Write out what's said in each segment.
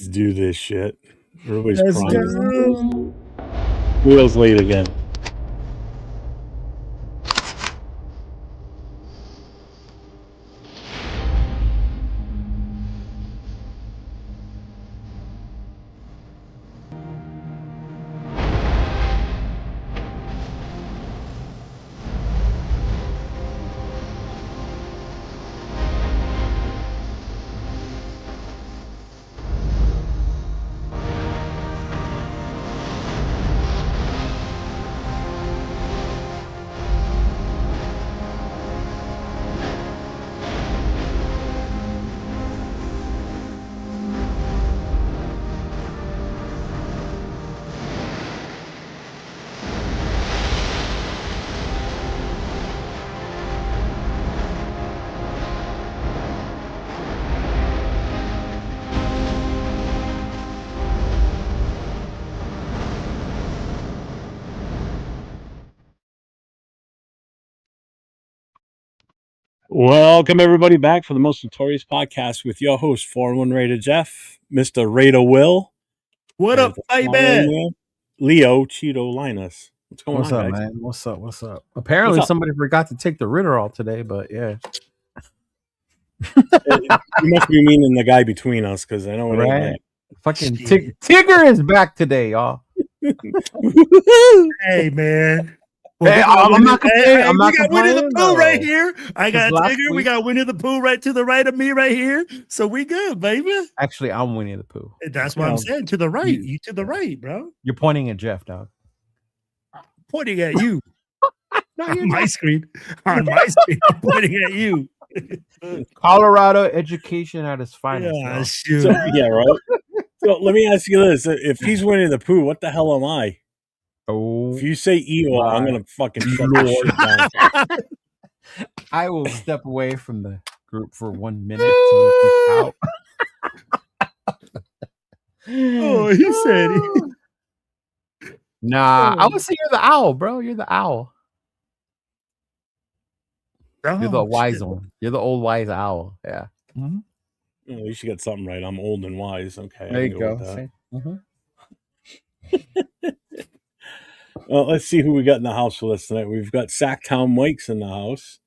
Let's do this shit. Everybody's Let's crying. go. Wheels late again. Welcome everybody back for the most notorious podcast with your host 401 Raider Jeff, Mr. Raider Will. What up, baby? Leo Chidolinus. What's going What's on, up, guys? man? What's up? What's up? Apparently, What's up? somebody forgot to take the Ritterall today, but yeah, You must be meaning the guy between us because I know it ain't right. Fucking Tigger is back today, y'all. Hey, man. Hey, I'm not complaining. I'm not we got Winnie the complaining, Pooh though. right here. I got Last Tigger. We week- got Winnie the Pooh right to the right of me right here. So we good, baby. Actually, I'm Winnie the Pooh. That's what I'm saying. To the right. You to the right, bro. You're pointing at Jeff, dog. Pointing at you. No, On my screen. On my screen. I'm pointing at you. Colorado education at its finest. Yeah, Yeah, shoot. So, yeah, right. So let me ask you this: if he's Winnie the Pooh, what the hell am I? oh, If you say Eeyore, I'm gonna fucking shut Lord. this shit down. I will step away from the group for 1 minute to look out. Oh, he said it. Nah, I would say you're the owl, bro. You're the owl. You're the wise one. You're the old wise owl. Yeah. Mm-hmm. At least you got something right. I'm old and wise. Okay, There I you can go. with that. Mm-hmm. Well, let's see who we got in the house with us tonight. We've got Sacktown Mike's in the house.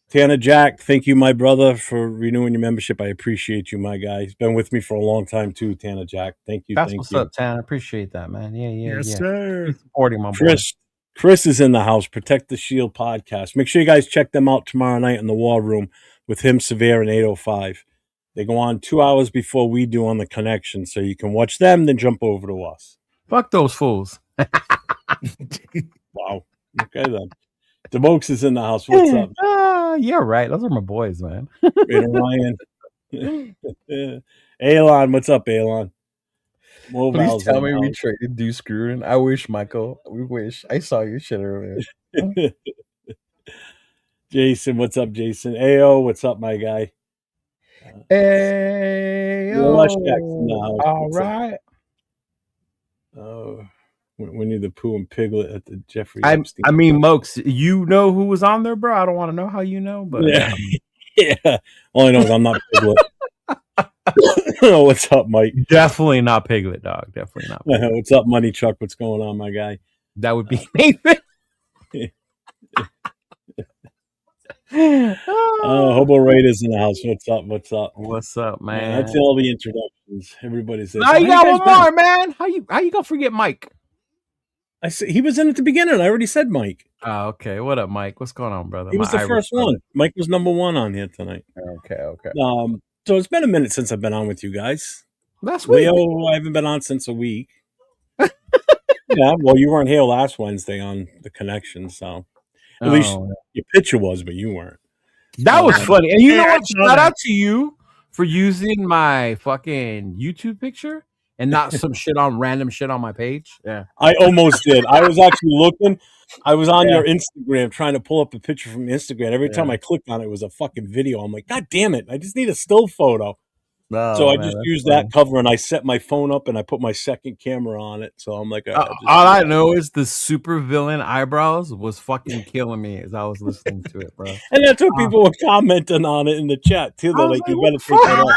Tanner Jack, thank you, my brother, for renewing your membership. I appreciate you, my guy. He's been with me for a long time too, Tanner Jack. Thank you. That's thank what's you. up, Tan. I appreciate that, man. Yeah. Yes, sir. Keep supporting my boy. Chris is in the house. Protect the Shield podcast. Make sure you guys check them out tomorrow night in the War Room with him, Severe, and 805. They go on 2 hours before we do on the connection, so you can watch them, then jump over to us. Fuck those fools. Wow. Okay, then. DeMokes is in the house. What's up? Yeah, right. Those are my boys, man. Raider Ryan. Alon, what's up, Alon? Please tell me we traded Deuce Gruden. I wish, Michael. We wish. I saw your shit earlier. Jason, what's up, Jason? Ayo, what's up, my guy? Hey, all right. Oh, Winnie the Pooh and Piglet at the Jeffrey I Epstein. mean, Mokes, you know who was on there, bro? I don't want to know how you know, but yeah. Yeah. All I know is I'm not Piglet. What's up, Mike? Definitely not Piglet, dog. Definitely not Piglet. What's up, Money Truck? What's going on, my guy? That would be Nathan. Hobo Raiders in the house. What's up? What's up? What's up, man? That's all the introductions. Everybody says. Now you got one more, man. How you gonna forget Mike? I said he was in at the beginning. I already said Mike. Oh, okay. What up, Mike? What's going on, brother? He was the first one. Mike was number one on here tonight. Okay. So it's been a minute since I've been on with you guys. Last week. Leo, I haven't been on since a week. Yeah, well, you weren't here last Wednesday on the connection, so at least your picture was, but you weren't. That was funny. And you know what? Shout out to you for using my fucking YouTube picture and not some random shit on my page. Yeah. I almost did. I was actually looking. I was on your Instagram trying to pull up a picture from Instagram. Every time I clicked on it, it was a fucking video. I'm like, God damn it. I just need a still photo. So I just used that cover and I set my phone up and I put my second camera on it. So I'm like, all I know is the super villain eyebrows was fucking killing me as I was listening to it, bro. And that's what people were commenting on it in the chat too. They're like, you better take that off.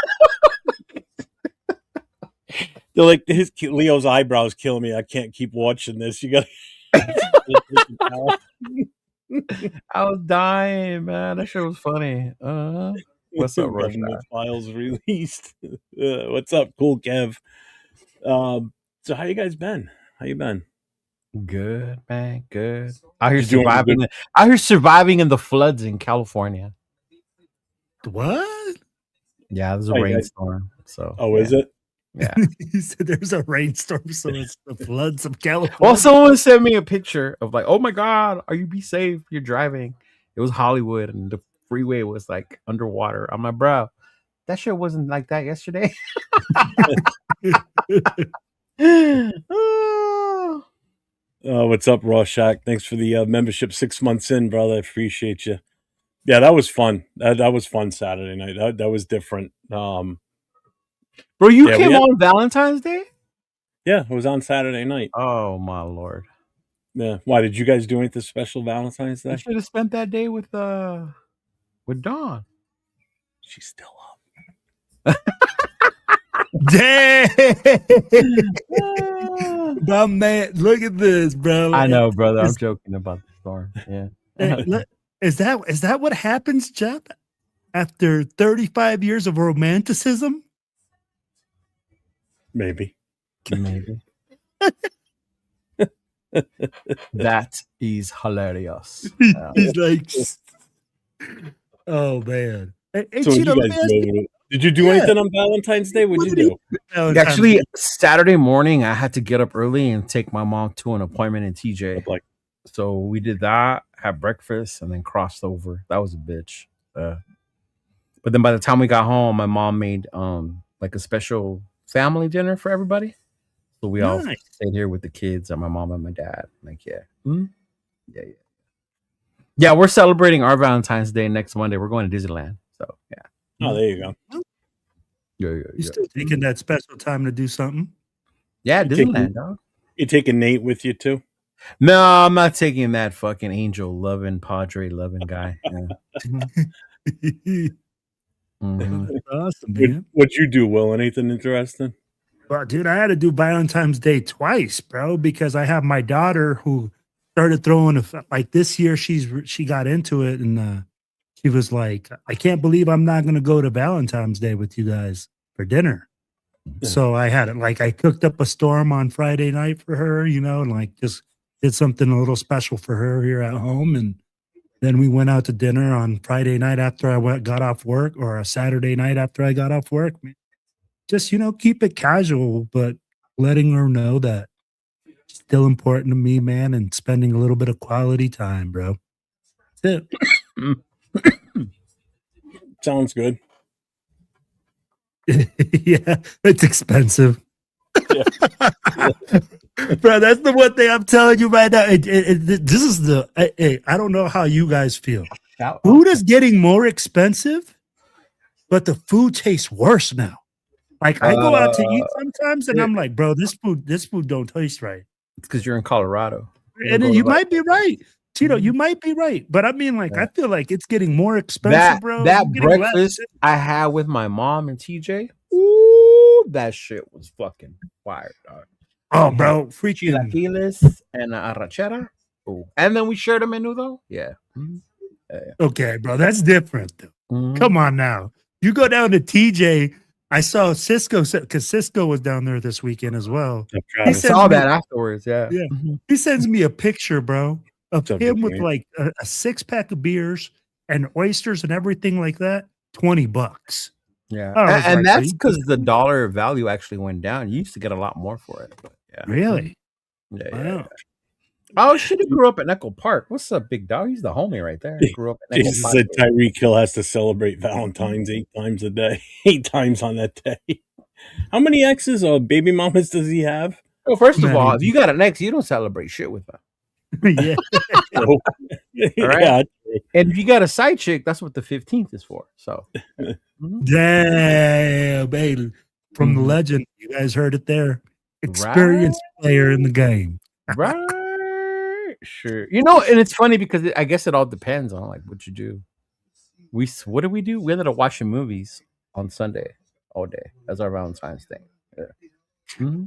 They're like Leo's eyebrows killing me. I can't keep watching this. You got. I was dying, man. That shit was funny. What's up, Rorschach? Government files released. What's up, Cool Kev? So how you guys been? How you been? Good, man. Good. I hear surviving. I hear surviving in the floods in California. What? Yeah, there's a rainstorm. So. Is it? Yeah. He said there's a rainstorm, so it's the floods of California. Well, someone sent me a picture of like, oh my God, are you be safe? You're driving. It was Hollywood and the freeway was like underwater. I'm like, bro, that shit wasn't like that yesterday. What's up, Rorschach? Thanks for the membership 6 months in, brother. I appreciate you. Yeah, that was fun. That was fun Saturday night. That was different. Bro, you came on Valentine's Day? Yeah, it was on Saturday night. Oh my Lord. Yeah. Why did you guys do anything special Valentine's Day? You should have spent that day with Dawn. She's still up. Damn. My man, look at this, bro. I know, brother. I'm joking about the storm. Yeah. Is that what happens, Jeff? After 35 years of romanticism? Maybe. That is hilarious. He's like, oh man. Hey, so did you do anything on Valentine's Day? What'd you do? Actually, Saturday morning, I had to get up early and take my mom to an appointment in TJ. So we did that, had breakfast, and then crossed over. That was a bitch. But then by the time we got home, my mom made like a special family dinner for everybody. So we all stayed here with the kids and my mom and my dad. Like, yeah, we're celebrating our Valentine's Day next Monday. We're going to Disneyland. So yeah. Oh, there you go. Yeah. You still taking that special time to do something? Yeah, Disneyland, dog. You taking Nate with you too? No, I'm not taking that fucking angel loving, Padre loving guy. Yeah. Awesome, man. What'd you do, Will? Anything interesting? Well, dude, I had to do Valentine's Day twice, bro, because I have my daughter who started throwing like this year. She got into it, and she was like, "I can't believe I'm not going to go to Valentine's Day with you guys for dinner." So I had it like I cooked up a storm on Friday night for her, and like just did something a little special for her here at home, and then we went out to dinner on Friday night after I got off work, or a Saturday night after I got off work. Just, keep it casual, but letting her know that it's still important to me, man, and spending a little bit of quality time, bro. That's it. Sounds good. Yeah, it's expensive. Yeah. Bro, that's the one thing I'm telling you right now. This is I don't know how you guys feel. Food is getting more expensive, but the food tastes worse now. Like I go out to eat sometimes, and I'm like, bro, this food don't taste right. It's because you're in Colorado. And then you might be right, Chido. You might be right, but I mean, like, I feel like it's getting more expensive, bro. That breakfast I had with my mom and TJ, ooh, that shit was fucking fire, dog. Oh, bro, freaking chilaquiles and arrachera. Ooh. And then we shared a menudo. Yeah. Okay, bro, that's different, though. Come on now. You go down to TJ. I saw Cisco, because Cisco was down there this weekend as well. I saw that afterwards, yeah. He sends me a picture, bro, of him with like a 6-pack of beers and oysters and everything like that. $20. Yeah, and that's because the dollar value actually went down. You used to get a lot more for it. But yeah. Really? Yeah. Oh, shit, he grew up in Echo Park. What's up, big dog? He's the homie right there. He grew up in Echo Park. Said Tyreek Hill has to celebrate Valentine's 8 times a day. 8 times on that day. How many exes or baby mamas does he have? Well, first of all, if you got an ex, you don't celebrate shit with them. Yeah. All right. Yeah. And if you got a side chick, that's what the 15th is for. So, damn, baby. From the legend, you guys heard it there. Experienced player in the game. Right. Sure. And it's funny because I guess it all depends on like what you do. What did we do? We ended up watching movies on Sunday all day as our Valentine's Day. Yeah. Mm-hmm.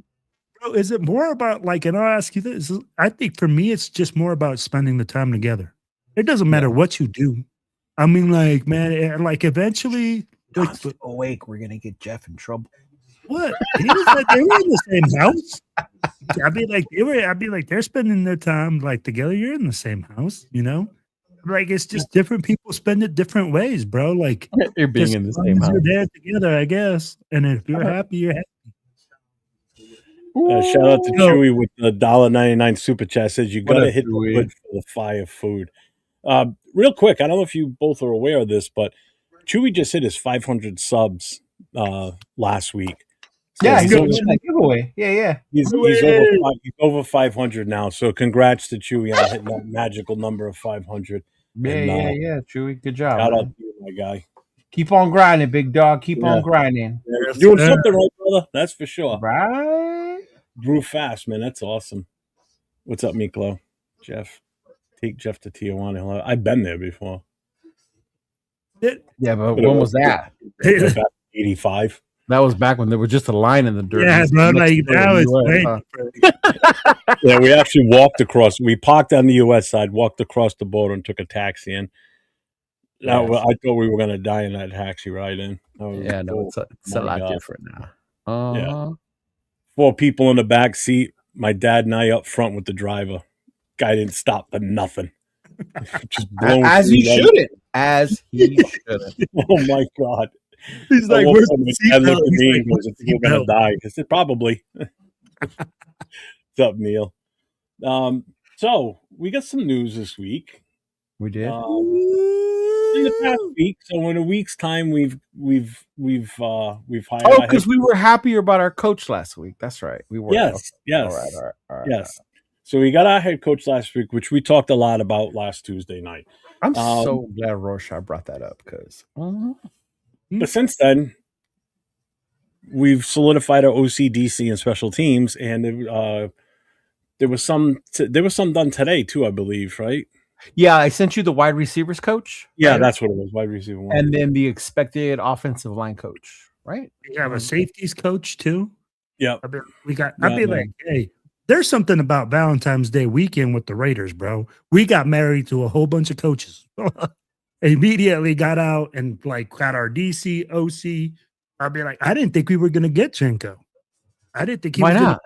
Bro, is it more about like, and I'll ask you this, I think for me, it's just more about spending the time together. It doesn't matter what you do. I mean, like, man, like eventually, like, awake. We're gonna get Jeff in trouble. what? He was like, they were in the same house. I'd be like, they're spending their time like together. You're in the same house, you know? Like, it's just different people spend it different ways, bro. Like, you're being in the same house. You're there together, I guess. And if you're happy, you're happy. Shout out to Chewy with the $1.99 super chat. Says you got to hit the wood for the fire food. Real quick, I don't know if you both are aware of this, but Chewy just hit his 500 subs last week. So yeah, he's over that giveaway. Yeah. He's over 500 now. So congrats to Chewy on hitting that magical number of 500. Yeah, Chewy. Good job. Shout out to you, my guy. Keep on grinding, big dog. Keep on grinding. Yeah, doing something right, brother. That's for sure. Right? Brew fast, man. That's awesome. What's up, Miklo? Jeff. Take Jeff to Tijuana. I've been there before. Yeah, but when was that? 85. That was back when there was just a line in the dirt. Yeah, bro, like now it's yeah, we actually walked across. We parked on the U.S. side, walked across the border, and took a taxi in. I thought we were going to die in that taxi ride in. It's a lot different now. Yeah. 4 people in the back seat. My dad and I up front with the driver. Guy didn't stop for nothing. Just as he shouldn't. As he shouldn't. Oh my God. He's like, where's the seatbelt? We're going to die. I said, probably. What's up, Neil? So we got some news this week. We did. In the past week, so in a week's time, we've hired. Oh, because we were happier about our coach last week. That's right. We were. Yes. All right. Yes. So we got our head coach last week, which we talked a lot about last Tuesday night. I'm so glad Rorschach brought that up because. But since then, we've solidified our OCDC and special teams, and there was some done today too, I believe, right? Yeah, I sent you the wide receivers coach. Yeah, right? that's what it was, wide receiver one. And then the expected offensive line coach, right? We have a safeties coach too. Yeah, I'd be like, hey, there's something about Valentine's Day weekend with the Raiders, bro. We got married to a whole bunch of coaches. Immediately got out and like got our DC, OC. I'd be like, I didn't think we were gonna get Chenko. I didn't think he Why was not?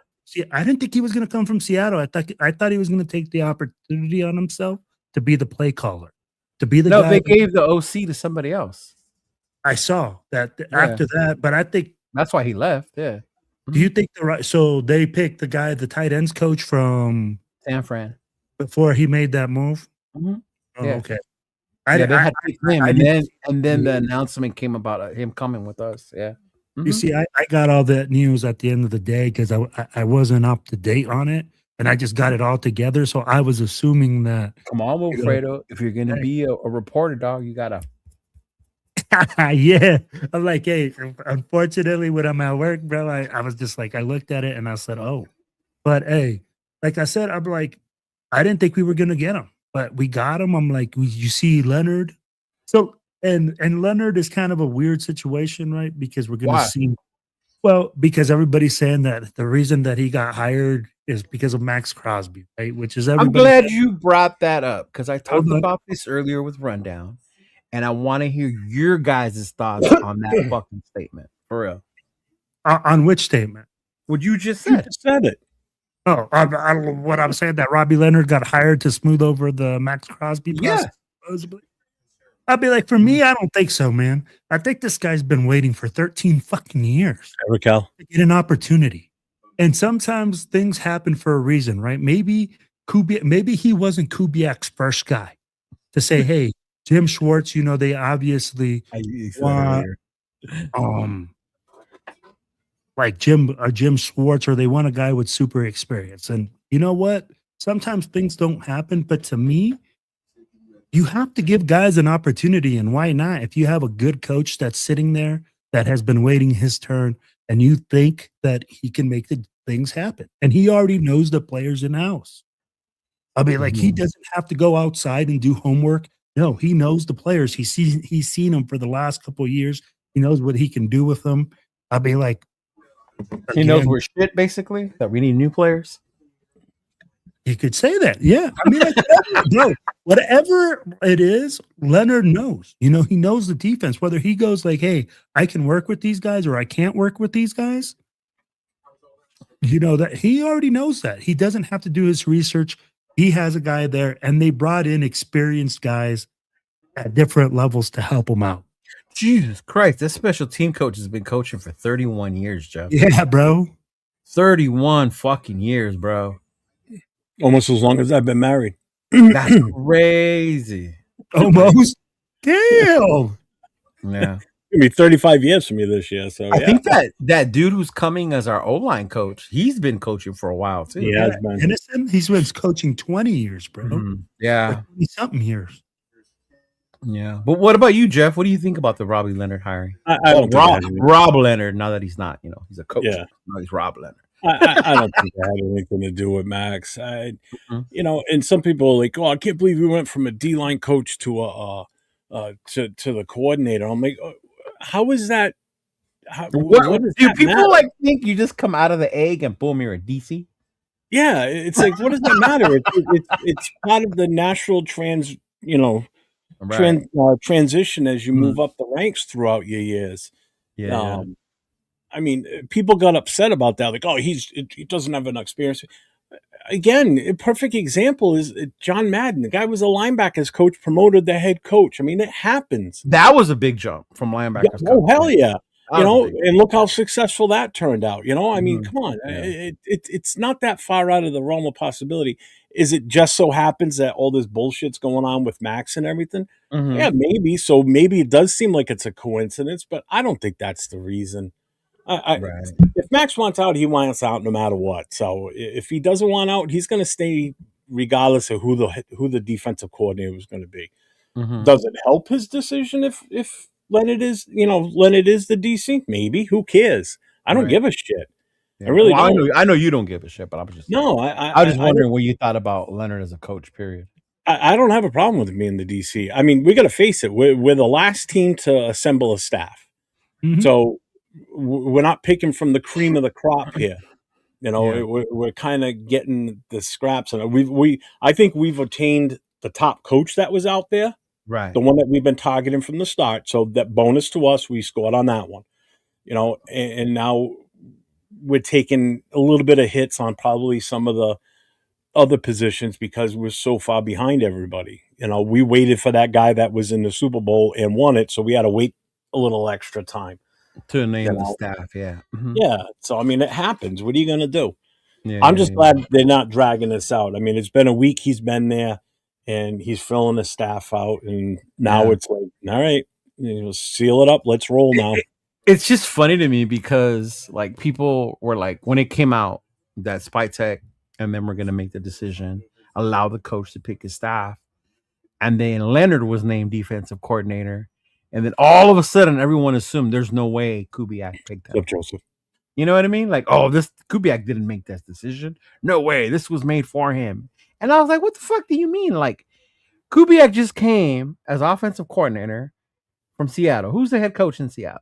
I didn't think he was gonna come from Seattle. I thought he was gonna take the opportunity on himself to be the play caller, to be the guy. No, they gave the OC to somebody else. I saw that after that, but I think that's why he left. Yeah. Do you think so they picked the guy, the tight ends coach from San Fran before he made that move? Mm-hmm. Oh, yeah. Okay. They had picked him, and then the announcement came about him coming with us. Yeah. You see, I got all that news at the end of the day because I wasn't up to date on it, and I just got it all together. So I was assuming that. Come on, Wilfredo. If you're gonna be a reporter, dog, you gotta. Yeah, I'm like, hey. Unfortunately, when I'm at work, bro, I was just like, I looked at it and I said, oh, but hey, like I said, I'm like, I didn't think we were gonna get him, but we got him. I'm like, you see Leonard, so. And Leonard is kind of a weird situation, right? Because we're going to see, because everybody's saying that the reason that he got hired is because of Max Crosby, right? Which is I'm glad you brought that up because I talked about this earlier with Rundown, and I want to hear your guys' thoughts on that fucking statement. For real. On which statement? What you just said. You just said it. Oh, what I'm saying that Robbie Leonard got hired to smooth over the Max Crosby process, supposedly. I'd be like, for me, I don't think so, man. I think this guy's been waiting for 13 fucking years to get an opportunity. And sometimes things happen for a reason, right? Maybe he wasn't Kubiak's first guy to say, hey, Jim Schwartz, they obviously want, like Jim Schwartz, or they want a guy with super experience. And you know what? Sometimes things don't happen, but to me, you have to give guys an opportunity, and why not? If you have a good coach that's sitting there that has been waiting his turn, and you think that he can make the things happen, and he already knows the players in house. I mean, like he doesn't have to go outside and do homework. No, he knows the players. He's seen them for the last couple of years. He knows what he can do with them. I'll be like, He knows we're shit, basically. That we need new players. You could say that, yeah. I mean, whatever it is, Leonard knows. You know, he knows the defense. Whether he goes like, "Hey, I can work with these guys," or "I can't work with these guys," you know that he already knows that. He doesn't have to do his research. He has a guy there, and they brought in experienced guys at different levels to help him out. Jesus Christ, this special team coach has been coaching for 31 years, Jeff. Yeah, bro. 31 fucking years, bro. Almost as long as I've been married. That's crazy. Almost. Damn. Yeah. It'll be 35 years for me this year. So I think that dude who's coming as our O-line coach, he's been coaching for a while too. Yeah, Innocent, he's been coaching 20 years, bro. Mm-hmm. Yeah. 20-something years. Yeah. But what about you, Jeff? What do you think about the Robbie Leonard hiring? I don't Rob Leonard, now that he's not, you know, he's a coach. Yeah. Now he's Rob Leonard. I don't think that had anything to do with Max. You know, and some people are like, "Oh, I can't believe we went from a D-line coach to to the coordinator." I'm like, how is that? What does do that people matter? like think you just come out of the egg and boom, you're a DC? Yeah, it's like, what does that matter? It's part of the natural transition as you move up the ranks throughout your years. Yeah. I mean, people got upset about that. Like, oh, he doesn't have enough experience. Again, a perfect example is John Madden. The guy was a linebackers coach, promoted the head coach. I mean, it happens. That was a big jump from linebackers. Yeah, oh, hell yeah. You know, and look how successful that turned out. You know, I mean, come on. Yeah. It's not that far out of the realm of possibility. Is it just so happens that all this bullshit's going on with Max and everything? Yeah, maybe. So maybe it does seem like it's a coincidence, but I don't think that's the reason. If Max wants out, he wants out no matter what. So if he doesn't want out, he's going to stay regardless of who the defensive coordinator is going to be. Does it help his decision if Leonard is the DC? Maybe. Who cares? I don't give a shit. Yeah. I really don't. I know you don't give a shit, but I'm just no. I was just wondering what you thought about Leonard as a coach. Period. I don't have a problem with him being the DC. I mean, we got to face it. We're the last team to assemble a staff, so we're not picking from the cream of the crop here. You know, we're kind of getting the scraps, and I think we've attained the top coach that was out there, right? The one that we've been targeting from the start. So that bonus to us, we scored on that one. You know, and now we're taking a little bit of hits on probably some of the other positions because we're so far behind everybody. You know, we waited for that guy that was in the Super Bowl and won it, so we had to wait a little extra time to name the staff. Yeah. Yeah. So I mean, it happens. What are you gonna do? I'm just glad they're not dragging this out. I mean, it's been a week he's been there and he's filling the staff out, and now it's like, all right, seal it up, let's roll now. It's just funny to me because like people were like, when it came out that Spytek and then we're gonna make the decision, allow the coach to pick his staff, and then Leonard was named defensive coordinator. And then all of a sudden, everyone assumed there's no way Kubiak picked him. Joseph. You know what I mean? Like, oh, this Kubiak didn't make that decision. No way. This was made for him. And I was like, what the fuck do you mean? Like, Kubiak just came as offensive coordinator from Seattle. Who's the head coach in Seattle?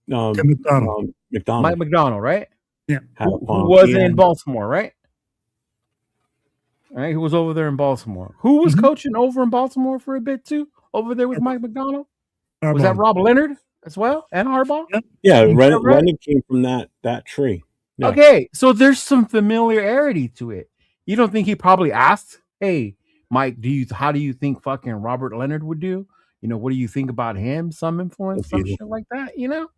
McDonald. Mike McDonald, right? Yeah. Who was in Baltimore, right? All right. Who was over there in Baltimore? Who was coaching over in Baltimore for a bit too? Over there with Mike McDonald? Harbaugh. Was that Rob Leonard as well? And Harbaugh? Yeah, Leonard came from that tree. Yeah. Okay, so there's some familiarity to it. You don't think he probably asked, hey, Mike, how do you think fucking Robert Leonard would do? You know, what do you think about him? Some influence, some shit like that, you know?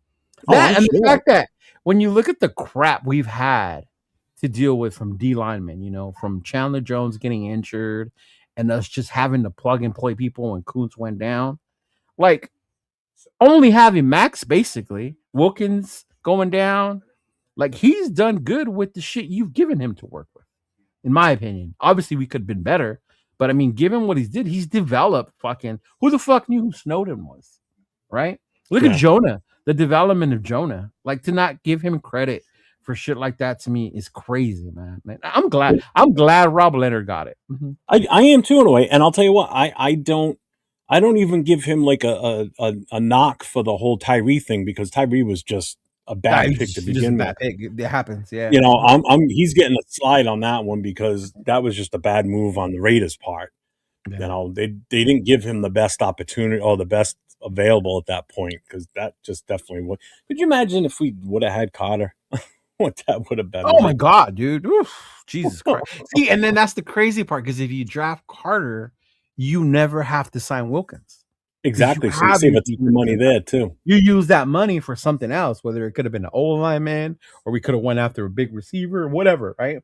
The fact that when you look at the crap we've had to deal with from D linemen, you know, from Chandler Jones getting injured and us just having to plug and play people when Kuntz went down. Like, only having Max, basically, Wilkins going down, like, he's done good with the shit you've given him to work with, in my opinion. Obviously, we could have been better, but, I mean, given what he's developed fucking... Who the fuck knew who Snowden was, right? Look at Jonah, the development of Jonah. Like, to not give him credit for shit like that, to me, is crazy, man. I'm glad Rob Leonard got it. I am too, in a way. And I'll tell you what, I don't even give him like a knock for the whole Tyree thing, because Tyree was just a bad pick to begin with. It happens, yeah. You know, he's getting a slide on that one because that was just a bad move on the Raiders' part. Yeah. You know, they didn't give him the best opportunity or the best available at that point because that just definitely would. Could you imagine if we would have had Carter? What that would have been? Oh my God, dude! Oof, Jesus Christ! See, and then that's the crazy part because if you draft Carter, you never have to sign Wilkins. Exactly. So you save a ton of money there too. You use that money for something else, whether it could have been an O-line man or we could have went after a big receiver or whatever, right?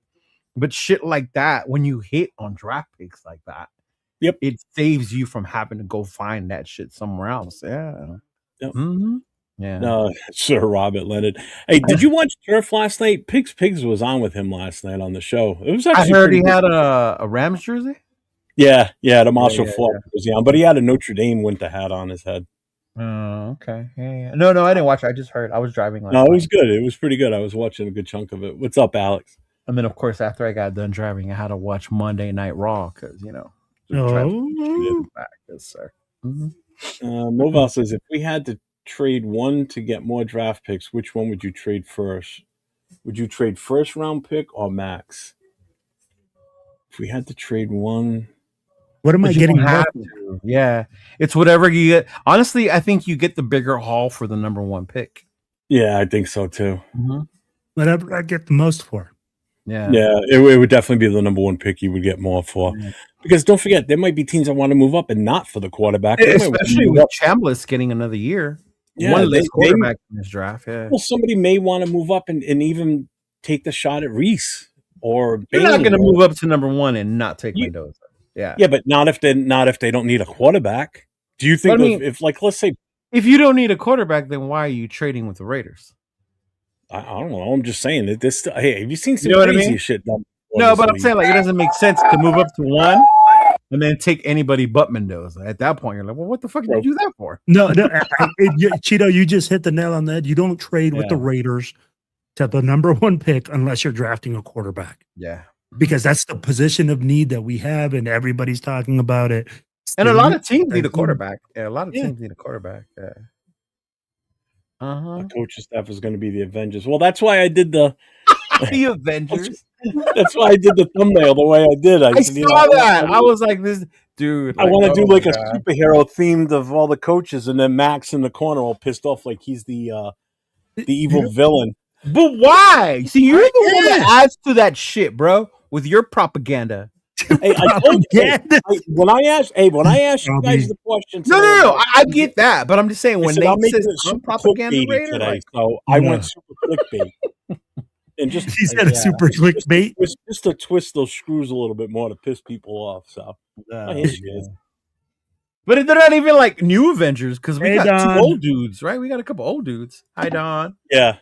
But shit like that, when you hit on draft picks like that, yep, it saves you from having to go find that shit somewhere else. Yeah. Yep. Mm-hmm. Yeah. No, Sir Robert Leonard. Hey, did you watch Turf last night? Pigs was on with him last night on the show. It was actually. I heard he had a Rams jersey. Yeah, the Marshall Faulk jersey on, but he had a Notre Dame winter hat on his head. Oh, okay. Yeah. No, I didn't watch it. I just heard. I was driving last night. It was good. It was pretty good. I was watching a good chunk of it. What's up, Alex? And then, of course, after I got done driving, I had to watch Monday Night Raw because, you know. Back, yes, sir. Moval says, if we had to trade one to get more draft picks, which one would you trade first? Would you trade first round pick or max? If we had to trade one, what am I getting? Yeah, it's whatever you get. Honestly, I think you get the bigger haul for the number one pick. Yeah, I think so too. Whatever I get the most for. Yeah, it would definitely be the number one pick you would get more for. Yeah. Because don't forget, there might be teams that want to move up and not for the quarterback. Especially with Chambliss getting another year. Yeah, one less quarterback in this draft. Yeah. Well, somebody may want to move up and even take the shot at Reese or You're not going to move up to number one and not take Mendoza. Yeah, but not if they don't need a quarterback. Do you think if like let's say if you don't need a quarterback, then why are you trading with the Raiders? I don't know. I'm just saying that this. Hey, have you seen some crazy shit done? No, but I'm saying like it doesn't make sense to move up to one and then take anybody but Mendoza. At that point, you're like, well, what the fuck did you do that for? No, Cheeto, you just hit the nail on the head. You don't trade with the Raiders to the number one pick unless you're drafting a quarterback. Yeah. Because that's the position of need that we have, and everybody's talking about it. And a lot of teams need a quarterback. Yeah, a lot of teams need a quarterback. Yeah. The coaching staff is going to be the Avengers. Well, that's why I did the Avengers. That's why I did the thumbnail the way I did. I saw that. I was like, this dude. I want to do like a superhero themed of all the coaches, and then Max in the corner all pissed off like he's the evil villain. But why? See, you're the one that adds to that shit, bro, with your propaganda. Hey, when I asked you guys the question today, no, I get that, but I'm just saying when they said super propaganda today, so I went super clickbait. And just he said super clickbait, just to twist those screws a little bit more to piss people off. So, but they're not even like new Avengers because we got two old dudes, right? We got a couple old dudes. Hi, Don. Yeah.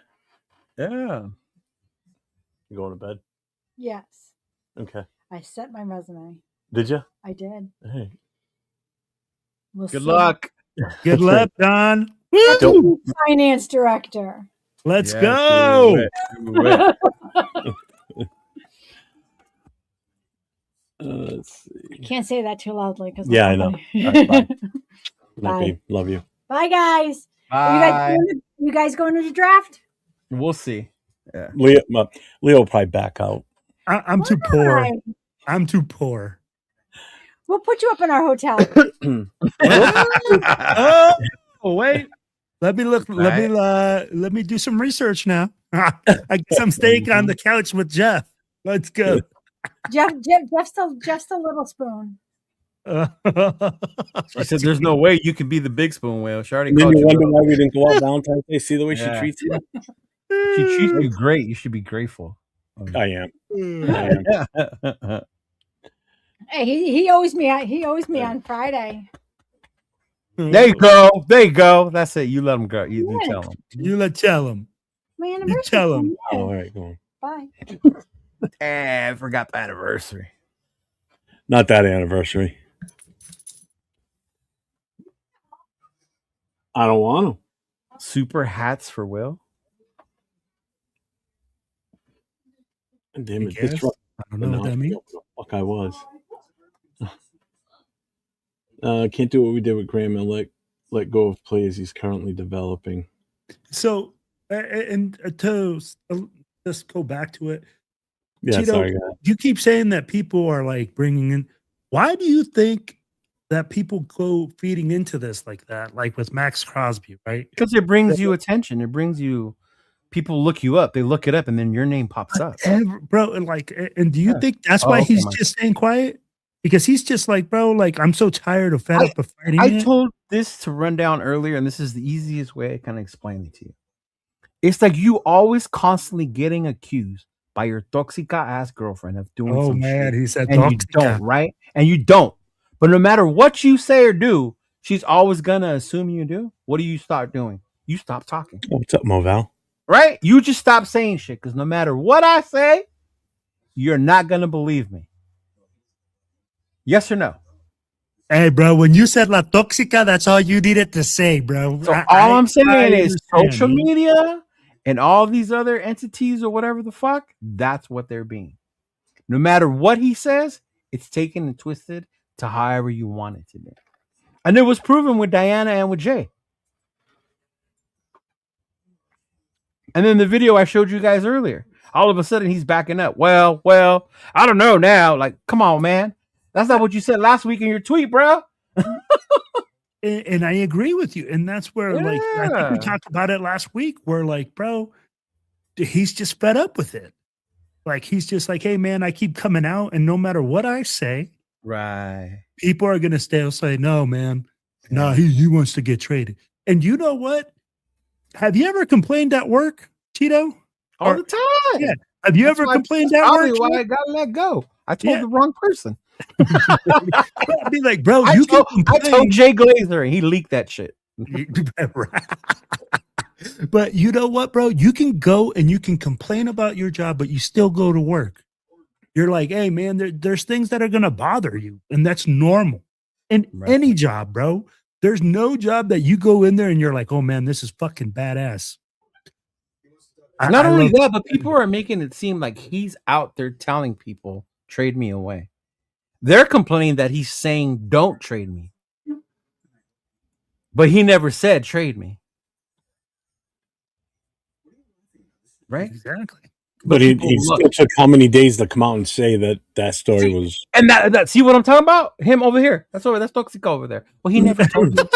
You going to bed? Yes. Okay. I sent my resume. Did you? I did. Hey. Good luck. Good luck, Don. Finance director. Let's go. Let's see. I can't say that too loudly because I know. Right, bye. Love you. Bye, guys. Bye. You guys going to the draft? We'll see. Yeah. Leo will probably back out. I'm too poor. I'm too poor. We'll put you up in our hotel. Wait. Let me look. Right. Let me do some research now. I guess I'm staying on the couch with Jeff. Let's go. Jeff's a little spoon. She said, "There's no way you can be the big spoon whale." She already called you. Wonder why we didn't go out Valentine's Day. See the way she treats you. She treats you great. You should be grateful. I am. Hey, he owes me. He owes me on Friday. There you go. That's it. You let him go. You tell him. You tell him. My anniversary. You tell him. Oh, all right, go Bye. on. I forgot the anniversary. Not that anniversary. I don't want them. Super hats for Will. Damn it! I don't know what that means. Fuck, I was. Can't do what we did with Graham and let go of plays he's currently developing. So And to just go back to it, Yeah, Cheeto, sorry. you keep saying that people are like bringing in. Why do you think that people go feeding into this like that? Like with Max Crosby, right? Because it brings you attention. It brings you people look you up. They look it up, and then your name pops up, bro. And like, and do you think that's why he's just staying quiet? Because he's just like, bro, like I'm so tired of fed up of fighting. I told this to run down earlier, and this is the easiest way I can explain it to you. It's like you always constantly getting accused by your toxica ass girlfriend of doing some shit. He said and you don't, right? And you don't. But no matter what you say or do, she's always gonna assume you do. What do you start doing? You stop talking. What's up, Moval? Right? You just stop saying shit because no matter what I say, you're not gonna believe me. Yes or no? Hey, bro, when you said La Toxica, that's all you needed to say, bro. So all I'm saying is social media and all these other entities or whatever the fuck, that's what they're being. No matter what he says, it's taken and twisted to however you want it to be. And it was proven with Diana and with Jay. And then the video I showed you guys earlier, all of a sudden he's backing up. Well, I don't know now. Like, come on, man. That's not what you said last week in your tweet, bro. And I agree with you. And that's where, like, I think we talked about it last week, where, like, bro, he's just fed up with it. Like, he's just like, hey, man, I keep coming out, and no matter what I say, right, people are going to say, no, man, no, he wants to get traded. And you know what? Have you ever complained at work, Cheeto? All the time. Yeah. Have you ever complained at work? That's why I got to let go. I told the wrong person. I'd be like, bro, I told Jay Glazer and he leaked that shit. But you know what, bro? You can go and you can complain about your job, but you still go to work. You're like, hey, man, there's things that are going to bother you. And that's normal in any job, bro. There's no job that you go in there and you're like, oh, man, this is fucking badass. Not only that, but people are making it seem like he's out there telling people, trade me away. They're complaining that he's saying, don't trade me. But he never said, trade me. Right? Exactly. But he still took how many days to come out and say that story was. And that see what I'm talking about? Him over here. That's Toxic over there. Well, he never told you.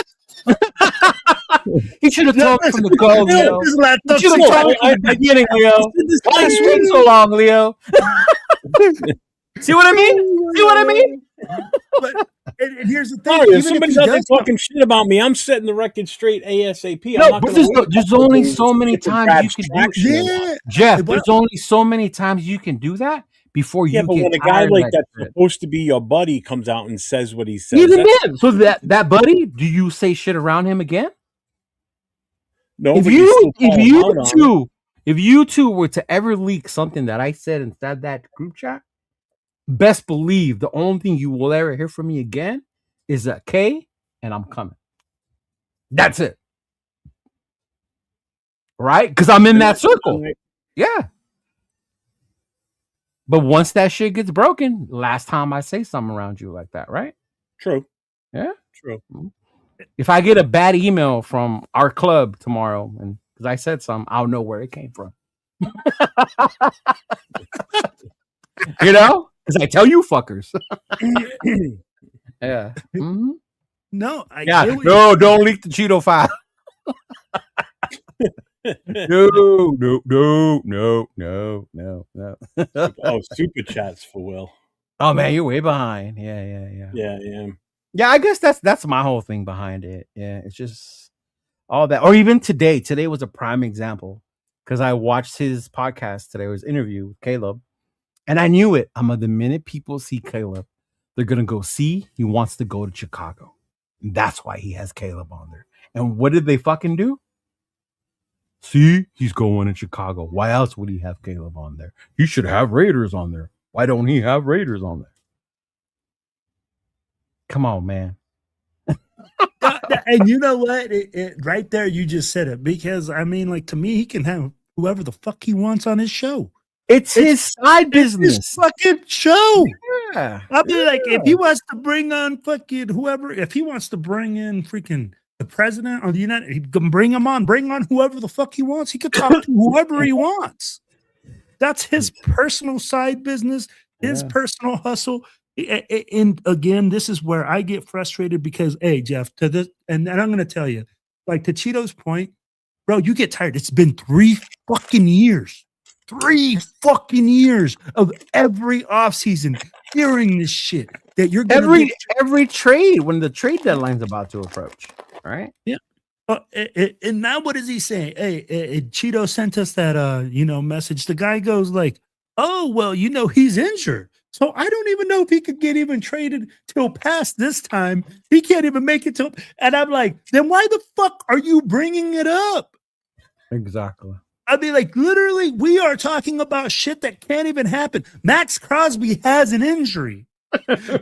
He should have told from the go, Leo. He should have told from the beginning, Leo. Why you wait so long, Leo? See what I mean? See what I mean? But and here's the thing: Sorry, if somebody's out there talking shit about me, I'm setting the record straight ASAP. No, but there's only so many times you can do that. Jeff, there's only so many times you can do that before you get but when a guy like that's supposed to be your buddy comes out and says what he says. Even then, so that buddy, do you say shit around him again? No, if you two were to ever leak something that I said inside that group chat, best believe the only thing you will ever hear from me again is a K and I'm coming. That's it. Right? Because I'm in that circle. Yeah. But once that shit gets broken, last time I say something around you like that, right? True. Yeah? True. If I get a bad email from our club tomorrow, and because I said something, I'll know where it came from. You know? Because I tell you fuckers. Yeah. Mm-hmm. No, don't leak the Cheeto file. No. Oh, super chats for Will. Oh man, you're way behind. Yeah. Yeah, I guess that's my whole thing behind it. Yeah, it's just all that. Or even today. Today was a prime example because I watched his podcast today. It was an interview with Caleb, and I knew it. The minute people see Caleb, they're gonna go see he wants to go to Chicago. And that's why he has Caleb on there. And what did they fucking do? See, he's going to Chicago. Why else would he have Caleb on there? He should have Raiders on there. Why don't he have Raiders on there? Come on, man. And you know what? Right there, you just said it. Because, I mean, like, to me, he can have whoever the fuck he wants on his show. It's his side business. His fucking show. Yeah. I'll be like, if he wants to bring on fucking whoever, if he wants to bring in freaking The president of the United, he can bring him on, bring on whoever the fuck he wants. He could talk to whoever he wants. That's his personal side business, his personal hustle. And again, this is where I get frustrated because, hey, Jeff, to this, and I'm going to tell you, like to Cheeto's point, bro, you get tired. It's been 3 fucking years. 3 fucking years of every offseason hearing this shit that you're gonna every trade when the trade deadline's about to approach. Right? Yeah. And now what is he saying? Hey, Cheeto sent us that message. The guy goes like, oh, well, he's injured. So I don't even know if he could get even traded till past this time. He can't even make it till. And I'm like, then why the fuck are you bringing it up? Exactly. I mean, like, literally, we are talking about shit that can't even happen. Max Crosby has an injury.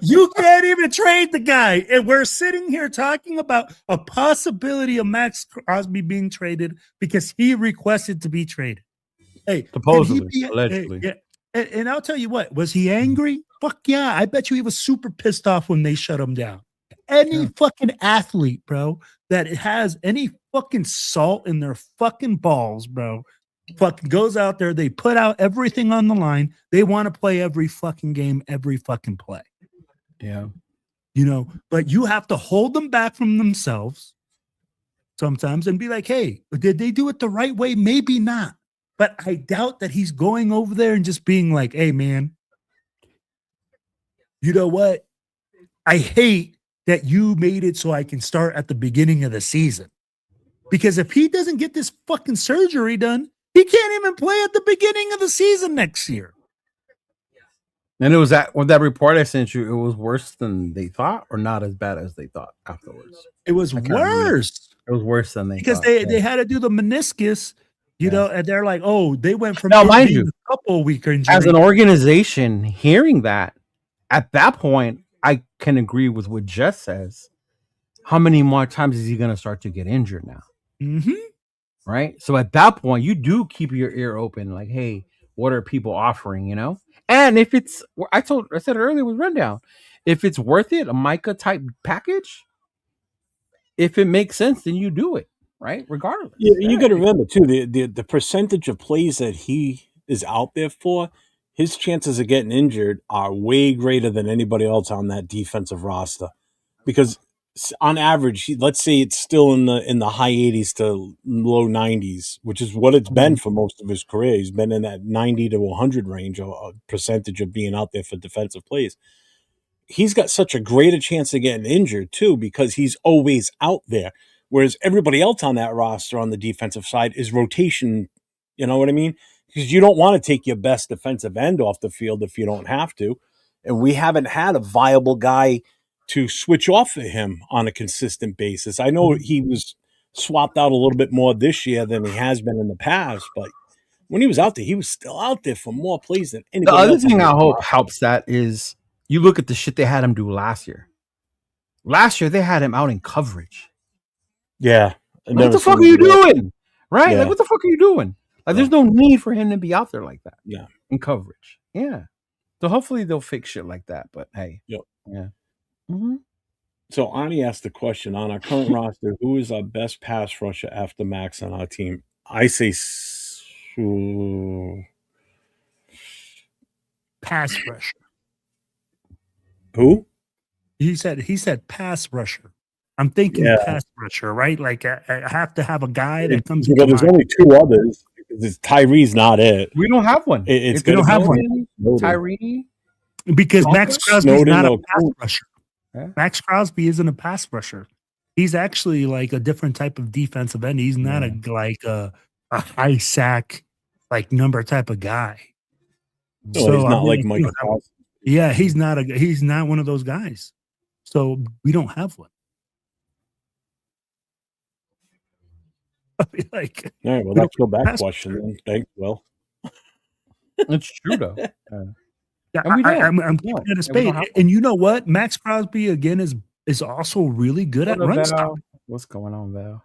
You can't even trade the guy. And we're sitting here talking about a possibility of Max Crosby being traded because he requested to be traded. Hey, supposedly, allegedly. And I'll tell you what, was he angry? Fuck yeah. I bet you he was super pissed off when they shut him down. Any fucking athlete, bro, that has any fucking salt in their fucking balls, bro, fucking goes out there. They put out everything on the line. They want to play every fucking game, every fucking play. Yeah. But you have to hold them back from themselves sometimes and be like, hey, did they do it the right way? Maybe not. But I doubt that he's going over there and just being like, hey, man, you know what? I hate that you made it so I can start at the beginning of the season. Because if he doesn't get this fucking surgery done, he can't even play at the beginning of the season next year. And it was that report I sent you, it was worse than they thought or not as bad as they thought afterwards? It was worse. It was worse than they because thought. They had to do the meniscus, and they're like, oh, they went from now, mind you, a couple week injury. As an organization, hearing that, at that point, I can agree with what Jess says. How many more times is he going to start to get injured now? Mm-hmm. Right? So at that point, you do keep your ear open. Like, hey, what are people offering, And if it's, I said it earlier with Rundown, if it's worth it, a Micah type package, if it makes sense, then you do it, right? Regardless. Yeah, you got to remember too, the percentage of plays that he is out there for, his chances of getting injured are way greater than anybody else on that defensive roster. Because on average, let's say it's still in the high 80s to low 90s, which is what it's been for most of his career. He's been in that 90 to 100 range, a percentage of being out there for defensive plays. He's got such a greater chance of getting injured too because he's always out there. Whereas everybody else on that roster on the defensive side is rotation. You know what I mean? Because you don't want to take your best defensive end off the field if you don't have to. And we haven't had a viable guy to switch off of him on a consistent basis. I know he was swapped out a little bit more this year than he has been in the past, but when he was out there, he was still out there for more plays than anybody else. The other thing I hope helps that is you look at the shit they had him do last year. Last year, they had him out in coverage. Yeah. What the fuck are you doing? Right? Yeah. Like, what the fuck are you doing? Like, there's no need for him to be out there like that. Yeah. In coverage. Yeah. So hopefully they'll fix shit like that. But hey. Yep. Yeah. Mm-hmm. So Ani asked the question, on our current roster, who is our best pass rusher after Max on our team? I say pass rusher. Who? He said pass rusher. I'm thinking pass rusher, right? Like I have to have a guy that comes. Well, there's only 2 others. Tyree's not it. We don't have one. We don't have one. Tyree. Because Max Crosby is not a pass rusher. Yeah. Max Crosby isn't a pass rusher. He's actually like a different type of defensive end. He's not a high sack like number type of guy. No, so he's not like Michael. Yeah, he's not one of those guys. So we don't have one. Like, all right, well, that's your back question then. Thanks, Will. It's true though. Yeah, I'm keeping it a spade. And you know what? Max Crosby again is also really good at run stop. What's going on, Val?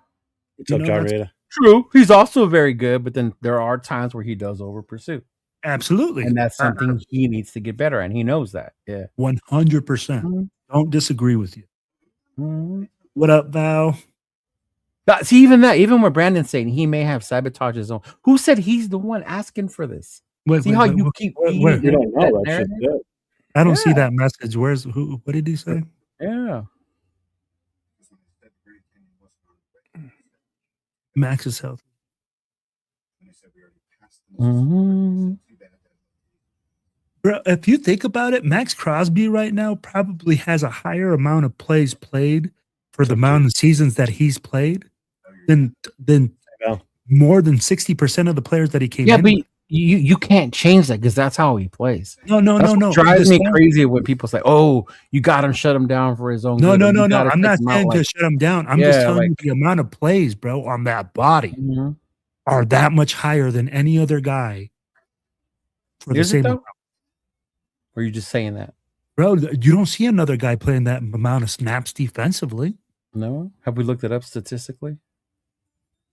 What's up, Raider? True. He's also very good, but then there are times where he does over pursue. Absolutely. And that's something he needs to get better at. And he knows that. Yeah. 100%. Don't disagree with you. What up, Val? See, even what Brandon's saying, he may have sabotaged his own. Who said he's the one asking for this? See how you keep feeding you don't know that shit. I don't see that message. Where's who? What did he say? Yeah. Max is healthy. Mm-hmm. Bro, if you think about it, Max Crosby right now probably has a higher amount of plays played for the amount of seasons that he's played than more than 60% of the players that he came in. Yeah, but you can't change that because that's how he plays. No. It drives me crazy when people say, "Oh, you got him, shut him down for his own." No. good, I'm not saying to shut him down. I'm just telling you the amount of plays, bro, on that body are that much higher than any other guy for the same amount. Or are you just saying that? Bro, you don't see another guy playing that amount of snaps defensively. No? Have we looked it up statistically?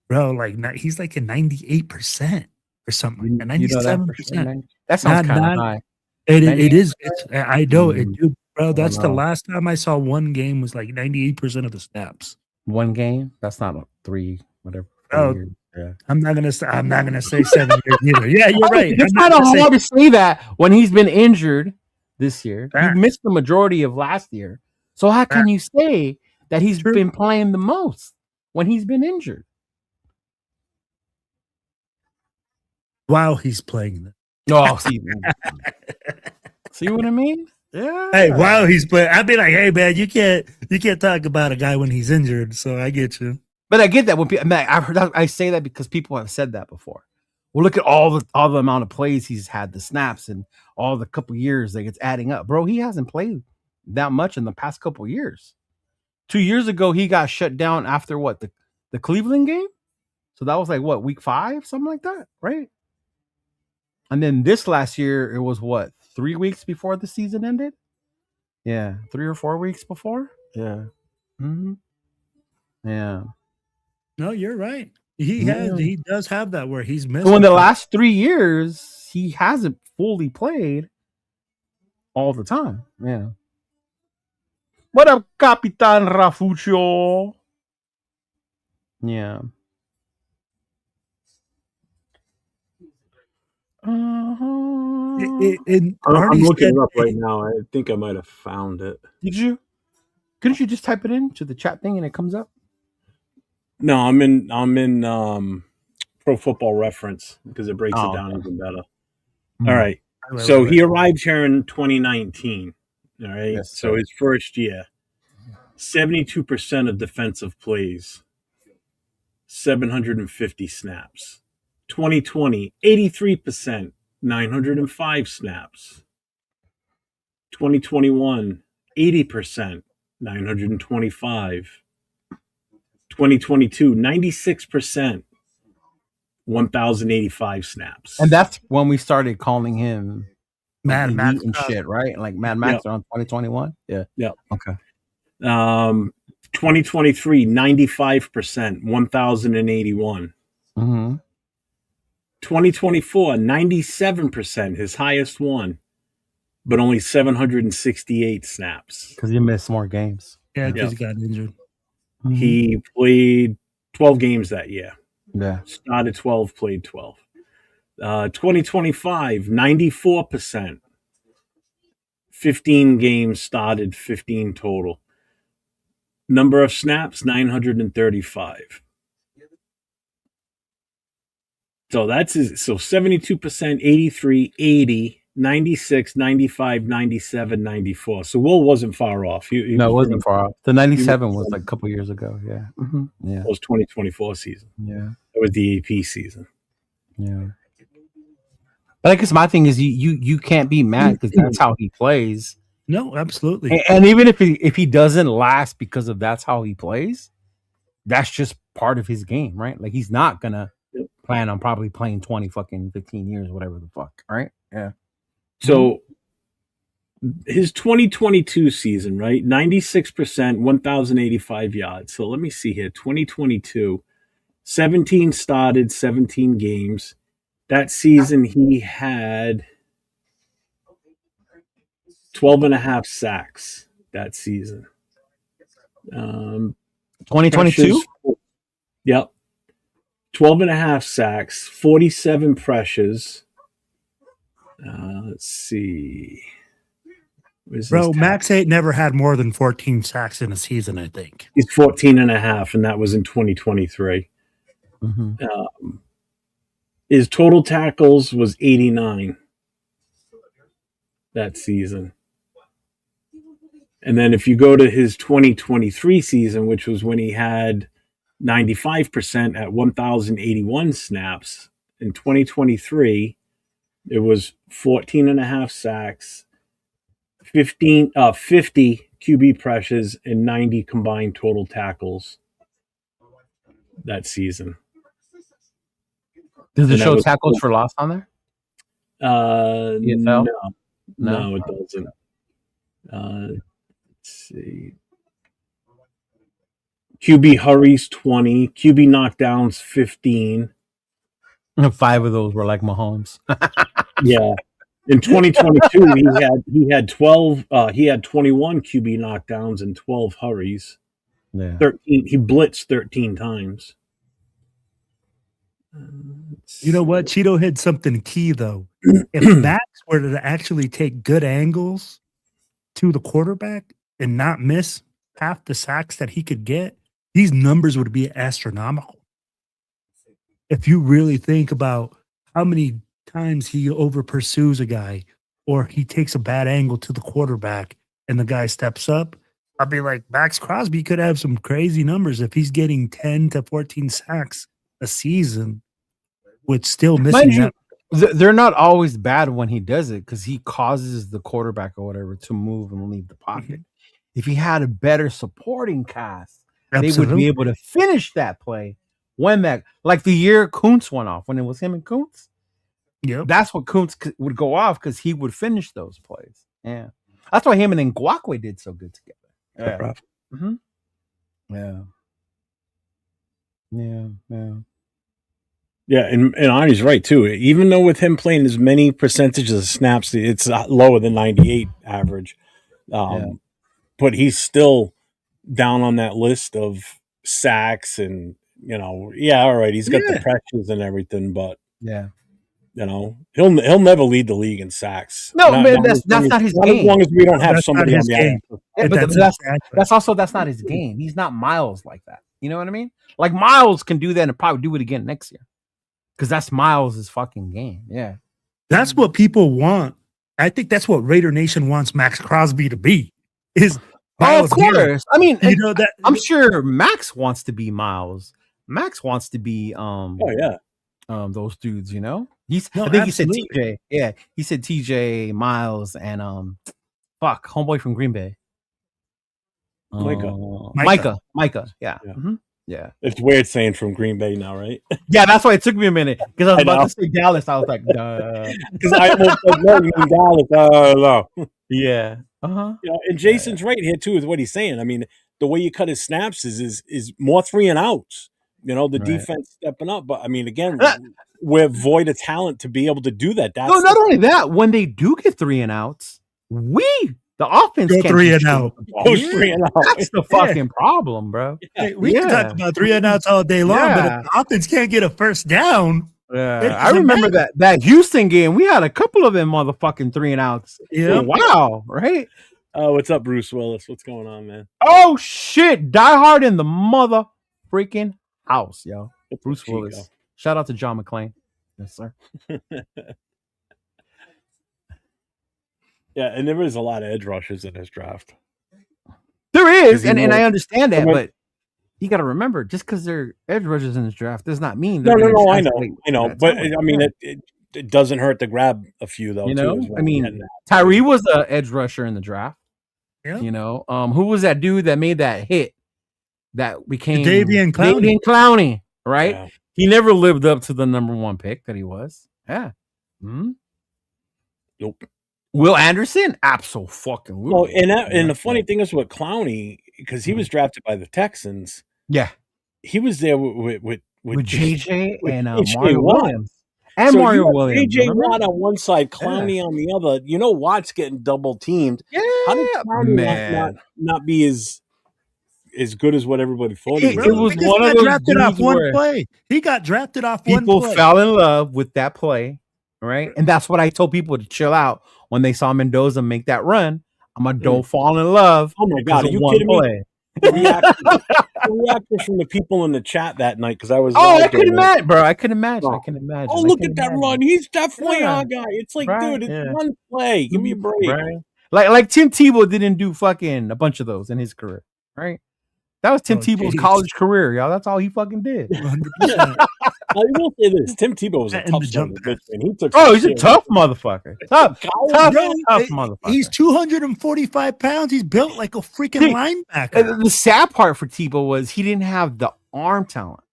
Bro, like he's like a 98% or something. Like 97%. That sounds kind of high. It is. I know it, dude. Bro, that's the last time I saw one game was like 98% of the snaps. One game? That's not 3, whatever. Bro, yeah. I'm not gonna say 7 years either. Yeah, you're right. It's kind of hard to say that when he's been injured this year. He missed the majority of last year. So how can you say that he's been playing the most when he's been injured? While he's playing it. Oh, see what I mean? Yeah. Hey, while he's playing, I'd be like, hey man, you can't talk about a guy when he's injured. So I get you. But I get that when people, man, I've heard that, I say that because people have said that before. Well, look at all the amount of plays he's had, the snaps, and all the couple years that it's adding up. Bro, he hasn't played that much in the past couple years. 2 years ago, he got shut down after what, the Cleveland game? So that was like what, week 5, something like that, right? And then this last year, it was what, 3 weeks before the season ended? Yeah, 3 or 4 weeks before. Yeah. Mm-hmm. Yeah. No, you're right. He does have that where he's missed. So in the last 3 years, he hasn't fully played all the time. Yeah. What up, Capitan Rafuccio? Yeah. I'm looking it up right now. I think I might have found it. Did you? Couldn't you just type it into the chat thing and it comes up? No, I'm in Pro Football Reference because it breaks it down even better. All right. So he arrived here in 2019. All right. Yes, so his first year, 72% of defensive plays, 750 snaps. 2020, 83%, 905 snaps. 2021, 80%, 925. 2022, 96%, 1,085 snaps. And that's when we started calling him Mad Max and shit, right? Like Mad Max on 2021. Yeah. Yeah. Okay. 2023, 95%, 1,081. Mm-hmm. 2024, 97%, his highest one, but only 768 snaps. Because he missed more games. Yeah, because he got injured. Mm-hmm. He played 12 games that year. Yeah. Started 12, played 12. 2025, 94%. 15 games started, 15 total. Number of snaps, 935. So that's his, so 72%, 83, 80, 96, 95, 97, 94. So Will wasn't far off. He no, it wasn't far off. The 97 was like a couple years ago. Yeah. Mm-hmm. Yeah. It was 2024 season. Yeah. It was the AP season. Yeah. But I guess my thing is you can't be mad because that's how he plays. No, absolutely. And even if he doesn't last because of that's how he plays, that's just part of his game, right? Like he's not gonna plan on probably playing 15 years, whatever the fuck, right? Yeah. So his 2022 season, right? 96%, 1,085 yards. So let me see here. 2022, 17 started, 17 games. That season he had 12 and a half sacks that season. 2022? Yep. 12.5 sacks, 47 pressures. Let's see. Bro, Max 8 never had more than 14 sacks in a season, I think. He's 14.5, and that was in 2023. His total tackles was 89 that season. And then if you go to his 2023 season, which was when he had 95% at 1,081 snaps, in 2023, it was 14.5 sacks, 50 QB pressures, and 90 combined total tackles that season. Does it show tackles for loss on there? No, it doesn't. Let's see. QB hurries 20, QB knockdowns 15. 5 of those were like Mahomes. Yeah. In 2022, he had 12. He had 21 QB knockdowns and 12 hurries. Yeah. 13. He blitzed 13 times. You know what? Cheeto hit something key though. If Max were to actually take good angles to the quarterback and not miss half the sacks that he could get, these numbers would be astronomical. If you really think about how many times he over pursues a guy or he takes a bad angle to the quarterback and the guy steps up, I'd be like, Max Crosby could have some crazy numbers if he's getting 10 to 14 sacks a season with still missing that. They're not always bad when he does it because he causes the quarterback or whatever to move and leave the pocket. If he had a better supporting cast, they would be able to finish that play when that, like the year Kuntz went off, when it was him and Kuntz. Yeah, that's what Kuntz would go off because he would finish those plays. Yeah, that's why him and Ngakwe did so good together. Yeah. Yeah, and Arnie's right too. Even though with him playing as many percentages of snaps, it's lower than 98 average. But he's still down on that list of sacks and, all right, he's got the pressures and everything, but he'll never lead the league in sacks. No, man, that's not his game. As long as we don't have somebody on the game. Yeah, but that's not his game. He's not Miles like that. You know what I mean? Like Miles can do that and probably do it again next year. Because that's Miles' fucking game. Yeah. That's what people want. I think that's what Raider Nation wants Max Crosby to be. Of course. I mean, that I'm sure Max wants to be Miles. Max wants to be those dudes, I think he said TJ. Yeah, he said TJ, Miles, and homeboy from Green Bay. Micah. Yeah. Mm-hmm. Yeah, it's weird saying from Green Bay now, right? Yeah, that's why it took me a minute because I was about to say Dallas. I was like, duh, because I almost said no, you mean Dallas. Yeah, and Jason's right here too with what he's saying. I mean, the way you cut his snaps is more 3 and outs. The defense stepping up, but I mean, again, we're void of talent to be able to do that. No, not only that, when they do get 3 and outs, the offense go 3 and out. Goes 3 and out. That's the fucking problem, bro. Hey, we can talk about 3 and outs all day long, but if the offense can't get a first down. Yeah, I remember that Houston game. We had a couple of them motherfucking 3 and outs. Yeah, wow, right? What's up, Bruce Willis? What's going on, man? Oh shit, Die Hard in the mother freaking house, yo. Bruce Willis. Shout out to John McClane. Yes, sir. Yeah, and there is a lot of edge rushers in this draft. There is, and I understand that, but you got to remember, just because they're edge rushers in this draft does not mean no. I know, but I mean, it doesn't hurt to grab a few though. I mean, Tyree was the edge rusher in the draft. Yeah. Who was that dude that made that hit that became Davian Clowney, right? Yeah. He never lived up to the number 1 pick that he was. Yeah. Mm-hmm. Nope. Will Anderson? Absolutely. Well, and the funny thing is with Clowney, because he was drafted by the Texans. Yeah. He was there with JJ and Mario Williams. And Mario Williams. JJ Watt on one side, Clowney on the other. Watt's getting double teamed. Yeah. How did Clowney not be as as good as what everybody thought he was. It was one of those drafted off dudes one where play. He got drafted off one people play. fell in love with that play, right? And that's what I told people to chill out when they saw Mendoza make that run. I'm a don't fall in love. Oh my god, are you kidding me? The reaction from the people in the chat that night, because I was. I could imagine, bro. I can imagine. Oh, look at that run! He's definitely our guy. It's like, dude, it's one play. Give me a break. Right. Like Tim Tebow didn't do fucking a bunch of those in his career, right? That was Tim Tebow's college career, y'all. That's all he fucking did. 100%. I will say this: Tim Tebow was a tough son of a bitch, man. He took. He's a tough motherfucker. Tough motherfucker. He's 245 pounds. He's built like a freaking linebacker. The sad part for Tebow was he didn't have the arm talent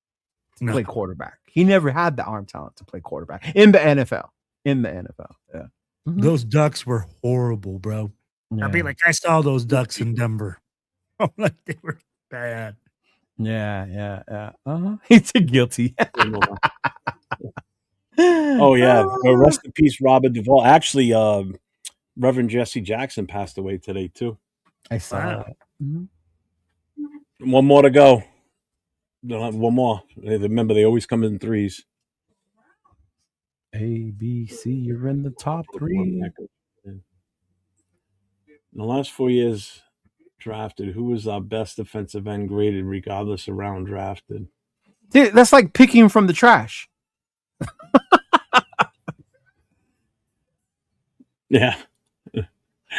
to play quarterback. He never had the arm talent to play quarterback in the NFL. Yeah. Mm-hmm. Those Ducks were horrible, bro. Yeah. I mean, like I saw those Ducks in Denver. Like they were bad. Yeah. He's a guilty. Oh yeah. Rest in peace, Robert Duvall. Actually, Reverend Jesse Jackson passed away today too. I saw that. Mm-hmm. One more to go. They'll have one more. Remember, they always come in threes. A, B, C. You're in the top 3. In the last 4 years drafted, who was our best defensive end graded regardless of round drafted? Dude, that's like picking from the trash. Yeah.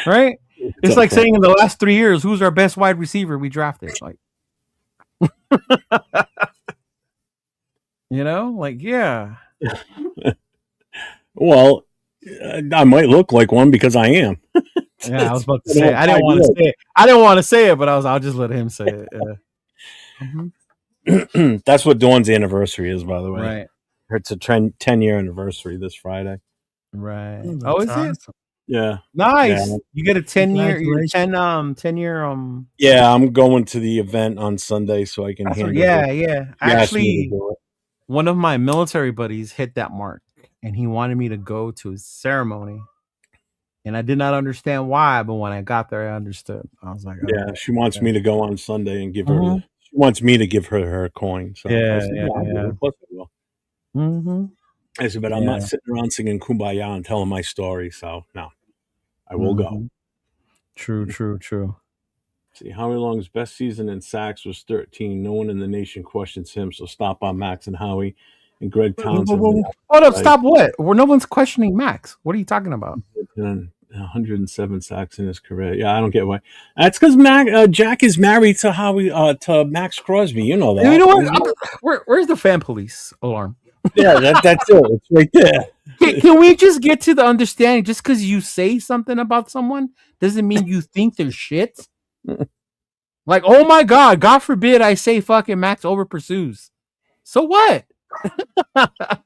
Right? It's like saying in the last 3 years, who's our best wide receiver we drafted? Like, yeah. Well, I might look like one because I am. Yeah, I was about to say. I didn't want to say it. I didn't want to say it, but I'll just let him say it. Mm-hmm. That's what Dawn's anniversary is, by the way. Right. It's a 10-year anniversary this Friday. Right. Oh, is it? Yeah. Nice. Yeah. You get a 10-year. 10-year. Yeah, I'm going to the event on Sunday, so I can handle it. Yeah. Actually, one of my military buddies hit that mark, and he wanted me to go to his ceremony. And I did not understand why, but when I got there, I understood. I was like, yeah, she wants me to go on Sunday and give her. She wants me to give her coin. So yeah. Of course I will. Mm-hmm. I said, but I'm not sitting around singing Kumbaya and telling my story. So no, I will go. True. See, Howie Long's best season in sacks was 13. No one in the nation questions him. So stop on Max and Howie and Greg Townsend. Hold up, stop what? No one's questioning Max. What are you talking about? 107 sacks in his career. Yeah, I don't get why. That's because Jack is married to Howie to Max Crosby. You know that. You know what? Where's the fan police alarm? Yeah, that's it. It's right there. Can we just get to the understanding? Just because you say something about someone doesn't mean you think they're shit. Like, oh my God forbid I say fucking Max over pursues. So what?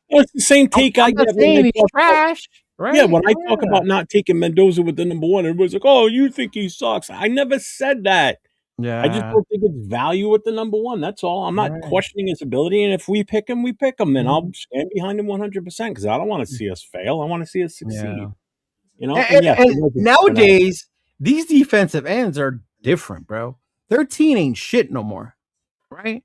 It's the same take I get when he's trash. Right? Yeah, when I talk about not taking Mendoza with the number 1, everybody's like, "Oh, you think he sucks?" I never said that. Yeah, I just don't think it's value with the number 1. That's all. I'm not questioning his ability, and if we pick him, we pick him, and I'll stand behind him 100% because I don't want to see us fail. I want to see us succeed. Yeah. You know. And nowadays, these defensive ends are different, bro. 13 ain't shit no more, right?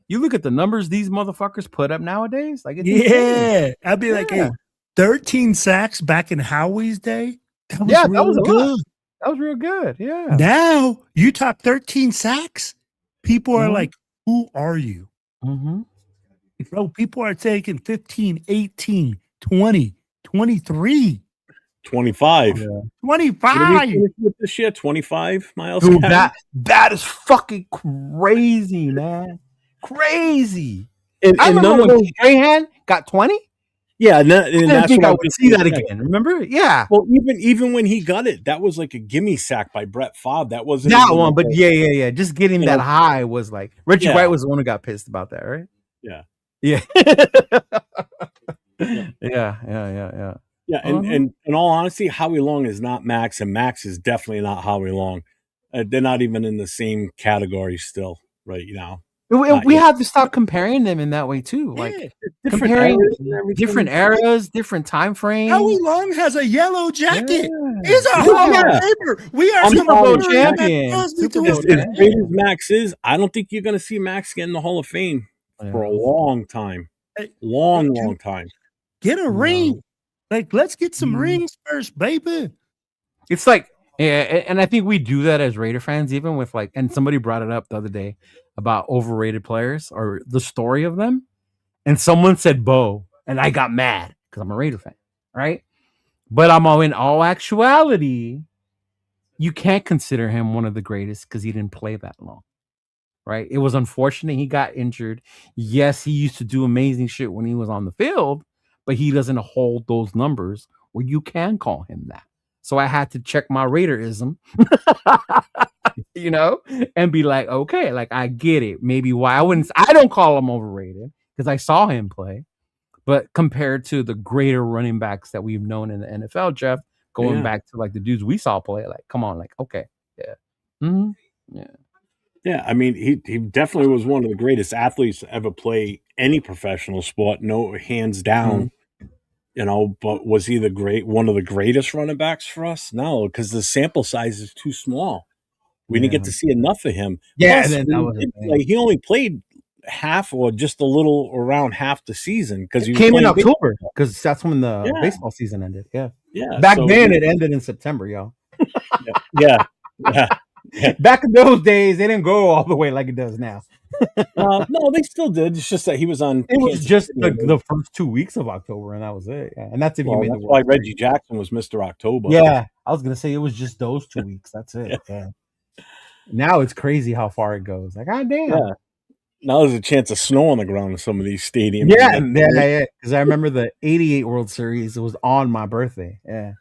You look at the numbers these motherfuckers put up nowadays. Like, it's insane. I'd be like, hey, 13 sacks back in Howie's day. That was good. That was real good. Yeah. Now you talk 13 sacks. People are like, who are you? Mm-hmm. Bro, people are taking 15, 18, 20, 23. 25. Yeah. 25. With this year, 25 miles. Dude, that is fucking crazy, man. Crazy. I remember when Strahan got 20. Yeah, and I didn't think I would see that again. Remember? Yeah. Well, even when he got it, that was like a gimme sack by Brett Favre. That wasn't that one, but yeah. Just getting that high was like Richie Wright was the one who got pissed about that, right? Yeah. Yeah. Yeah. And in all honesty, Howie Long is not Max, and Max is definitely not Howie Long. They're not even in the same category still right now. We have to stop comparing them in that way too. Like comparing different eras, different time frames. Howie Long has a yellow jacket. He's a Hall of Famer. We are Super Bowl champion. As great as Max is, I don't think you're going to see Max get in the Hall of Fame for a long time. Long time. Get a ring. Like, let's get some rings first, baby. It's like, and I think we do that as Raider fans, even with like, and somebody brought it up the other day about overrated players or the story of them. And someone said Bo, and I got mad because I'm a Raider fan, right? But in all actuality, you can't consider him one of the greatest because he didn't play that long, right? It was unfortunate he got injured. Yes, he used to do amazing shit when he was on the field, but he doesn't hold those numbers where you can call him that. So I had to check my Raiderism, you know, and be like, okay, like I get it. Maybe why I don't call him overrated because I saw him play. But compared to the greater running backs that we've known in the NFL, Jeff, going back to like the dudes we saw play, like, come on, like, okay, yeah. I mean, he definitely was one of the greatest athletes to ever play any professional sport. No, hands down. You know, but was he one of the greatest running backs for us? No, because the sample size is too small. We didn't get to see enough of him. Yeah, plus, he only played half or just a little around half the season because he came in October because that's when the baseball season ended. Yeah. Back then it ended in September, y'all. Yeah. Back in those days, they didn't go all the way like it does now. No, they still did. It's just that he was on. It was just the first 2 weeks of October, and that was it. Yeah. And that's if you made the That's why Reggie Jackson was Mr. October. Yeah, I was gonna say it was just those 2 weeks. That's it. Yeah. Now it's crazy how far it goes. Like, God damn. Yeah. Now there's a chance of snow on the ground in some of these stadiums. Yeah. Because I remember the '88 World Series. It was on my birthday. Yeah.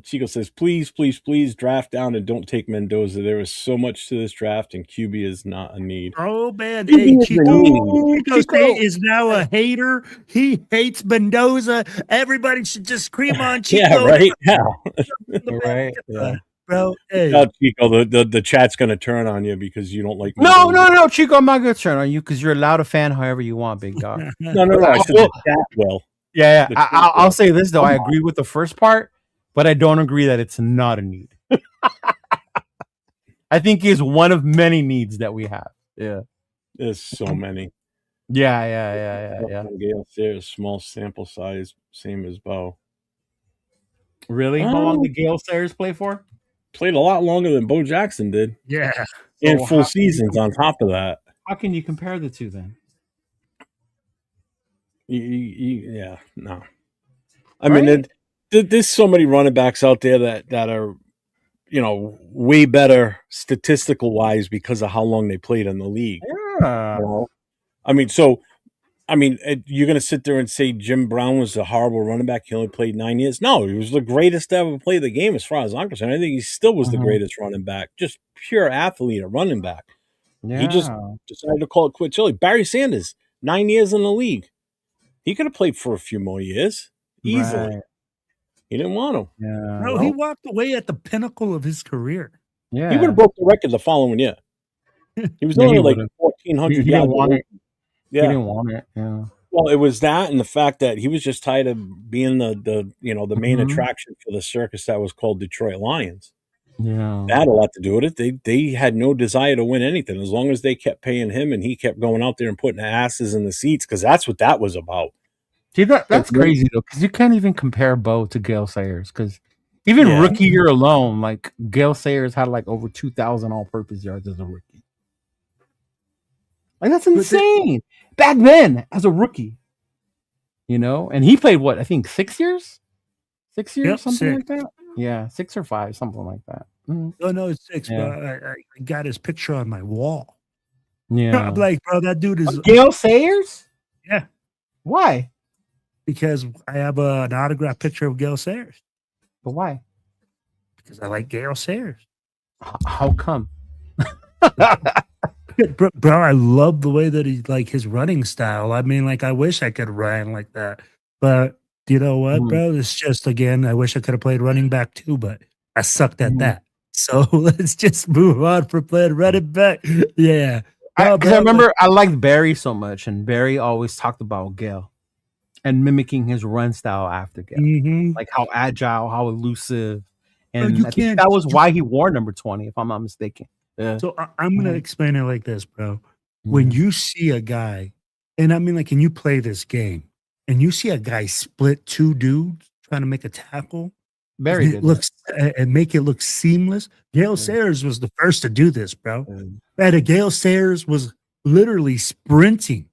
Chico says, please draft down and don't take Mendoza. There is so much to this draft, and QB is not a need. Oh, man. Hey, Chico is now a hater. He hates Mendoza. Everybody should just scream on Chico. Yeah, right? Yeah. Right. Yeah. Bro, hey. No, Chico, the chat's going to turn on you because you don't like Mendoza. No, Chico, I'm not going to turn on you because you're allowed to fan however you want, big dog. No. I said the chat will. Yeah. I'll say this, though. I agree with the first part. But I don't agree that it's not a need. I think he's one of many needs that we have. Yeah. There's so many. Yeah. Gale Sayers, small sample size, same as Bo. Really? How long did Gale Sayers play for? Played a lot longer than Bo Jackson did. Yeah. And full seasons on top of that. How can you compare the two then? Yeah, no. I mean, there's so many running backs out there that are, you know, way better statistical wise because of how long they played in the league. Yeah. You know? You're going to sit there and say Jim Brown was a horrible running back. He only played 9 years. No, he was the greatest to ever play the game as far as I'm concerned. I think he still was the greatest running back, just pure athlete, a running back. Yeah. He just decided to call it quits early. Barry Sanders, 9 years in the league. He could have played for a few more years easily. Right. He didn't want to. Yeah. No, he walked away at the pinnacle of his career. Yeah. He would have broke the record the following year. He was only like 1,400 yards. He didn't want it. Yeah. He didn't want it. Yeah. Well, it was that and the fact that he was just tired of being the main attraction for the circus that was called Detroit Lions. Yeah. That had a lot to do with it. They had no desire to win anything as long as they kept paying him and he kept going out there and putting asses in the seats because that's what that was about. See, that's crazy, though, because you can't even compare Bo to Gale Sayers, because even rookie year alone, like, Gale Sayers had, like, over 2,000 all-purpose yards as a rookie. Like, that's insane. Back then, as a rookie, you know? And he played, what, I think 6 years? 6 years, something like that? Yeah, 6 or 5, something like that. Oh, no, it's 6, but I got his picture on my wall. Yeah. I'm like, bro, that dude is... Gale Sayers? Yeah. Why? Because I have an autographed picture of Gale Sayers. But why? Because I like Gale Sayers. How come? Bro, I love the way that he's like his running style. I mean, like, I wish I could run like that. But you know what, bro? It's just, again, I wish I could have played running back too, but I sucked at that. So let's just move on from playing running back. Yeah. Because I remember I liked Barry so much, and Barry always talked about Gale. and mimicking his run style after Gale. Mm-hmm. Like how agile, how elusive. Bro, And you I think can't- that was why he wore number 20, if I'm not mistaken. Yeah. So I'm going to explain it like this, bro. Mhm. When you see a guy, and I mean, like, can you play this game and you see a guy split two dudes trying to make a tackle? Very It good. looks and make it look seamless. Gale Sayers was the first to do this, bro. And Gale Sayers was literally sprinting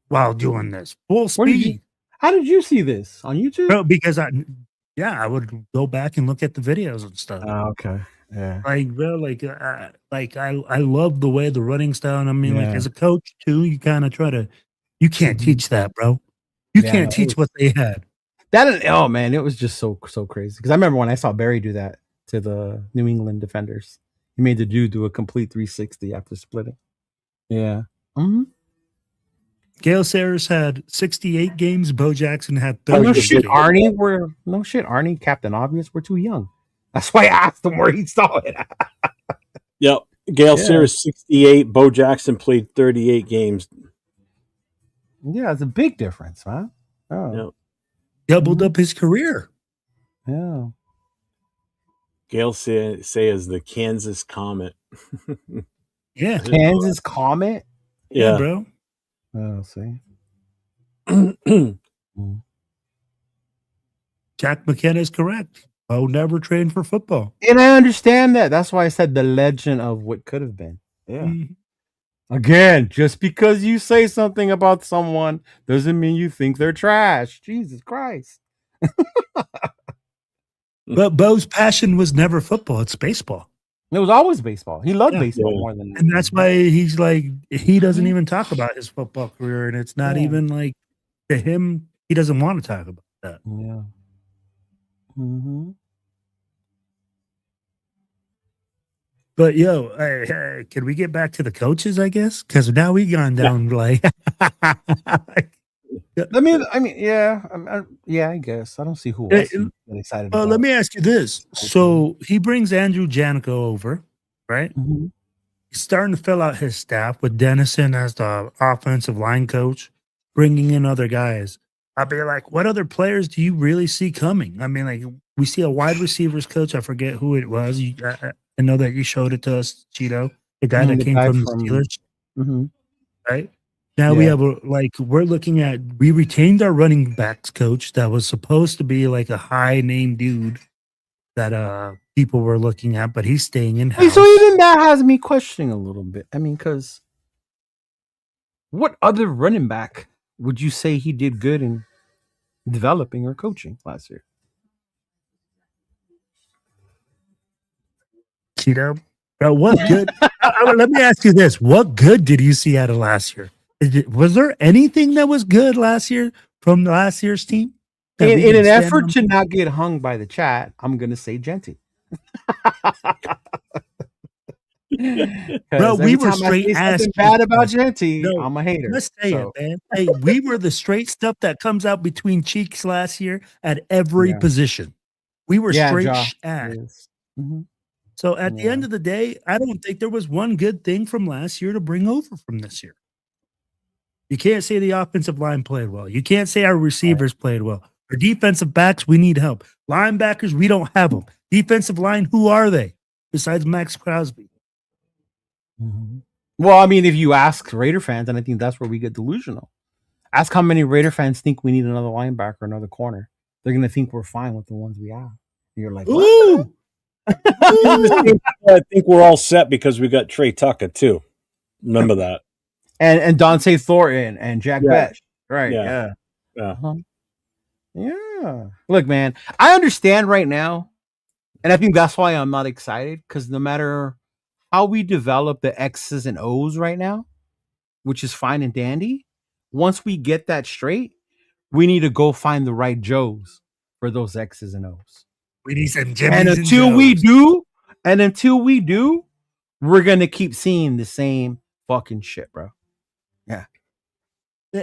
while doing this full speed. How did you see this on YouTube? Bro, because I would go back and look at the videos and stuff. Oh, okay. Yeah. Like, bro, I love the way the running style. And I mean, like, as a coach too, you kind of try to, you can't teach that, bro. You can't teach what they had. Oh man, it was just so crazy. Because I remember when I saw Barry do that to the New England defenders, he made the dude do a complete 360 after splitting. Yeah. Mm-hmm. Gale Sayers had 68 games. Bo Jackson had 30. No shit, Arnie, Captain Obvious, we're too young. That's why I asked him where he saw it. Yep. Gale Sayers 68. Bo Jackson played 38 games. Yeah, it's a big difference, man. Oh. Yep. Doubled up his career. Yeah. Gale Sayers, the Kansas Comet. Yeah. Kansas Comet? Yeah, bro. Oh, see. Jack McKenna is correct. Bo never trained for football. And I understand that. That's why I said the legend of what could have been. Yeah. Mm-hmm. Again, just because you say something about someone doesn't mean you think they're trash. Jesus Christ. But Bo's passion was never football. It's baseball. It was always baseball. He loved baseball more than and that's why he's like, he doesn't even talk about his football career. And it's not even like to him, he doesn't want to talk about that. Yeah. Mm-hmm. But can we get back to the coaches, I guess? Because now we gone down like I guess. I don't see who else he's excited about. Let me ask you this. So he brings Andrew Janico over, right? Mm-hmm. He's starting to fill out his staff with Dennison as the offensive line coach, bringing in other guys. I'll be like, what other players do you really see coming? I mean, like, we see a wide receivers coach. I forget who it was. I know that you showed it to us, Cheeto, the guy that came from the Steelers. Mm-hmm. Right? Now we have we're looking at, we retained our running backs coach that was supposed to be like a high name dude that people were looking at, but he's staying in house. So even that has me questioning a little bit. I mean, because what other running back would you say he did good in developing or coaching last year? Cheeto, bro, what good? Let me ask you this: what good did you see out of last year? Was there anything that was good last year from last year's team? In an effort to not get hung by the chat, I'm gonna say Genty. Bro, we were straight ass bad about Genty. No, I'm a hater. Let's say it, man. Hey, we were the straight stuff that comes out between cheeks last year at every position. We were straight ass. Mm-hmm. So at the end of the day, I don't think there was one good thing from last year to bring over from this year. You can't say the offensive line played well. You can't say our receivers played well. Our defensive backs, we need help. Linebackers, we don't have them. Defensive line, who are they besides Max Crosby? Mm-hmm. Well, I mean, if you ask Raider fans, and I think that's where we get delusional. Ask how many Raider fans think we need another linebacker, another corner. They're going to think we're fine with the ones we have. And you're like, ooh. I think we're all set because we got Trey Tucker too. Remember that. And Dante Thornton and Jack Betch. Right. Yeah. Yeah. Look, man, I understand right now. And I think that's why I'm not excited, because no matter how we develop the X's and O's right now, which is fine and dandy, once we get that straight, we need to go find the right Joes for those X's and O's. We need some Jimmys and until we do, we're gonna keep seeing the same fucking shit, bro. Yeah.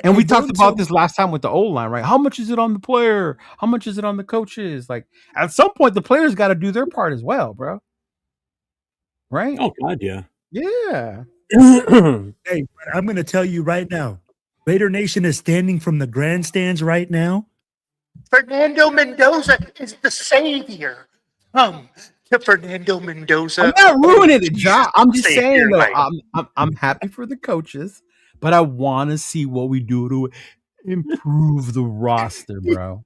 And we talked about this last time with the O-line, right? How much is it on the player? How much is it on the coaches? Like, at some point, the players got to do their part as well, bro. Right? Oh God, yeah. Yeah. Hey, I'm gonna tell you right now, Raider Nation is standing from the grandstands right now. Fernando Mendoza is the savior. To Fernando Mendoza. I'm not ruining the job. I'm just saying though, I'm happy for the coaches, but I want to see what we do to improve the roster, bro.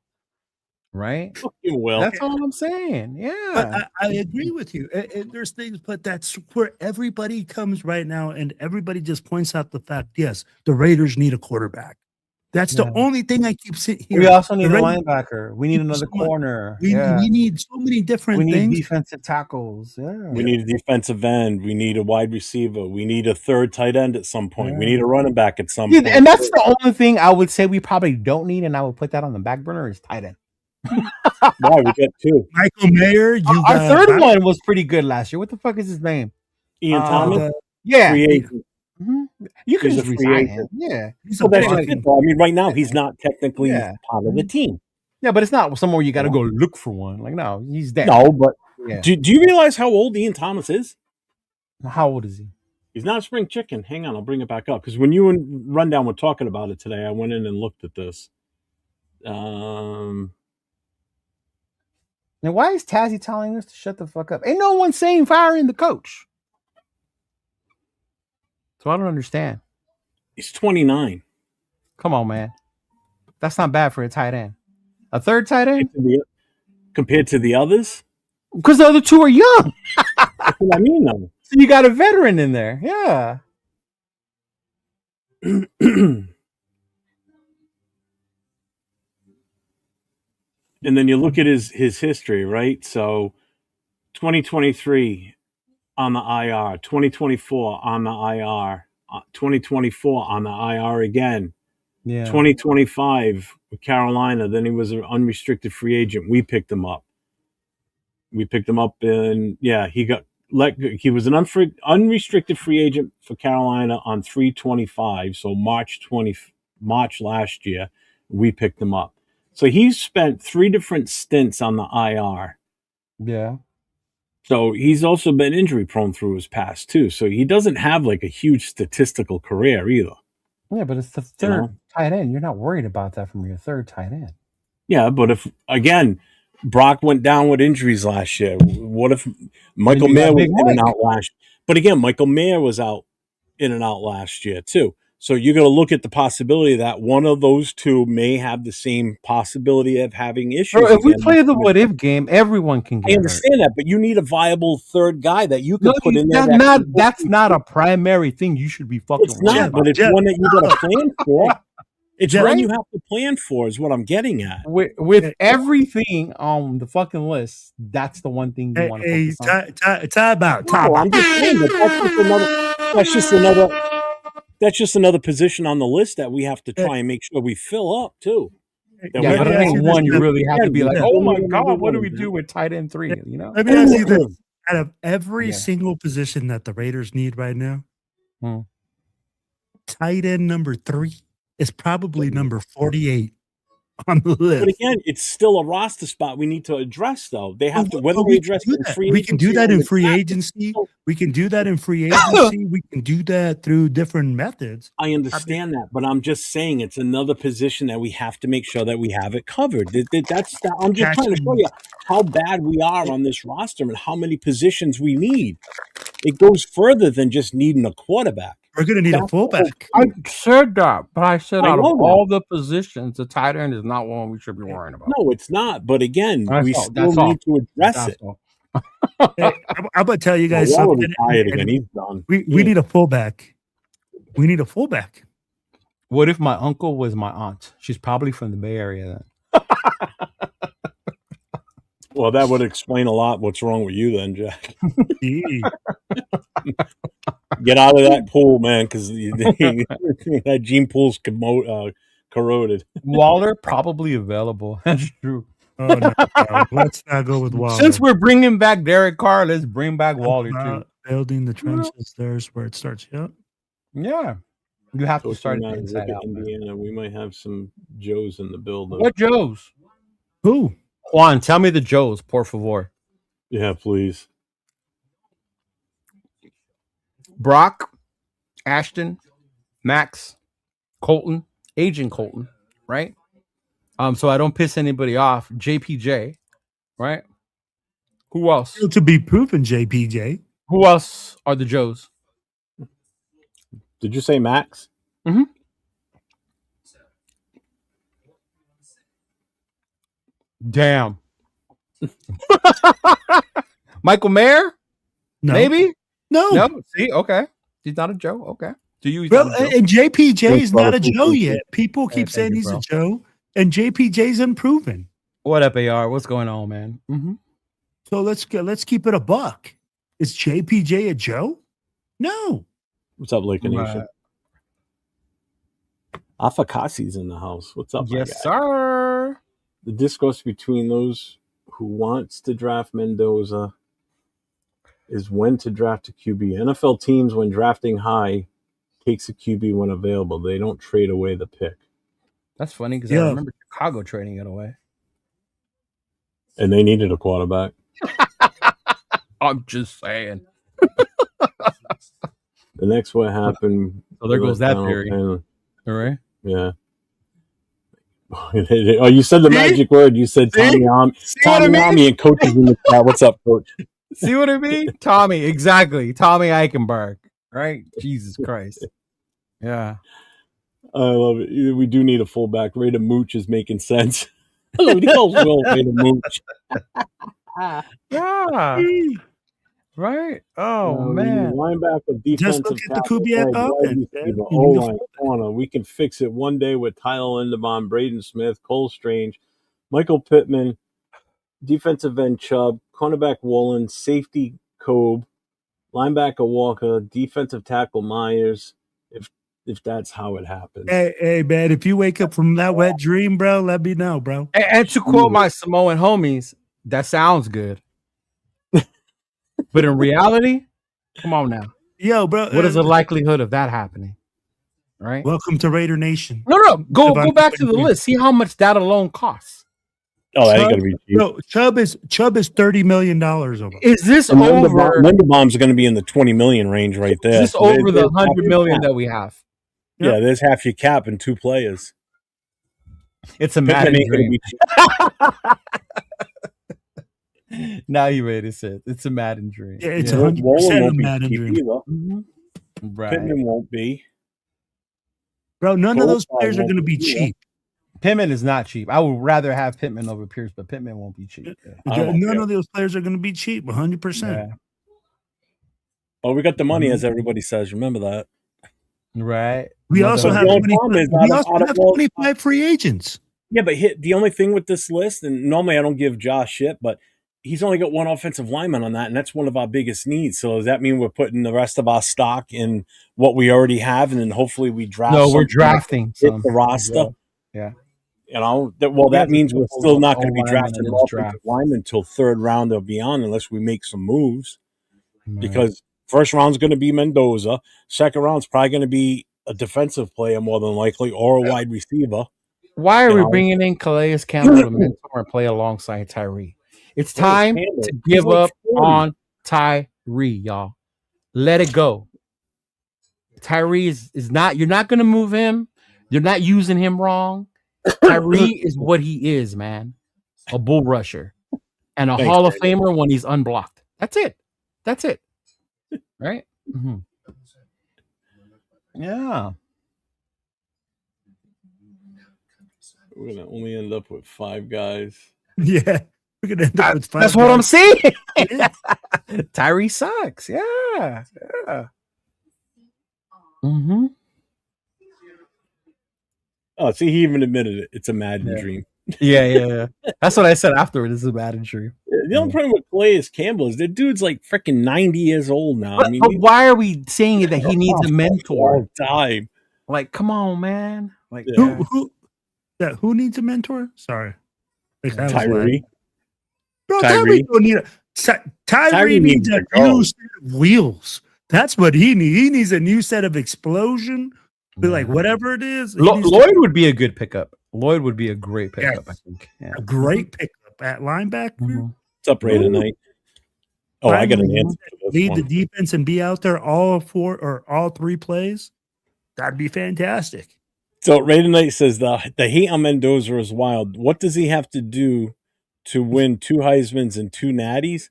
Right? Well, that's all I'm saying. Yeah, but I agree with you. There's things, but that's where everybody comes right now, and everybody just points out the fact. Yes, the Raiders need a quarterback. That's the only thing I keep sitting here. We also need a linebacker. We need another corner. We need so many different things. We need defensive tackles. Yeah. We need a defensive end. We need a wide receiver. We need a third tight end at some point. We need a running back at some point. And that's the only thing I would say we probably don't need, and I would put that on the back burner is tight end. Why? We got two. Michael Mayer. Our third one was pretty good last year. What the fuck is his name? Ian Thomas. Yeah. Free agent. You can just resign him. Yeah. So that's just it. I mean, right now he's not technically part of the team. Yeah, but it's not somewhere you got to go look for one. Like, no, he's dead. No, but do you realize how old Ian Thomas is? How old is he? He's not a spring chicken. Hang on, I'll bring it back up. Because when you and Rundown were talking about it today, I went in and looked at this. Now, why is Tazzy telling us to shut the fuck up? Ain't no one saying firing the coach. So I don't understand. He's 29. Come on, man. That's not bad for a tight end. A third tight end? Compared to the others? Because the other two are young. That's what I mean, though. So you got a veteran in there. Yeah. And then you look at his history, right? So 2023 on the IR, 2024 on the IR, 2024 on the IR again. Yeah. 2025 with Carolina. Then he was an unrestricted free agent. We picked him up. He got he was an unrestricted free agent for Carolina on 3/25. So March last year, we picked him up. So he's spent 3 different stints on the IR. Yeah. So he's also been injury prone through his past too. So he doesn't have like a huge statistical career either. Yeah, but it's the third tight end. You're not worried about that from your third tight end. Yeah, but if again Brock went down with injuries last year, what if Michael Mayer was in and out last year? But again, Michael Mayer was out in and out last year too. So you're going to look at the possibility that one of those two may have the same possibility of having issues. Bro, if we play the what-if game, everyone can get I understand that, but you need a viable third guy that you can put in there. That's not a primary thing you should be fucking It's not, but it's one that you got to plan for. It's one you have to plan for is what I'm getting at. With everything on the fucking list, that's the one thing you want to focus on. Time out. I'm just saying that's just another position on the list that we have to try and make sure we fill up too. Yeah, but it ain't one you really have to be like, oh my God, what do we do with tight end 3? You know? Let me ask you this. Out of every single position that the Raiders need right now, tight end number 3 is probably number 48 on the list. But again, it's still a roster spot we need to address, though. They have to, whether we address it in free agency. We can do that in free agency. We can do that in free agency. We can do that through different methods. I understand that, but I'm just saying it's another position that we have to make sure that we have it covered. I'm just trying to show you how bad we are on this roster and how many positions we need. It goes further than just needing a quarterback. We're going to need a fullback. I said that, but I said out of all the positions, the tight end is not one we should be worrying about. No, it's not. But again, we still need to address it. Hey, I'm going to tell you guys something. He's done. We need a fullback. We need a fullback. What if my uncle was my aunt? She's probably from the Bay Area then. Well, that would explain a lot what's wrong with you then, Jack. Get out of that pool, man, because that gene pool's corroded. Waller probably available. That's true. Oh, no. Let's not go with Waller. Since we're bringing back Derek Carr, let's bring back Waller too. Building the trenches, there's where it starts. Yep. Yeah. You have to start it inside out. Indiana, we might have some Joes in the building. What Joes? Who? Juan, tell me the Joes, por favor. Yeah, please. Brock, Ashton, Max, Colton, Agent Colton, right? So I don't piss anybody off. JPJ, right? Who else? Still to be proven, JPJ. Who else are the Joes? Did you say Max? Mm-hmm. Damn. Michael Mayer? No. Maybe? No. No. See, okay. He's not a Joe. Okay. To you, he's Bro, not a Joe. and JPJ is Thanks, not a brother. Joe yet. People Hey, keep thank saying you, he's bro. a Joe, and JPJ's unproven. What up, AR? What's going on, man? Mm-hmm. So let's keep it a buck. Is JPJ a Joe? No. What's up, Laker Nation? Afakasi's in the house. What's up, Yes, my guy? sir. The discourse between those who wants to draft Mendoza is when to draft a QB. NFL teams, when drafting high, takes a QB when available. They don't trade away the pick. That's funny because I remember Chicago trading it away. And they needed a quarterback. I'm just saying. The next what happened. So there goes that theory. All right. Yeah. Oh, you said the magic word. You said Tommy Ami and coaches in the chat. What's up, coach? See what I mean? Tommy, exactly. Tommy Eichenberg, right? Jesus Christ. Yeah. I love it. We do need a fullback. Raider Mooch is making sense. Nobody calls Will Raider Mooch. Yeah. Right. Oh, man. Linebacker, defensive Just look at the tackle, Kubiak offense. O-line, corner. We can fix it one day with Tyler Linderbaum, Braden Smith, Cole Strange, Michael Pittman, defensive end Chubb, cornerback Woolen, safety Cobb, linebacker Walker, defensive tackle Myers. If that's how it happens. Hey, man, if you wake up from that wet dream, bro, let me know, bro. And to quote my Samoan homies, that sounds good. But in reality, come on now. Yo, bro. What is the likelihood of that happening? Right? Welcome to Raider Nation. No. Go back to the list. See how much that alone costs. Oh, that ain't gonna be cheap. No, Chubb is $30 million over. Is this over? Linderbaum's going to be in the 20 million range right there. Is this over the 100 million that we have? Yeah, there's half your cap in 2 players. It's a Madden dream. Now you made it sense. It's a Madden dream. Yeah, it's 100% a Madden dream. Mm-hmm. Right. Pittman won't be. Bro, none of those players are going to be cheap. Pittman is not cheap. I would rather have Pittman over Pierce, but Pittman won't be cheap. Yeah. None of those players are going to be cheap, 100%. Yeah. Oh, we got the money, as everybody says. Remember that. Right. We also have 25 free agents. Yeah, but the only thing with this list, and normally I don't give Josh shit, but he's only got one offensive lineman on that, and that's one of our biggest needs. So does that mean we're putting the rest of our stock in what we already have, and then hopefully we draft? No, we're drafting the roster. Yeah. You know, that means we're still not going to be drafting offensive linemen until 3rd round or beyond, unless we make some moves. Right. Because first round's going to be Mendoza. Second round's probably going to be a defensive player more than likely, or a wide receiver. Why are we bringing in Calais Campbell to mentor and play alongside Tyree? It's time to give up on Tyree, y'all. Let it go. Tyree is not, you're not going to move him. You're not using him wrong. Tyree is what he is, man. A bull rusher and a Hall of Famer when he's unblocked. That's it. Right? Mm-hmm. Yeah. We're going to only end up with 5 guys. Yeah. We're going to end up with 5 That's what I'm saying. Tyree sucks. Yeah. Mm-hmm. Oh, see, he even admitted it. It's a Madden dream. Yeah. That's what I said afterward. This is a Madden dream. The only problem with Calais Campbell is the dude's like freaking 90 years old now. But why are we saying that he needs a mentor? All time. Like, come on, man. Like, who needs a mentor? Sorry. Tyree. Bro, Tyree needs a new set of wheels. That's what he needs. He needs a new set of explosion. But like whatever it is, Lloyd would be a good pickup. Lloyd would be a great pickup, I think. Yeah. A great pickup at linebacker. Mm-hmm. What's up, Ray, tonight? Oh, I got an answer. Lead the defense and be out there all 4 or all 3 plays. That'd be fantastic. So Raider Knight says the hate on Mendoza is wild. What does he have to do to win 2 Heismans and 2 Natties?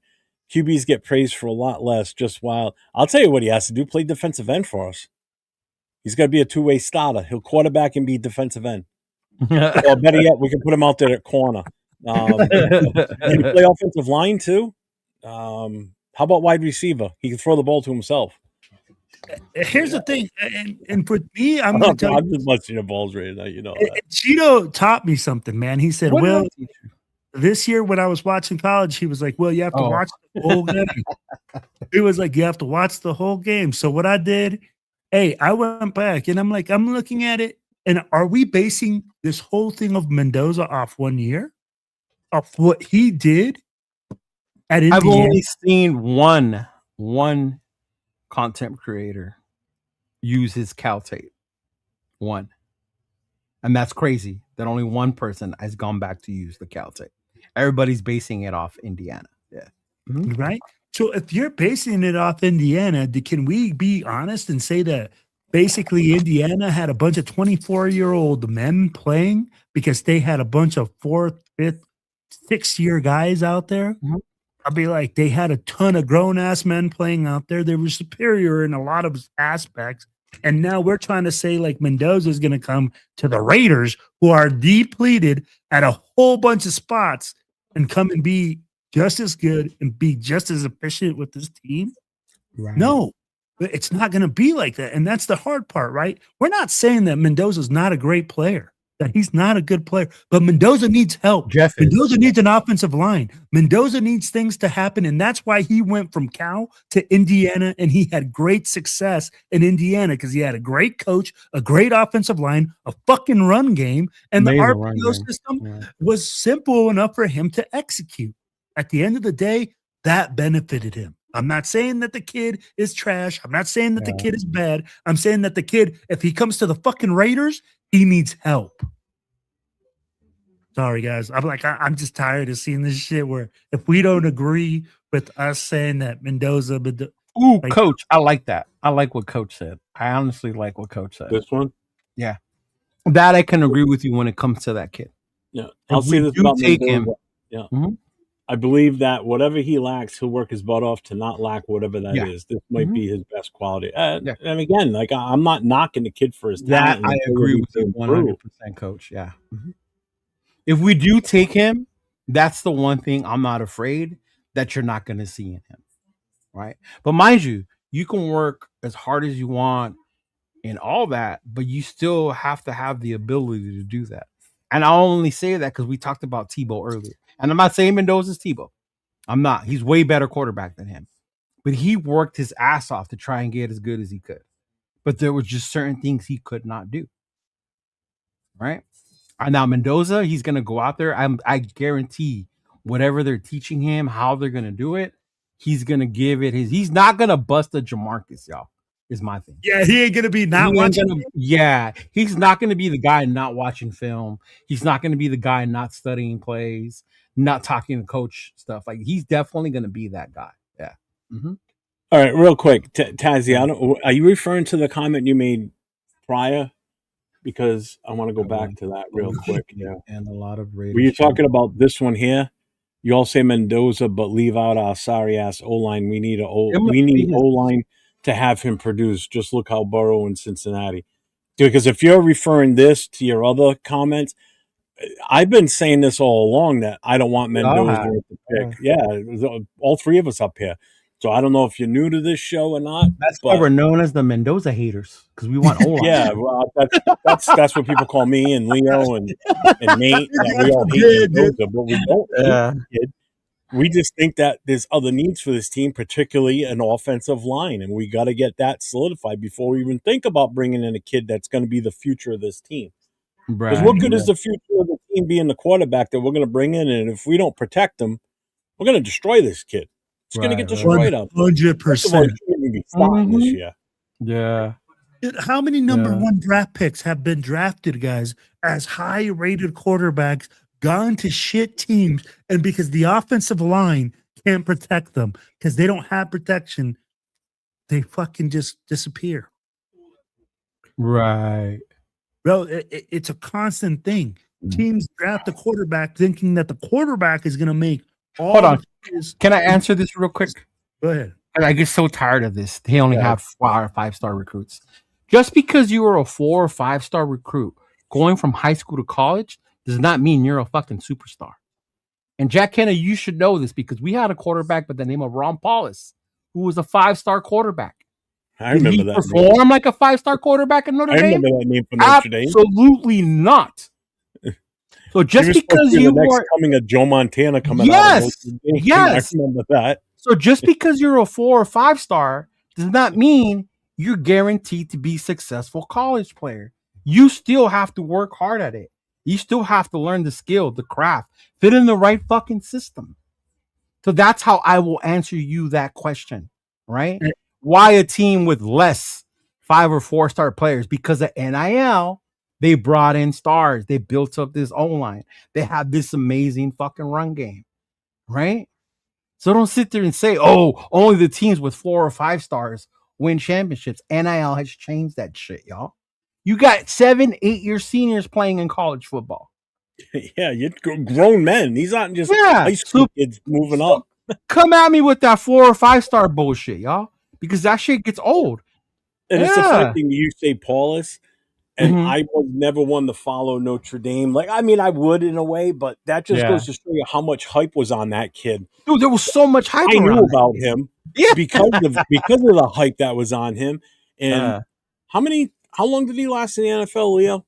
QBs get praised for a lot less. Just wild. I'll tell you what he has to do: play defensive end for us. He's got to be a two-way starter. He'll quarterback and be defensive end. Or better yet, we can put him out there at corner. Can he play offensive line too? How about wide receiver? He can throw the ball to himself. Here's the thing, and for me, I'm going to tell you, I'm just busting your balls right now. You know, Cheeto taught me something, man. He said, "Well, this year when I was watching college, he was like, well, you have to watch the whole game." He was like, you have to watch the whole game. So what I did, hey, I went back and I'm like, I'm looking at it, and are we basing this whole thing of Mendoza off 1 year, of what he did at Indiana? I've only seen one content creator use his Cal tape. One. And that's crazy that only one person has gone back to use the Cal tape. Everybody's basing it off Indiana. Yeah. Mm-hmm. Right. So if you're basing it off Indiana, can we be honest and say that basically Indiana had a bunch of 24-year-old men playing because they had a bunch of 4th, 5th, 6th-year guys out there? Mm-hmm. I'll be like, they had a ton of grown-ass men playing out there. They were superior in a lot of aspects. And now we're trying to say like Mendoza is going to come to the Raiders, who are depleted at a whole bunch of spots, and come and be just as good and be just as efficient with this team. Right. No, it's not going to be like that. And that's the hard part, right? We're not saying that Mendoza's not a great player, that he's not a good player, but Mendoza needs help. Mendoza needs an offensive line. Mendoza needs things to happen. And that's why he went from Cal to Indiana, and he had great success in Indiana because he had a great coach, a great offensive line, a fucking run game, and the RPO system was simple enough for him to execute. At the end of the day, that benefited him. I'm not saying that the kid is trash. I'm not saying that the kid is bad. I'm saying that the kid, if he comes to the fucking Raiders, he needs help. Sorry, guys. I'm just tired of seeing this shit where if we don't agree with us saying that Mendoza, Coach, I like that. I like what Coach said. I honestly like what Coach said. This one? Yeah. That I can agree with you when it comes to that kid. Yeah. I'll say this about take him. Yeah. Mm-hmm. I believe that whatever he lacks, he'll work his butt off to not lack whatever that is. This might be his best quality. And again, like I'm not knocking the kid for his talent. I agree with you 100%, Coach. Yeah. Mm-hmm. If we do take him, that's the one thing I'm not afraid that you're not going to see in him. Right. But mind you, you can work as hard as you want and all that, but you still have to have the ability to do that. And I only say that because we talked about Tebow earlier. And I'm not saying Mendoza's Tebow. I'm not. He's way better quarterback than him. But he worked his ass off to try and get as good as he could. But there were just certain things he could not do. Right? And now Mendoza, he's going to go out there. I guarantee whatever they're teaching him, how they're going to do it, he's going to give it his. He's not going to bust a Jamarcus, y'all. Is my thing. Yeah, he ain't gonna be not watching. He's not gonna be the guy not watching film. He's not gonna be the guy not studying plays, not talking to coach stuff. Like he's definitely gonna be that guy. Yeah. Mm-hmm. All right, real quick, Tazzy, are you referring to the comment you made prior? Because I want to go back to that real quick. Yeah, and a lot of Raiders. Were you talking about this one here? You all say Mendoza, but leave out our sorry ass O line. We need O line to have him produce. Just look how Burrow in Cincinnati. Because if you're referring this to your other comments, I've been saying this all along that I don't want Mendoza to pick. Yeah, all three of us up here. So I don't know if you're new to this show or not. That's why we're known as the Mendoza haters, because we want O-line. Yeah, well, that's what people call me and Leo and Nate. We all hate Mendoza, but we don't hate it. We just think that there's other needs for this team, particularly an offensive line, and we got to get that solidified before we even think about bringing in a kid that's going to be the future of this team. Because what good is the future of the team being the quarterback that we're going to bring in, and if we don't protect him, we're going to destroy this kid. It's going to get destroyed out. 100%. This year. Yeah. How many number one draft picks have been drafted, guys, as high-rated quarterbacks, gone to shit teams, and because the offensive line can't protect them because they don't have protection, they fucking just disappear. Right. bro. It's a constant thing. Teams draft the quarterback thinking that the quarterback is going to make all. Hold on. Can I answer this real quick? Go ahead. I get so tired of this. They only have 4 or 5-star recruits. Just because you were a 4 or 5-star recruit going from high school to college does not mean you're a fucking superstar. And Jack Kennedy, you should know this because we had a quarterback by the name of Ron Paulus, who was a 5-star quarterback. I remember that. Perform like a 5-star quarterback in Notre Dame? I remember that name from Notre Dame. Absolutely not. So just because you were coming a Joe Montana coming out. Yes. I remember that. So just because you're a 4 or 5-star does not mean you're guaranteed to be a successful college player. You still have to work hard at it. You still have to learn the skill, the craft, fit in the right fucking system. So that's how I will answer you that question, right? Why a team with less 5 or 4-star players? Because of NIL, they brought in stars. They built up this O-line. They have this amazing fucking run game, right? So don't sit there and say, oh, only the teams with 4 or 5 stars win championships. NIL has changed that shit, y'all. You got 7, 8-year seniors playing in college football. Yeah, you're grown men. These aren't just high school kids moving up. Come at me with that 4 or 5-star bullshit, y'all, because that shit gets old. And it's the funny thing you say, Paulus, and I was never one to follow Notre Dame. Like, I mean, I would in a way, but that just goes to show you how much hype was on that kid. Dude, there was so much hype. I knew about him because of the hype that was on him. And how long did he last in the NFL, Leo?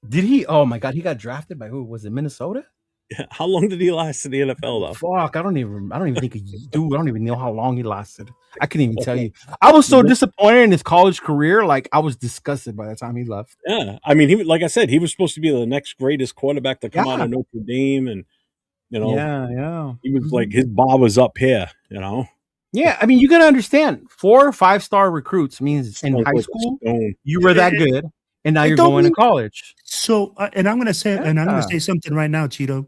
Did he? Oh my God, he got drafted by who? Was it Minnesota? How long did he last in the NFL though? Fuck, I don't even think dude, I don't even know how long he lasted. I couldn't even tell you. I was so disappointed in his college career, like I was disgusted by the time he left. Yeah. I mean, he, like I said, he was supposed to be the next greatest quarterback to come out of Notre Dame, and he was like, his bar was up here, Yeah, I mean, you gotta understand, 4 or 5-star recruits means in high school you were that good, and now you're going to college. So, and I'm gonna say, and I'm gonna say something right now, Cheeto.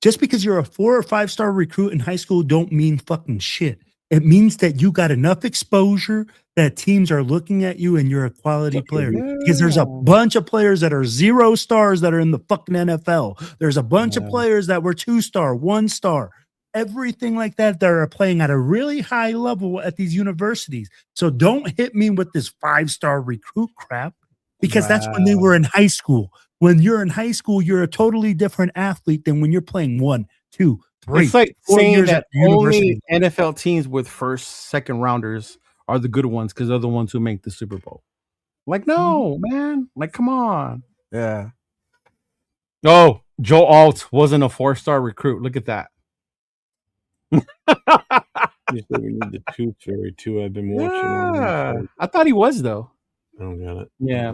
Just because you're a 4 or 5-star recruit in high school, don't mean fucking shit. It means that you got enough exposure that teams are looking at you and you're a quality player. Because there's a bunch of players that are 0 stars that are in the fucking NFL. There's a bunch of players that were 2-star, 1-star. Everything like that are playing at a really high level at these universities. So don't hit me with this 5-star recruit crap, because that's when they were in high school. When you're in high school, you're a totally different athlete than when you're playing 1, 2, 3. It's like saying that only NFL teams with 1st, 2nd rounders are the good ones because they're the ones who make the Super Bowl. Like, no, man. Like, come on. Yeah. No, Joe Alt wasn't a 4-star recruit. Look at that. We need the Tooth Fairy too. I've been watching. I thought he was though. I don't got it. Yeah.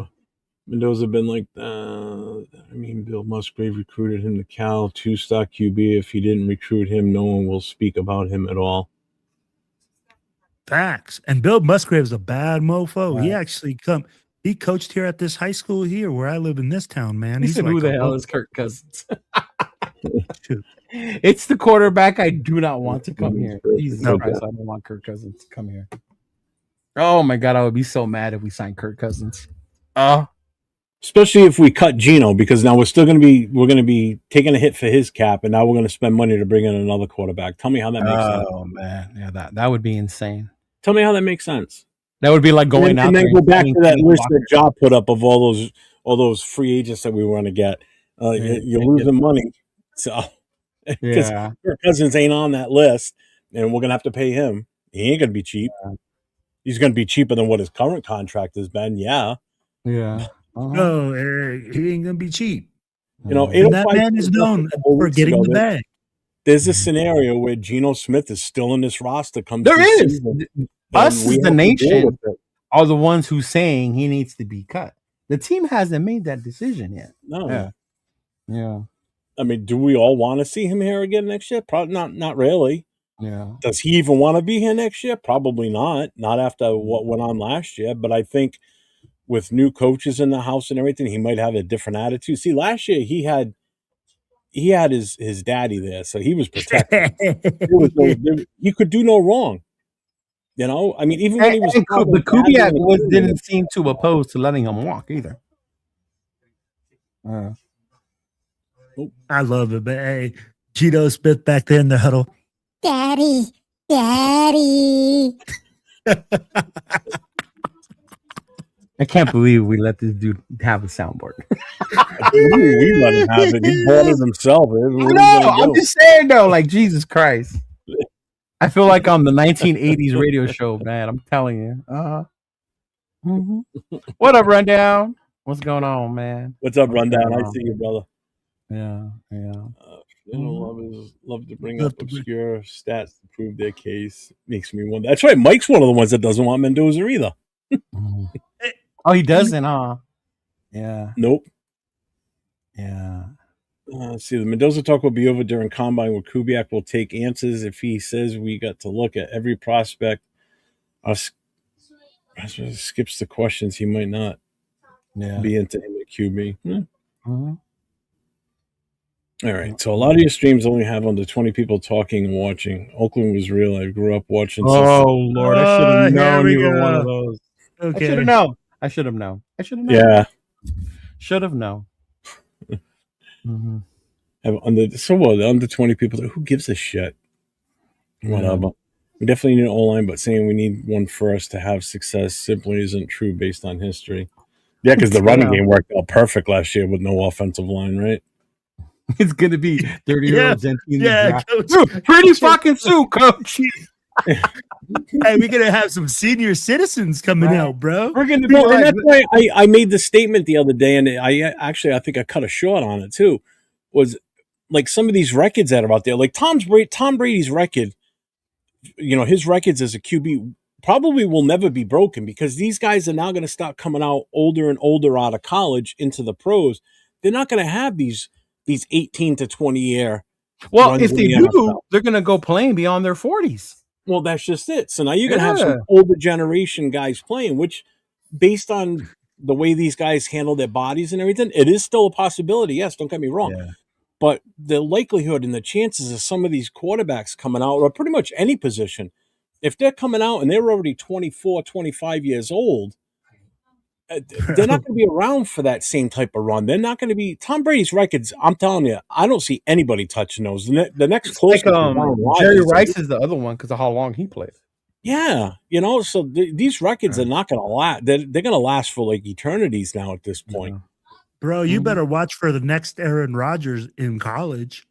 Mendoza have been like, I mean, Bill Musgrave recruited him to Cal, 2-star QB. If he didn't recruit him, no one will speak about him at all. Facts. And Bill Musgrave is a bad mofo. Right. He actually he coached here at this high school here where I live in this town, man. He said, like, who the hell is Kirk Cousins? It's the quarterback I do not want to come here. Jesus Christ, I don't want Kirk Cousins to come here. Oh my God, I would be so mad if we signed Kirk Cousins. Especially if we cut Geno, because now we're going to be taking a hit for his cap, and now we're going to spend money to bring in another quarterback. Tell me how that makes sense. Oh man, yeah, that would be insane. Tell me how that makes sense. That would be like going out and then go back to that list that Job put up of all those free agents that we want to get. You're losing money, so because Kirk Cousins ain't on that list, and we're going to have to pay him. He ain't going to be cheap. Yeah. He's going to be cheaper than what his current contract has been. Yeah. No, he ain't gonna be cheap. That man is known for getting the bag. There's a scenario where Geno Smith is still in this roster. There is. Us as the nation are the ones who saying he needs to be cut. The team hasn't made that decision yet. No. Yeah. I mean, do we all want to see him here again next year? Probably not. Not really. Yeah. Does he even want to be here next year? Probably not. Not after what went on last year. But I think, with new coaches in the house and everything, he might have a different attitude. See, last year he had his daddy there, so he was protected. He could do no wrong. I mean, even when he was the Kubiak didn't seem too opposed to letting him walk either. I love it, but hey, Cheeto spit back there in the huddle. Daddy, Daddy. I can't believe we let this dude have a soundboard. We let him have it. He bought it himself. I'm just saying though, like Jesus Christ. I feel like I'm the 1980s radio show, man. I'm telling you. What up, Rundown? What's going on, man? What's up, Rundown? I see you, brother. Yeah. Love to bring up obscure stats to prove their case. Makes me wonder. That's right. Mike's one of the ones that doesn't want Mendoza either. Oh, he doesn't, huh? Yeah. Nope. Yeah. Let's see. The Mendoza talk will be over during Combine where Kubiak will take answers. If he says we got to look at every prospect, skips the questions, he might not be into him at QB. All right. So a lot of your streams only have under 20 people talking and watching. Oakland was real. I grew up watching. Oh, Lord. I should have known you were one of those. Okay. I should have known. I should have known. Yeah. Should have known. Under 20 people. Who gives a shit? Whatever. We definitely need an O-line, but saying we need one for us to have success simply isn't true based on history. Yeah, because the running game worked out perfect last year with no offensive line, right? It's going to be 30-year-olds in the draft. Coach. Pretty fucking soon, coach. Hey, we're going to have some senior citizens coming out, bro. We're going to be and that's why I made the statement the other day, and I think I cut a short on it too, was like some of these records that are out there, like Tom Brady's record, his records as a QB probably will never be broken because these guys are now going to start coming out older and older out of college into the pros. They're not going to have these 18 to 20 year. Well, if they do, they're going to go playing beyond their 40s. Well, that's just it. So now you're going to have some older generation guys playing, which based on the way these guys handle their bodies and everything, it is still a possibility. Yes, don't get me wrong. Yeah. But the likelihood and the chances of some of these quarterbacks coming out, or pretty much any position, if they're coming out and they're already 24, 25 years old, they're not going to be around for that same type of run. They're not going to be Tom Brady's records. I'm telling you, I don't see anybody touching those. The next closest, Jerry Rice is the other one because of how long he played. Yeah, so these records are not going to last. They're going to last for like eternities now at this point. Yeah. Bro, you better watch for the next Aaron Rodgers in college.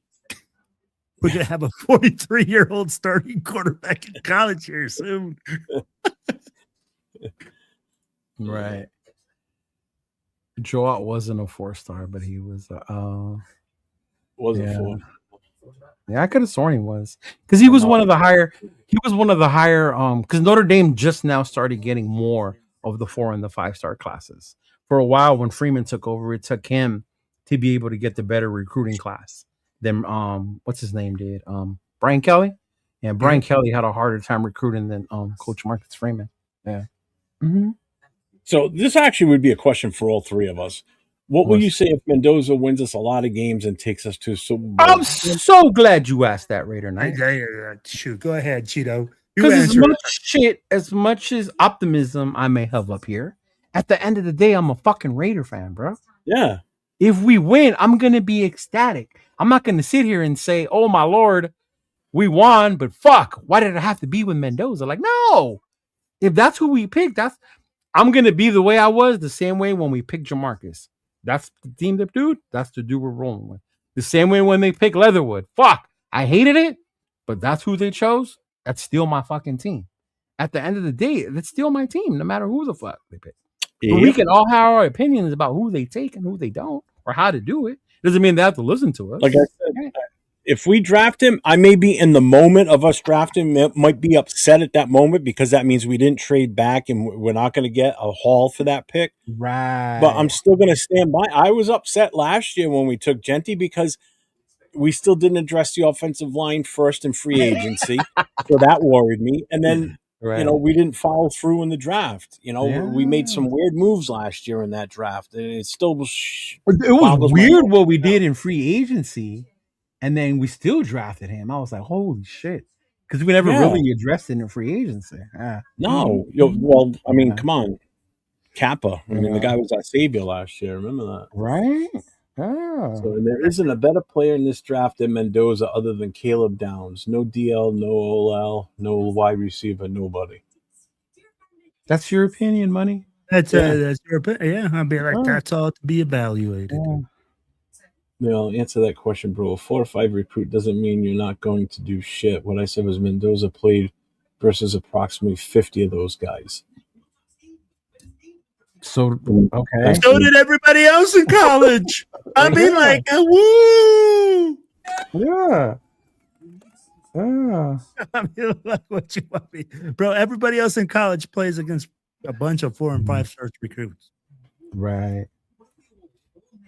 We're going to have a 43-year-old starting quarterback in college here soon. Right. Joe wasn't a 4-star, but he was wasn't 4. Yeah, I could have sworn he was because he was one of the higher. He was one of the higher. Because Notre Dame just now started getting more of the 4 and the 5-star classes. For a while, when Freeman took over, it took him to be able to get the better recruiting class than what's his name did. Brian Kelly. Yeah, Brian Kelly had a harder time recruiting than Coach Marcus Freeman. Yeah. Mm-hmm. So this actually would be a question for all three of us. What will you say if Mendoza wins us a lot of games and takes us to Super Bowl? I'm so glad you asked that, Raider Knight. Shoot, go ahead, Cheeto. Because as much as optimism I may have up here, at the end of the day, I'm a fucking Raider fan, bro. Yeah. If we win, I'm going to be ecstatic. I'm not going to sit here and say, oh, my Lord, we won, but fuck, why did it have to be with Mendoza? Like, no. If that's who we picked, I'm going to be the way I was the same way when we picked Jamarcus. That's the team that dude. That's the dude we're rolling with. The same way when they picked Leatherwood. Fuck, I hated it, but that's who they chose. That's still my fucking team. At the end of the day, that's still my team, no matter who the fuck they pick. But we can all have our opinions about who they take and who they don't, or how to do it. Doesn't mean they have to listen to us. Like I said, if we draft him, I may be in the moment of us drafting him, might be upset at that moment because that means we didn't trade back and we're not going to get a haul for that pick. Right. But I'm still going to stand by. I was upset last year when we took Genty because we still didn't address the offensive line first in free agency. So that worried me. And then, we didn't follow through in the draft. We made some weird moves last year in that draft. And it still was. It was weird what we did in free agency. And then we still drafted him. I was like, holy shit. Because we never really addressed it in free agency. No. I mean, come on. Kappa. I mean, the guy was our savior last year. Remember that? Right? So, and there isn't a better player in this draft than Mendoza other than Caleb Downs. No DL, no OL, no wide receiver, nobody. That's your opinion, Money. That's your opinion. Yeah, I'll be like, that's all to be evaluated. Answer that question, bro. A 4 or 5 recruit doesn't mean you're not going to do shit. What I said was Mendoza played versus approximately 50 of those guys. So okay. So did everybody else in college. I mean, like, woo! Yeah. I mean, like, what you want me, bro? Everybody else in college plays against a bunch of 4 and 5 star recruits. Right.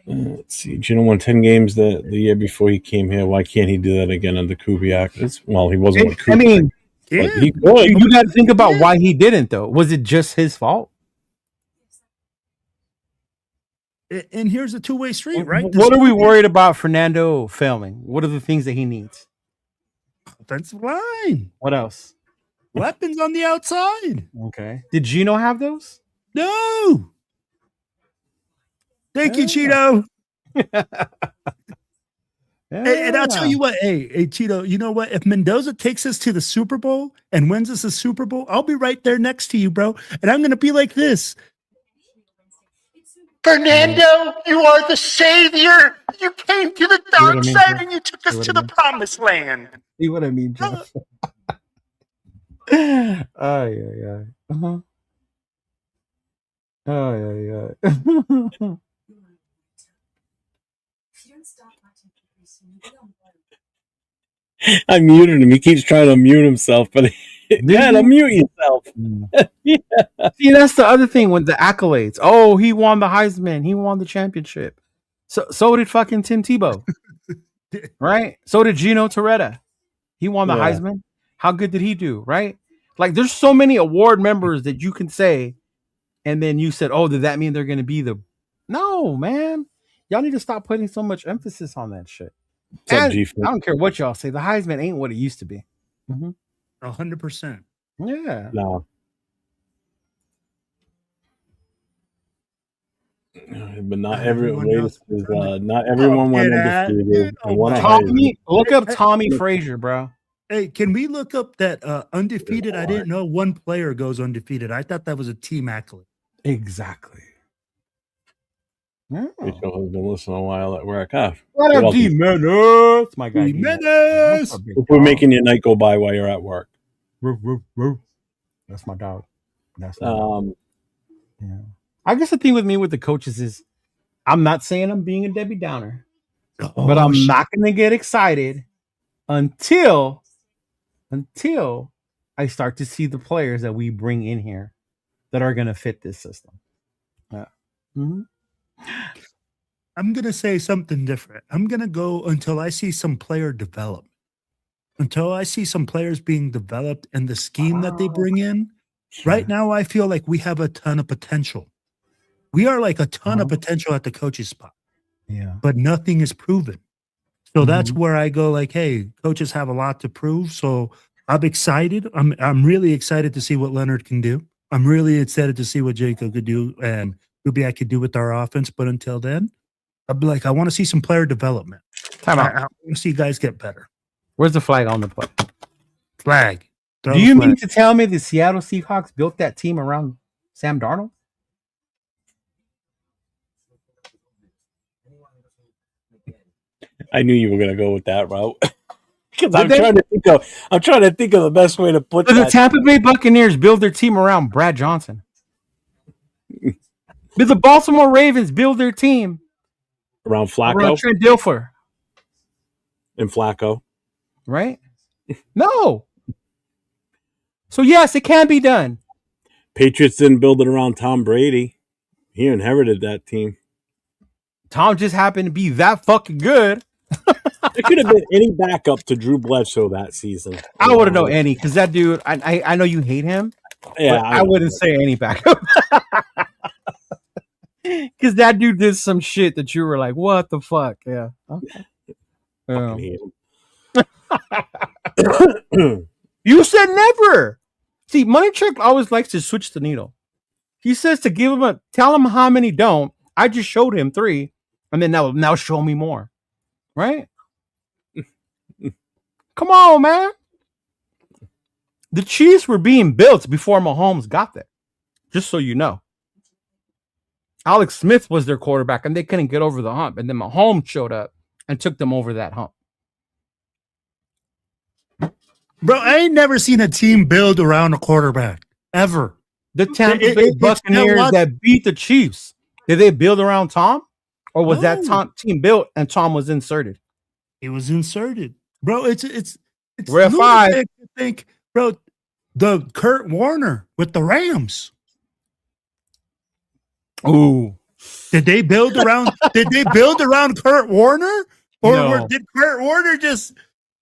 Let's see. Gino won 10 games the year before he came here. Why can't he do that again under Kubiak? Well, he wasn't with Kubiak. I mean, yeah. You got to think about why he didn't, though. Was it just his fault? And here's a two-way street, right? What are we worried about Fernando failing? What are the things that he needs? Offensive line. What else? Weapons on the outside. Okay. Did Gino have those? No. Thank you, Cheeto. And I'll tell you what, hey, Cheeto, you know what? If Mendoza takes us to the Super Bowl and wins us a Super Bowl, I'll be right there next to you, bro. And I'm going to be like this. Fernando, you are the savior. You came to the dark side and you took us to the promised land. See what I mean, Jeff? Yeah. Uh-huh. Yeah. I muted him. He keeps trying to mute himself, but unmute yourself. Yeah. See, that's the other thing with the accolades. Oh, he won the Heisman. He won the championship. So did fucking Tim Tebow. Right? So did Gino Torretta. He won the Heisman. How good did he do? Right? Like, there's so many award members that you can say, and then you said, oh, did that mean they're going to be the... No, man. Y'all need to stop putting so much emphasis on that shit. And I don't care what y'all say. The Heisman ain't what it used to be. 100%. Yeah. No. But not everyone went undefeated. Look up Tommy Frazier, bro. Hey, can we look up that undefeated? I didn't know one player goes undefeated. I thought that was a team accolade. Exactly. Rachel has been listening a while at work. What up, D-Menace? My guy, D-Menace. We're making your night go by while you're at work. That's my dog. That's my dog. Yeah. I guess the thing with me with the coaches is I'm not saying I'm being a Debbie Downer, but I'm not going to get excited until I start to see the players that we bring in here that are going to fit this system. Yeah. Mm-hmm. I'm going to say something different. I'm going to go until I see some player development. Until I see some players being developed and the scheme that they bring in. Sure. Right now, I feel like we have a ton of potential. We are like a ton of potential at the coach's spot. Yeah. But nothing is proven. So that's where I go like, hey, coaches have a lot to prove. So I'm excited. I'm really excited to see what Leonard can do. I'm really excited to see what Jacob could do and Kubiak could do with our offense. But until then, I'll be like, I want to see some player development. Time out. I want to see guys get better. Where's the flag on the play? Flag. Do you mean to tell me the Seattle Seahawks built that team around Sam Darnold? I knew you were going to go with that route. Because I'm trying to think of the best way to put that. The Tampa Bay Buccaneers build their team around Brad Johnson. Did the Baltimore Ravens build their team around Flacco? Around Trent Dilfer. And Flacco. Right? No. So, yes, it can be done. Patriots didn't build it around Tom Brady. He inherited that team. Tom just happened to be that fucking good. It could have been any backup to Drew Bledsoe that season. I wouldn't know any because that dude, I know you hate him. Yeah, I wouldn't say any backup. Because that dude did some shit that you were like, what the fuck? Yeah. Okay. You said never. See, Money Truck always likes to switch the needle. He says to tell him how many don't. I just showed him 3. And then now show me more. Right? Come on, man. The Chiefs were being built before Mahomes got there. Just so you know. Alex Smith was their quarterback, and they couldn't get over the hump. And then Mahomes showed up and took them over that hump. Bro, I ain't never seen a team build around a quarterback. Ever. The Tampa Bay Buccaneers that beat the Chiefs, did they build around Tom? Or was that team built and Tom was inserted? He was inserted. Bro, it's We're 5. To think, bro, the Kurt Warner with the Rams. Ooh. Did they build around Kurt Warner? Or did Kurt Warner just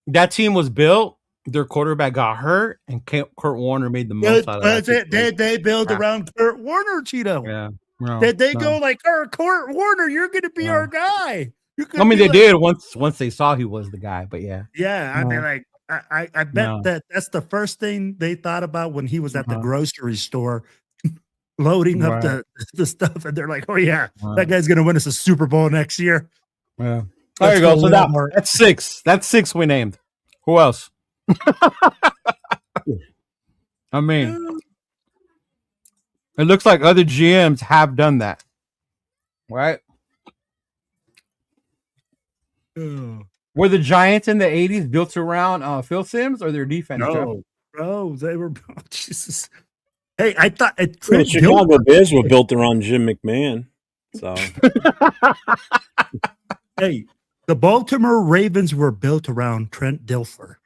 that team was built, their quarterback got hurt, and Kurt Warner made the most out of it. Did they build around Kurt Warner, Cheeto? Yeah. No, did they go like, Kurt Warner, you're gonna be our guy? I mean, they did once they saw he was the guy, but yeah. Yeah, I mean, like I bet that's the first thing they thought about when he was at the grocery store loading up the stuff, and they're like, oh yeah, that guy's gonna win us a Super Bowl next year. Yeah. There you go. So that's 6. That's 6 we named. Who else? I mean, it looks like other GMs have done that. Right? Were the Giants in the 80s built around Phil Simms or their defense? No, bro, they were Jesus. Hey, I thought the Chicago Bears were built around Jim McMahon. So hey, the Baltimore Ravens were built around Trent Dilfer.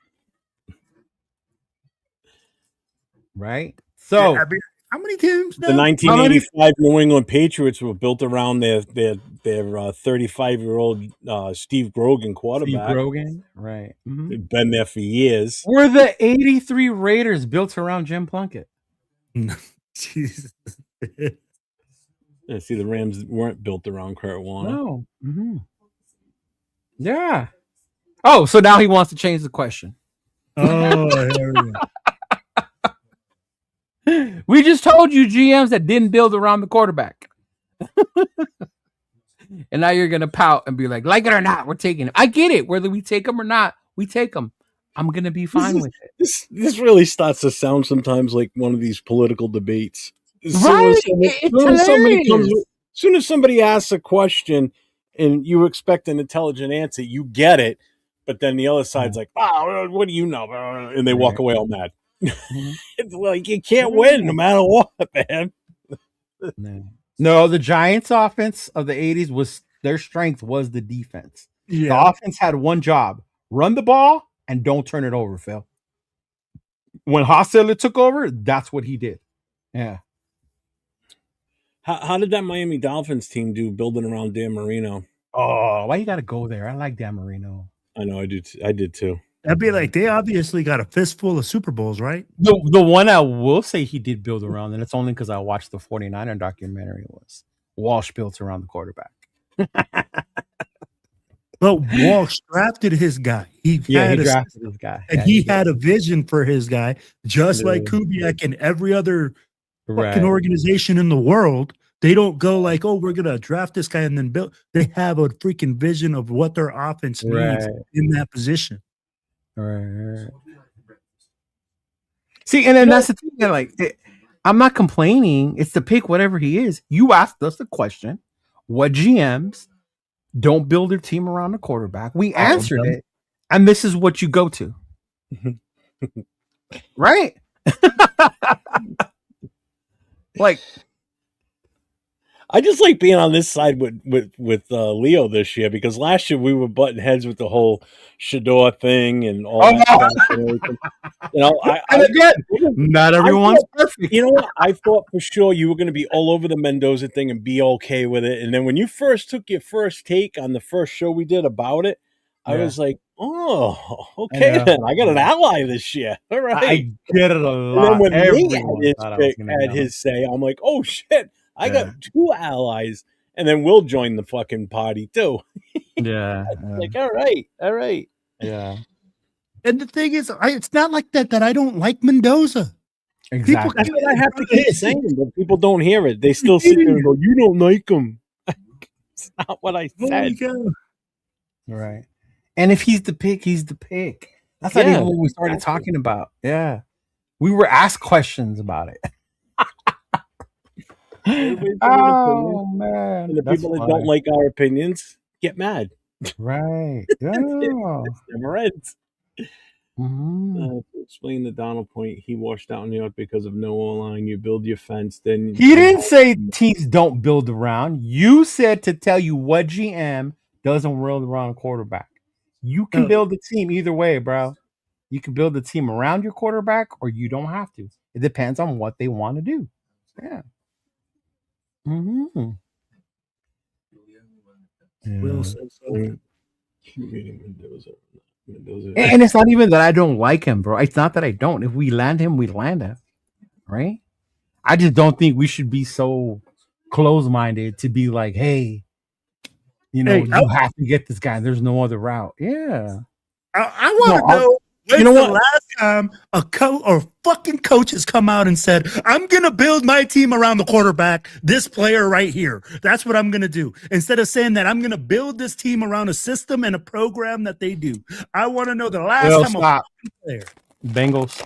Right? So I mean, how many teams now? The 1985 New England Patriots were built around their 35-year-old Steve Grogan quarterback. Steve Grogan, right. Mm-hmm. He'd been there for years. Were the 83 Raiders built around Jim Plunkett? Jesus. Yeah, see, the Rams weren't built around Kurt Warner. No. Mm-hmm. Yeah. Oh, so now he wants to change the question. Oh, there we go. We just told you GMs that didn't build around the quarterback. And now you're going to pout and be like it or not, we're taking him. I get it. Whether we take him or not, we take him. I'm going to be fine with it. This really starts to sound sometimes like one of these political debates. As soon as somebody asks a question and you expect an intelligent answer, you get it. But then the other side's like, oh, what do you know? And they walk away all mad. It's like you can't win no matter what, man. No, the Giants' offense of the 80s was their strength was the defense. Yeah. The offense had one job: run the ball and don't turn it over, Phil. When Hostetler took over, that's what he did. Yeah. How did that Miami Dolphins team do building around Dan Marino? Oh, why you got to go there? I like Dan Marino. I know, I did too. That'd be like they obviously got a fistful of Super Bowls, right? The one I will say he did build around, and it's only because I watched the 49er documentary, was Walsh built around the quarterback. But Walsh drafted his guy. He drafted his guy. And he had a vision for his guy, just like Kubiak and every other fucking organization in the world. They don't go like, oh, we're going to draft this guy and then build. They have a freaking vision of what their offense needs in that position. Right. See, and then that's the thing. Like, I'm not complaining. It's to pick whatever he is. You asked us the question: what GMs don't build their team around the quarterback? We answered it, and this is what you go to, right? Like, I just like being on this side with Leo this year, because last year we were butting heads with the whole Shador thing and all that. You know, and again, not everyone's perfect. You know what? I thought for sure you were going to be all over the Mendoza thing and be okay with it. And then when you first took your first take on the first show we did about it, I was like, oh, okay, then I got an ally this year. All right, I get it a lot. And then when Nate had his say, I'm like, oh shit. I got 2 allies, and then we'll join the fucking party too. Like, all right. Yeah. And the thing is, it's not like that I don't like Mendoza. Exactly. That's what I have to keep saying, but people don't hear it. They still sit there and go, "You don't like him." That's not what I said. Right. And if he's the pick, he's the pick. That's not even what we started talking about. Yeah. We were asked questions about it. Oh, man. And the people that don't like our opinions get mad. Right. Yeah. It never ends. To explain the Donald point, he washed out in New York because of no O-line. You build your fence, then he didn't say teams don't build around. You said to tell you what GM doesn't build around a quarterback. You can build a team either way, bro. You can build a team around your quarterback, or you don't have to. It depends on what they want to do. Yeah. Mm-hmm. Will said something. And it's not even that I don't like him, bro. It's not that I don't. If we land him, we land him. Right? I just don't think we should be so close-minded to be like, hey, you know, you have to get this guy. There's no other route. Yeah. I want to know. When's the last time a coach or fucking coach has come out and said, I'm going to build my team around the quarterback, this player right here. That's what I'm going to do. Instead of saying that I'm going to build this team around a system and a program that they do. I want to know the last time a fucking player. Bengals.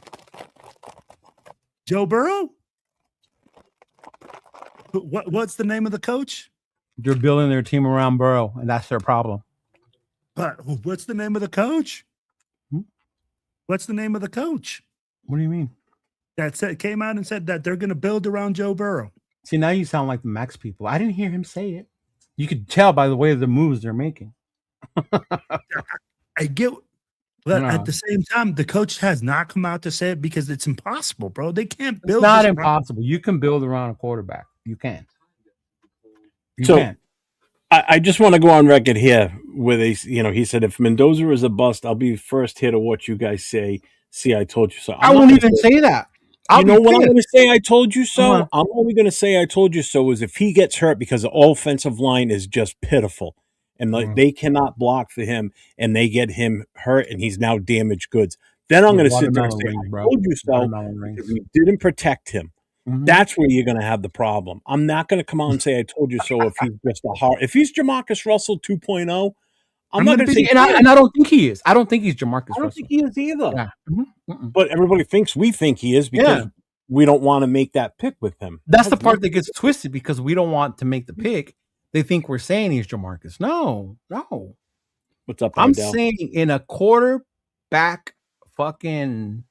Joe Burrow? What's the name of the coach? They're building their team around Burrow, and that's their problem. But what's the name of the coach? What's the name of the coach? What do you mean? That came out and said that they're going to build around Joe Burrow. See, now you sound like the Max people. I didn't hear him say it. You could tell by the way of the moves they're making. I get, but at the same time, the coach has not come out to say it because it's impossible, bro. They can't build. It's not impossible. You can build around a quarterback. You can. You can. I just want to go on record here where he said, if Mendoza is a bust, I'll be first here to what you guys say. See, I told you so. I won't even say that. You know what I'm going to say? I told you so. I'm only going to say I told you so is if he gets hurt because the offensive line is just pitiful and they cannot block for him and they get him hurt and he's now damaged goods. Then I'm going to sit there and say, I told you so because we didn't protect him. That's where you're going to have the problem. I'm not going to come out and say I told you so if he's just if he's Jamarcus Russell 2.0, I'm not going to say. And I don't think he is. I don't think he's Jamarcus Russell. I don't think he is either. Yeah. But everybody thinks we think he is because we don't want to make that pick with him. That's the part that gets twisted because we don't want to make the pick. They think we're saying he's Jamarcus. No. What's up? I'm saying in a quarterback fucking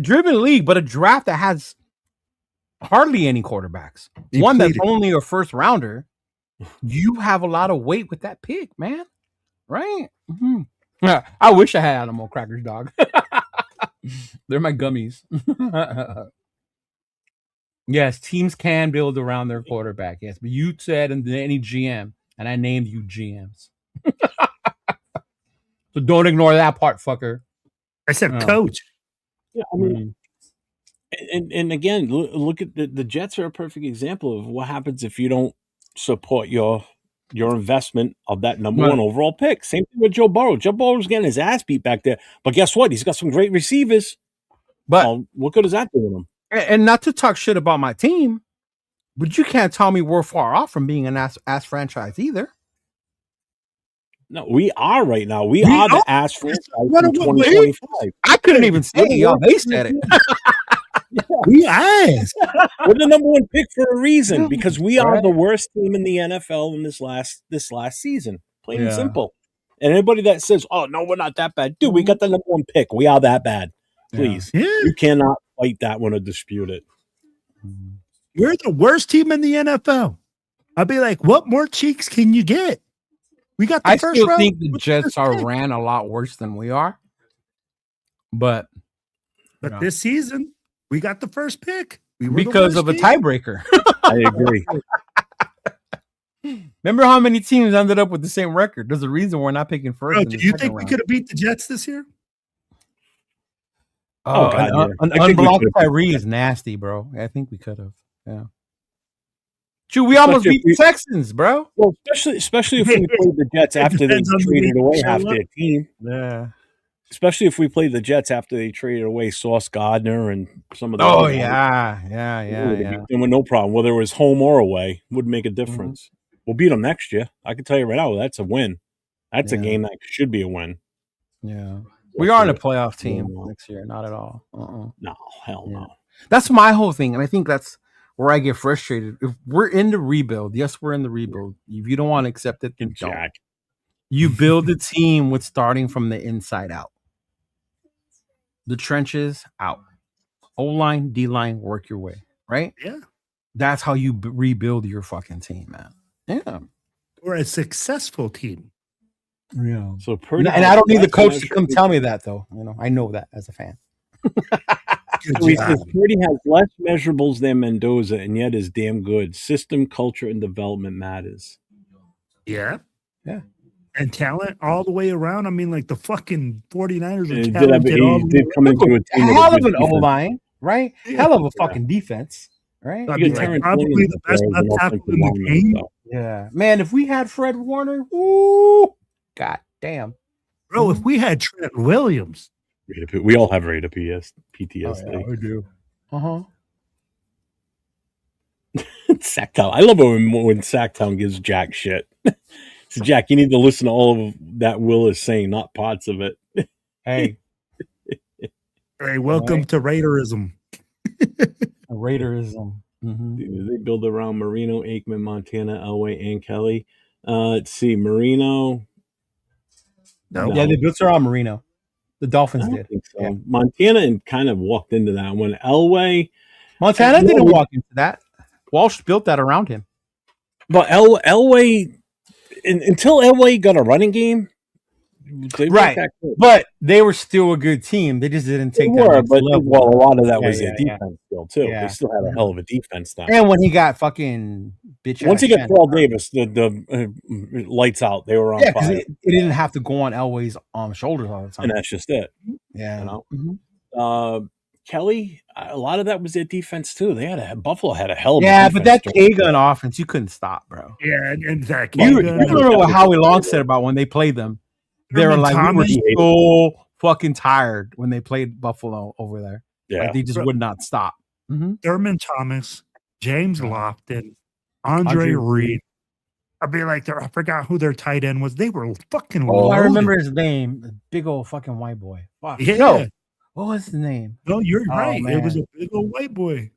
driven league, but a draft that has hardly any quarterbacks. One that's only a first rounder. You have a lot of weight with that pick, man. Right? I wish I had animal crackers, dog. They're my gummies. Yes, teams can build around their quarterback. Yes, but you said any GM, and I named you GMs. So don't ignore that part, fucker. I said coach. Yeah, I mean, and again, look at the Jets are a perfect example of what happens if you don't support your investment of that number one overall pick. Same thing with Joe Burrow. Joe Burrow's getting his ass beat back there, but guess what? He's got some great receivers. But what good is that doing him? And not to talk shit about my team, but you can't tell me we're far off from being an ass franchise either. No, we are right now. We are the ass franchise in 2025. I couldn't even say it, y'all. They said it. We asked. We're the number one pick for a reason because we are the worst team in the NFL in this last season. Plain and simple. And anybody that says, "Oh no, we're not that bad," dude, we got the number one pick. We are that bad. Please, you cannot fight that one or dispute it. You're the worst team in the NFL. I'll be like, what more cheeks can you get? We got the first round. I still think the Jets ran a lot worse than we are. But this season, we got the first pick. Because of a tiebreaker. I agree. Remember how many teams ended up with the same record? There's a reason we're not picking first. Bro, do you think we could have beat the Jets this year? An unblocked Tyree is nasty, bro. I think we could have. Yeah. Dude, we almost beat the Texans, bro. Well, especially if we played the Jets after they traded away half their team. Yeah. especially if we played the Jets after they traded away Sauce Gardner and some of the. Oh yeah. And with no problem, whether it was home or away, wouldn't make a difference. We'll beat them next year. I can tell you right now, that's a win. That's a game that should be a win. Yeah, we aren't a playoff team next year. Not at all. No, hell no. That's my whole thing, and I think that's where I get frustrated. If we're in the rebuild, yes, we're in the rebuild. If you don't want to accept it, then don't. You build a team with starting from the inside out. The trenches out. O-line, D-line, work your way, right? Yeah. That's how you rebuild your fucking team, man. Yeah. Or a successful team. Yeah. So and I don't need the coach to come tell me that, though. You know, I know that as a fan. So he says Purdy has less measurables than Mendoza, and yet is damn good. System, culture, and development matters. Yeah. Yeah. And talent all the way around. I mean, like the fucking 49ers are He talented. did come into a team with hell of an O-line, right? Yeah. Hell of a fucking defense, right? I mean, like, probably the best left tackle in the game. Yeah. Man, if we had Fred Warner, ooh, god damn. Bro, if we had Trent Williams. We all have Raider PTSD. Oh, yeah, we do. Sacktown. I love it when Sacktown gives Jack shit. So Jack, you need to listen to all of that Will is saying, not parts of it. Hey. Hey, welcome to Raiderism. Raiderism. They build around Marino, Aikman, Montana, Elway, and Kelly. Let's see, Marino. No. Yeah, they built around Marino. The Dolphins did. Think so. Yeah. Montana kind of walked into that one. Elway. Montana didn't walk into that. Walsh built that around him. But Elway, until Elway got a running game, right? But they were still a good team. They just didn't take that level. Well, a lot of that was their defense still too. Yeah. They still had a hell of a defense then. And when he got fucking bitch, once he got Terrell Davis, the lights out. They were on fire. It didn't have to go on Elway's shoulders all the time, and that's just it. Yeah. You know? Kelly, a lot of that was their defense too. They had Buffalo had a hell of a but that K-gun offense you couldn't stop, bro. Yeah, and that you remember what Howie Long said about when they played them. They were like, we were so fucking tired when they played Buffalo over there. Yeah, like they just would not stop. Thurman Thomas, James Lofton, Andre Reed. I'd be like, I forgot who their tight end was. They were fucking. I remember his name, the big old fucking white boy. Fuck. Yeah. No. What was his name? No, you're right. Man. It was a big old white boy.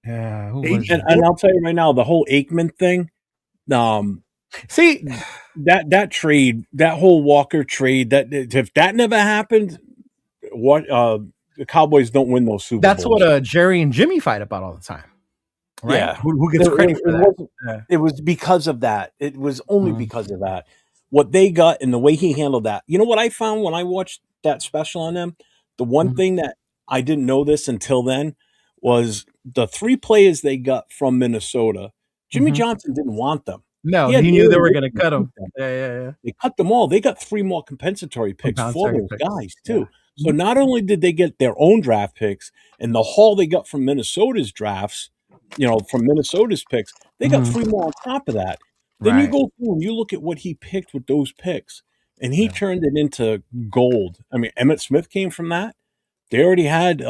Yeah. And I'll tell you right now, the whole Aikman thing. See that trade, that whole Walker trade, that if that never happened, what the Cowboys don't win those Super Bowls. That's what Jerry and Jimmy fight about all the time. Right? Yeah. Who gets credit for that? It was because of that. It was only because of that. What they got and the way he handled that. You know what I found when I watched that special on them? The one thing that I didn't know this until then was the 3 players they got from Minnesota. Jimmy Johnson didn't want them. No, he knew they were going to cut them. Yeah. They cut them all. They got 3 more compensatory picks for those guys, too. Yeah. So not only did they get their own draft picks and the haul they got from Minnesota's drafts, from Minnesota's picks, they got 3 more on top of that. Then you go through and you look at what he picked with those picks. And he turned it into gold. I mean, Emmitt Smith came from that. They already had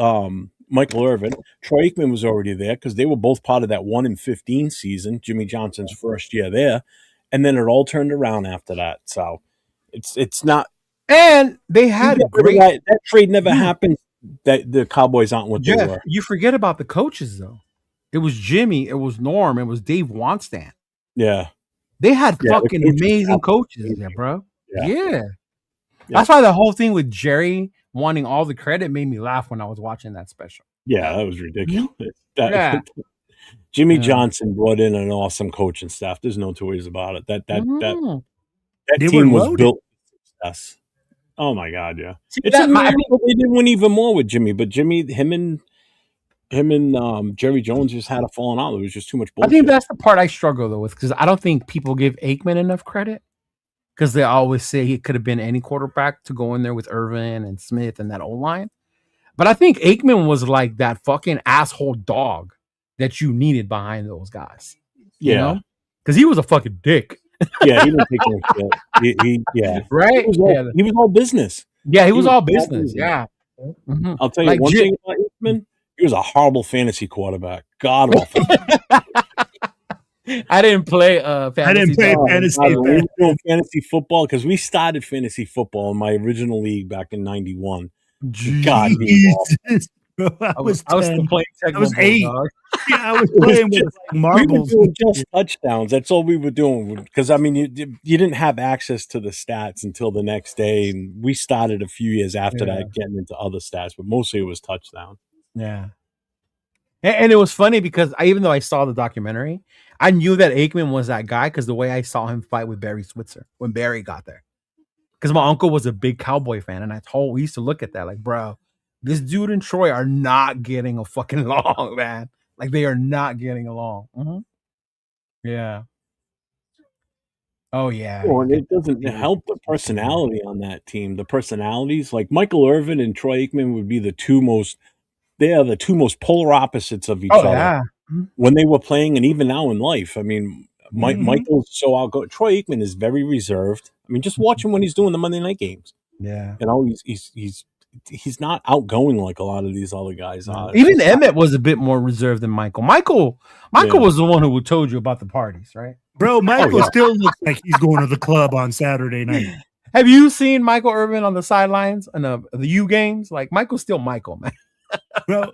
Michael Irvin. Troy Aikman was already there because they were both part of that 1-15 season, Jimmy Johnson's first year there. And then it all turned around after that. So it's not. And they had great. That trade never happened. That the Cowboys aren't what they were. You forget about the coaches, though. It was Jimmy. It was Norm. It was Dave Wannstedt. Yeah. They had fucking amazing coaches there, bro. Yeah. That's why the whole thing with Jerry wanting all the credit made me laugh when I was watching that special. Yeah, that was ridiculous. Jimmy Johnson brought in an awesome coaching staff. There's no two ways about it. That team was built for success. Oh my God, yeah. It's a miracle they didn't win even more with Jimmy, but him and Jerry Jones just had a falling out. It was just too much bullshit. I think that's the part I struggle though with because I don't think people give Aikman enough credit. Because they always say he could have been any quarterback to go in there with Irvin and Smith and that O-line. But I think Aikman was like that fucking asshole dog that you needed behind those guys. Yeah. You know? Because he was a fucking dick. Yeah, he didn't take no shit. He right? He was all business. Yeah, he was all business. Yeah. Mm-hmm. I'll tell you one thing about Aikman. He was a horrible fantasy quarterback. God awful. I didn't play fantasy. I didn't play fantasy. We were doing fantasy football because we started fantasy football in my original league back in '91. God, bro, I was still playing Tecmo. I was 8. Yeah, I was playing with marbles. We were doing just touchdowns. That's all we were doing. Because I mean, you didn't have access to the stats until the next day, and we started a few years after that, getting into other stats. But mostly it was touchdown. Yeah. And it was funny because even though I saw the documentary, I knew that Aikman was that guy because the way I saw him fight with Barry Switzer when Barry got there. Because my uncle was a big Cowboy fan, and we used to look at that like, bro, this dude and Troy are not getting a fucking along, man. Like, they are not getting along. Mm-hmm. Yeah. Oh, yeah. Well, and it doesn't help the personality on that team. The personalities, like Michael Irvin and Troy Aikman would be the two most polar opposites of each other. Yeah. When they were playing, and even now in life. I mean, Michael's so outgoing. Troy Aikman is very reserved. I mean, just watch him when he's doing the Monday night games. Yeah. You know, he's not outgoing like a lot of these other guys are. Even Emmett was a bit more reserved than Michael. Michael was the one who told you about the parties, right? Bro, Michael still looks like he's going to the club on Saturday night. Have you seen Michael Irvin on the sidelines in the U games? Like, Michael's still Michael, man. Bro,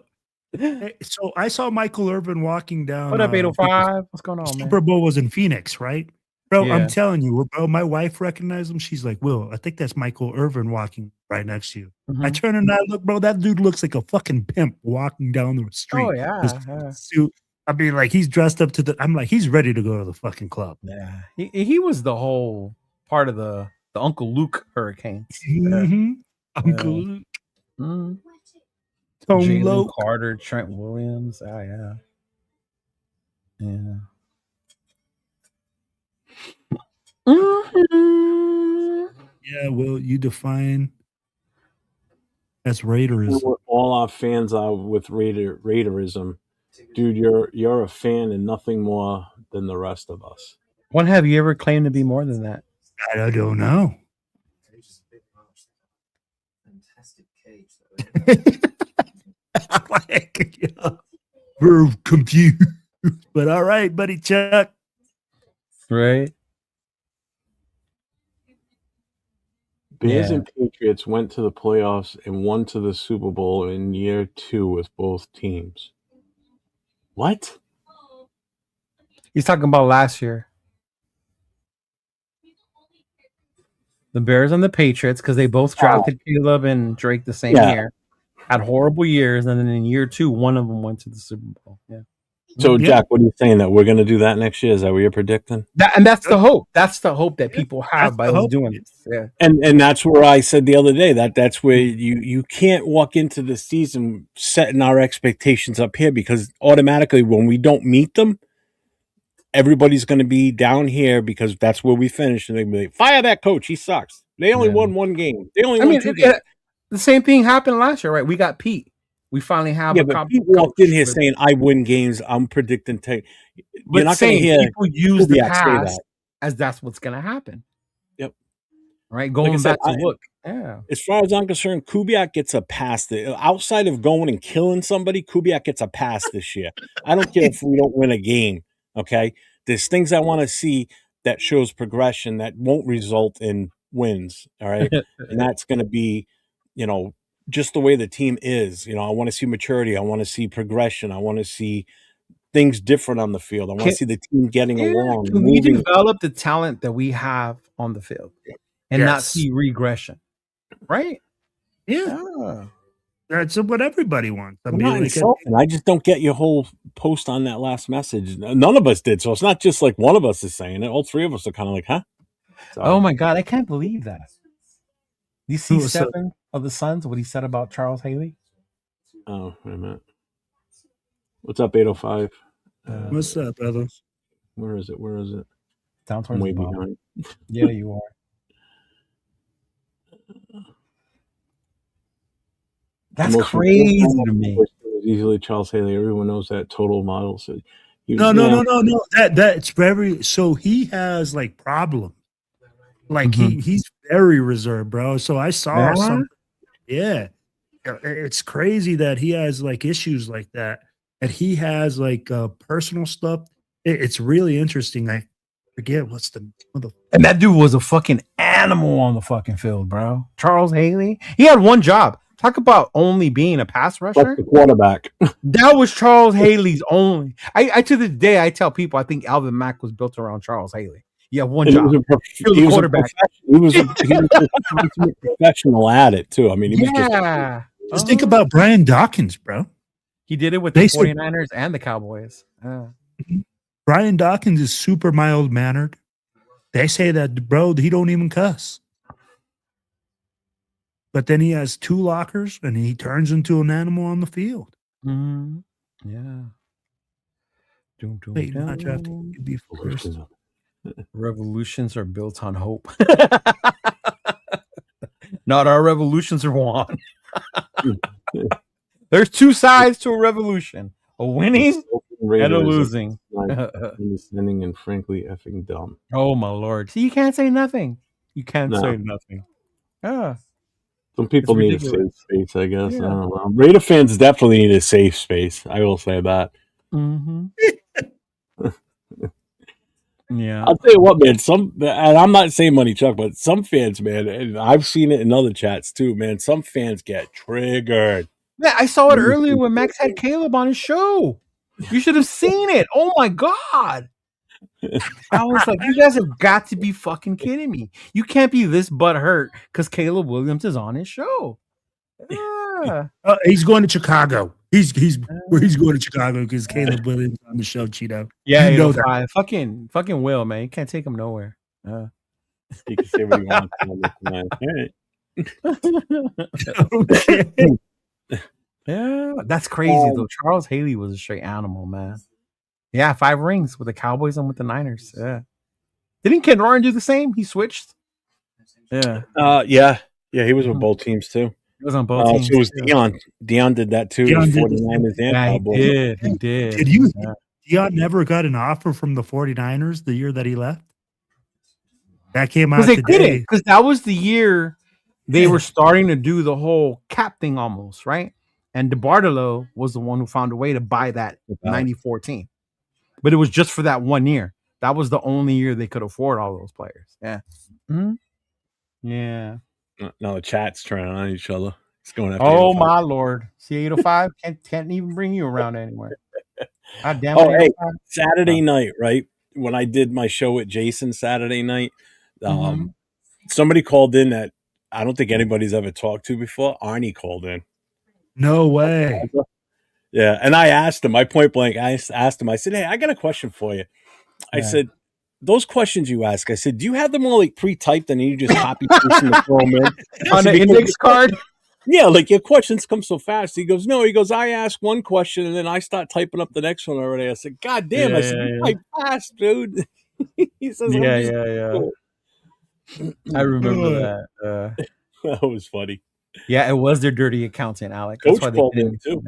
so I saw Michael Irvin walking down. What up, 805? What's going on, man? Super Bowl was in Phoenix, right? Bro, I'm telling you, bro, my wife recognized him. She's like, Will, I think that's Michael Irvin walking right next to you. Mm-hmm. I turn and I look, bro, that dude looks like a fucking pimp walking down the street. Oh, yeah. Suit. I mean, like, he's dressed up to I'm like, he's ready to go to the fucking club. Yeah. He was the whole part of the Uncle Luke Hurricanes. Mm-hmm. Uncle Luke. Mm-hmm. Jalen Carter, Trent Williams. Oh, yeah. Yeah. Mm-hmm. Yeah, well, you define that's Raiderism. What all our fans are with Raiderism. Dude, you're a fan and nothing more than the rest of us. When have you ever claimed to be more than that? I don't know. We're confused, but all right, buddy Chuck. Right. Bears and Patriots went to the playoffs and won to the Super Bowl in year 2 with both teams. What? He's talking about last year. The Bears and the Patriots, because they both drafted Caleb and Drake the same year, had horrible years, and then in year 2, one of them went to the Super Bowl. Yeah. So, Jack, what are you saying? That we're going to do that next year? Is that what you're predicting? That's the hope. That's the hope that people have by us doing this. Yeah. And that's where I said the other day that's where you can't walk into the season setting our expectations up here, because automatically when we don't meet them, everybody's going to be down here because that's where we finished, and they're going to be like, fire that coach. He sucks. They only won 1 game. They only won 2 games. The same thing happened last year, right? We got Pete. We finally have a but Pete walked in here saying, I win games. I'm predicting. You're not going to hear people use the past as that's what's going to happen. Yep. Right? Going back to look. Yeah. As far as I'm concerned, Kubiak gets a pass. Outside of going and killing somebody, Kubiak gets a pass this year. I don't care if we don't win a game. Okay. There's things I want to see that shows progression that won't result in wins. All right. And that's going to be, just the way the team is. I want to see maturity. I want to see progression. I want to see things different on the field. I want to see the team getting along. Can we develop the talent that we have on the field and not see regression? Right? Yeah. That's what everybody wants. I'm not insulting. I just don't get your whole post on that last message. None of us did. So it's not just like one of us is saying it. All 3 of us are kind of like, huh? So, oh my God. I can't believe that. You see 7 of the Suns, what he said about Charles Haley? Oh, wait a minute. What's up, 805? What's up, brother? Where is it? Down towards way the bottom. behind. Yeah, you are. That's crazy to me. Easily Charles Haley. Everyone knows that total model. So no. That's very. So he has like problems. Like he's very reserved, bro. So I saw something. Yeah. It's crazy that he has like issues like that. And he has like personal stuff. It's really interesting. I forget what's the and that dude was a fucking animal on the fucking field, bro. Charles Haley. He had one job. Talk about only being a pass rusher. Like the quarterback. That was Charles Haley's only. I to this day I tell people I think Alvin Mack was built around Charles Haley. Yeah, one job. He was quarterback. He was a professional at it too. I mean, he was just think about Brian Dawkins, bro. He did it with the 49ers and the Cowboys. Brian Dawkins is super mild mannered. They say that, bro, he don't even cuss. But then he has 2 lockers and he turns into an animal on the field. Mm-hmm. Yeah. Wait, not drafting QB first. Revolutions are built on hope. Not our revolutions are won. There's 2 sides to a revolution: a winning and a losing. Understanding and frankly effing dumb. Oh my lord! See, you can't say nothing. You can't say nothing. Yeah. Some people need a safe space, I guess. Yeah. I don't know. Raider fans definitely need a safe space. I will say that. Mm-hmm. Yeah. I'll tell you what, man. And I'm not saying Money Chuck, but some fans, man, and I've seen it in other chats too, man. Some fans get triggered. Yeah, I saw it earlier when Max had Caleb on his show. You should have seen it. Oh my god. I was like, you guys have got to be fucking kidding me. You can't be this butthurt because Caleb Williams is on his show. Yeah. He's going to Chicago. He's going to Chicago because Caleb Williams on the show, Cheeto. Yeah, you know that. Fucking Will, man. You can't take him nowhere. He can say what he wants. All right. Yeah, that's crazy though. Charles Haley was a straight animal, man. Yeah, 5 rings with the Cowboys and with the Niners. Yeah. Didn't Ken Ryan do the same? He switched. Yeah. Yeah. He was with both teams too. He was on both teams. So was Dion. Dion did that too. Dion 49ers and Cowboys. He did. Did you? Dion never got an offer from the 49ers the year that he left. That came out today. Because that was the year they were starting to do the whole cap thing almost, right? And DeBartolo was the one who found a way to buy that 94 team. But it was just for that 1 year. That was the only year they could afford all those players. Yeah. Mm-hmm. Yeah. Now the chat's turning on each other. It's going after my lord. See 805 can't even bring you around anywhere. God damn it. Hey, Saturday night, right? When I did my show with Jason Saturday night, somebody called in that I don't think anybody's ever talked to before. Arnie called in. No way. Yeah, and I asked him, I point blank, I asked him, I said, hey, I got a question for you. I said, those questions you ask, I said, do you have them all like pre-typed and you just copy paste them and throw them in? On an index card? Yeah, like your questions come so fast. He goes, no, I ask one question and then I start typing up the next one already. I said, God damn, I said, you type fast, dude. He says, yeah. I remember that. That was funny. Yeah, it was their dirty accountant, Alec. Coach called in too.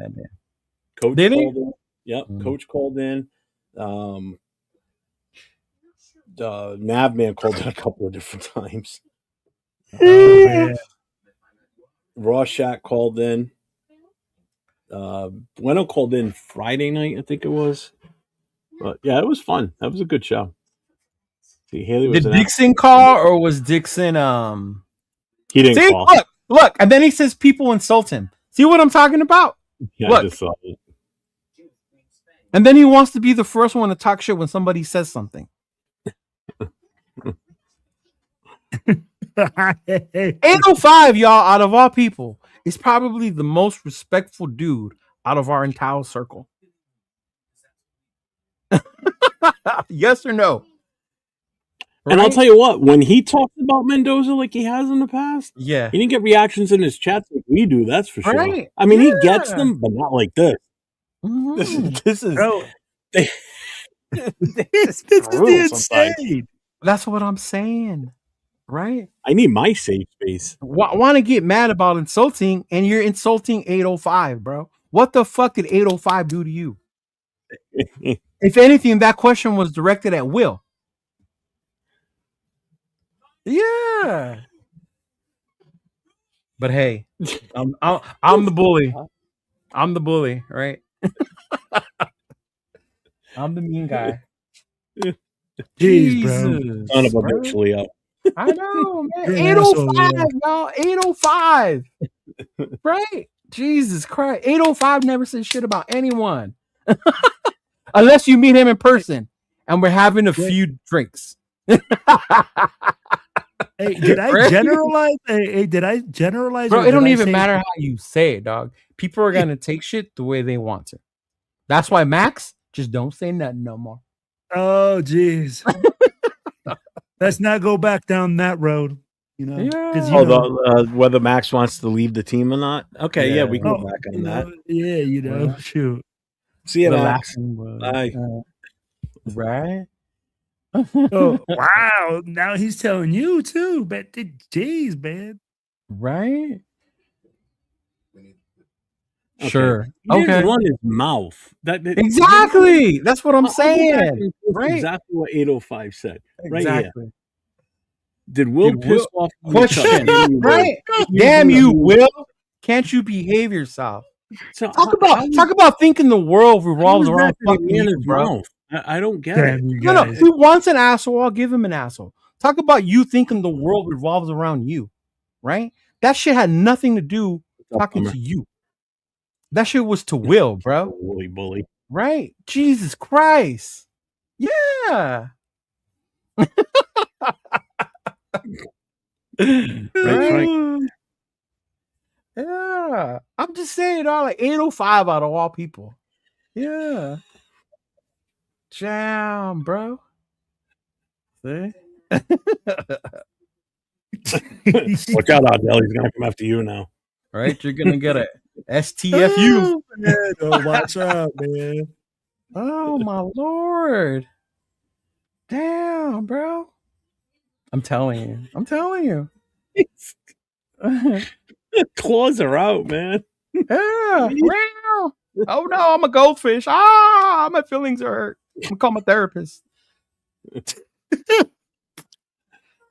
Coach did he? Called in. Yep, Coach called in. Navman called in a couple of different times. Rorschach called in. Bueno called in Friday night, I think it was. But yeah, it was fun. That was a good show. See, Haley was Did Dixon call or was Dixon He didn't call. Look, and then he says people insult him. See what I'm talking about? Yeah, look. I just saw it. And then he wants to be the first one to talk shit when somebody says something. 805, y'all, out of all people, is probably the most respectful dude out of our entire circle. Yes or no? Right? And I'll tell you what, when he talks about Mendoza like he has in the past, he didn't get reactions in his chats like we do, that's for sure. Right. I mean, he gets them, but not like this. Mm-hmm. This is this is insane. That's what I'm saying. Right? I need my safe space. Want to get mad about insulting, and you're insulting 805, bro. What the fuck did 805 do to you? If anything, that question was directed at Will. Yeah. But hey, I'm the bully. I'm the bully, right? I'm the mean guy. Jeez, bro. Son of a bitch, Leo. I know, man. 805, y'all. 805. Right? Jesus Christ. 805 never said shit about anyone. Unless you meet him in person and we're having a few drinks. Hey, did I generalize? Hey, did I generalize? Bro, it don't even matter how you say it, dog. People are gonna take shit the way they want to. That's why, Max, just don't say nothing no more. Oh, jeez. Let's not go back down that road. You know, whether Max wants to leave the team or not. Okay, yeah, we can go back on that. Shoot. See you, Max. Bye. Right? Oh, wow. Now he's telling you too, but jeez, man. Right? Okay. Sure. He didn't run his mouth. Exactly. That's what I'm saying. Right? Exactly what 805 said. Right Exactly. here. Did Will piss off? Question. Right? Damn you, Will. Can't you behave yourself? So talk about thinking the world revolves around fucking you, bro. I don't get it. No. He wants an asshole. I'll give him an asshole. Talk about you thinking the world revolves around you, right? That shit had nothing to do talking to you. That shit was to Will, bro. Woolly bully. Right? Jesus Christ. Yeah. Right. Yeah. I'm just saying, like 805 out of all people. Yeah. Jam, bro. See? Watch out, Adele. He's gonna come after you now. All right, you're gonna get a STFU. Oh, man, watch out, man. Oh my lord. Damn, bro. I'm telling you. Claws are out, man. Yeah. Oh no, I'm a goldfish. My feelings are hurt. I'm gonna call my therapist.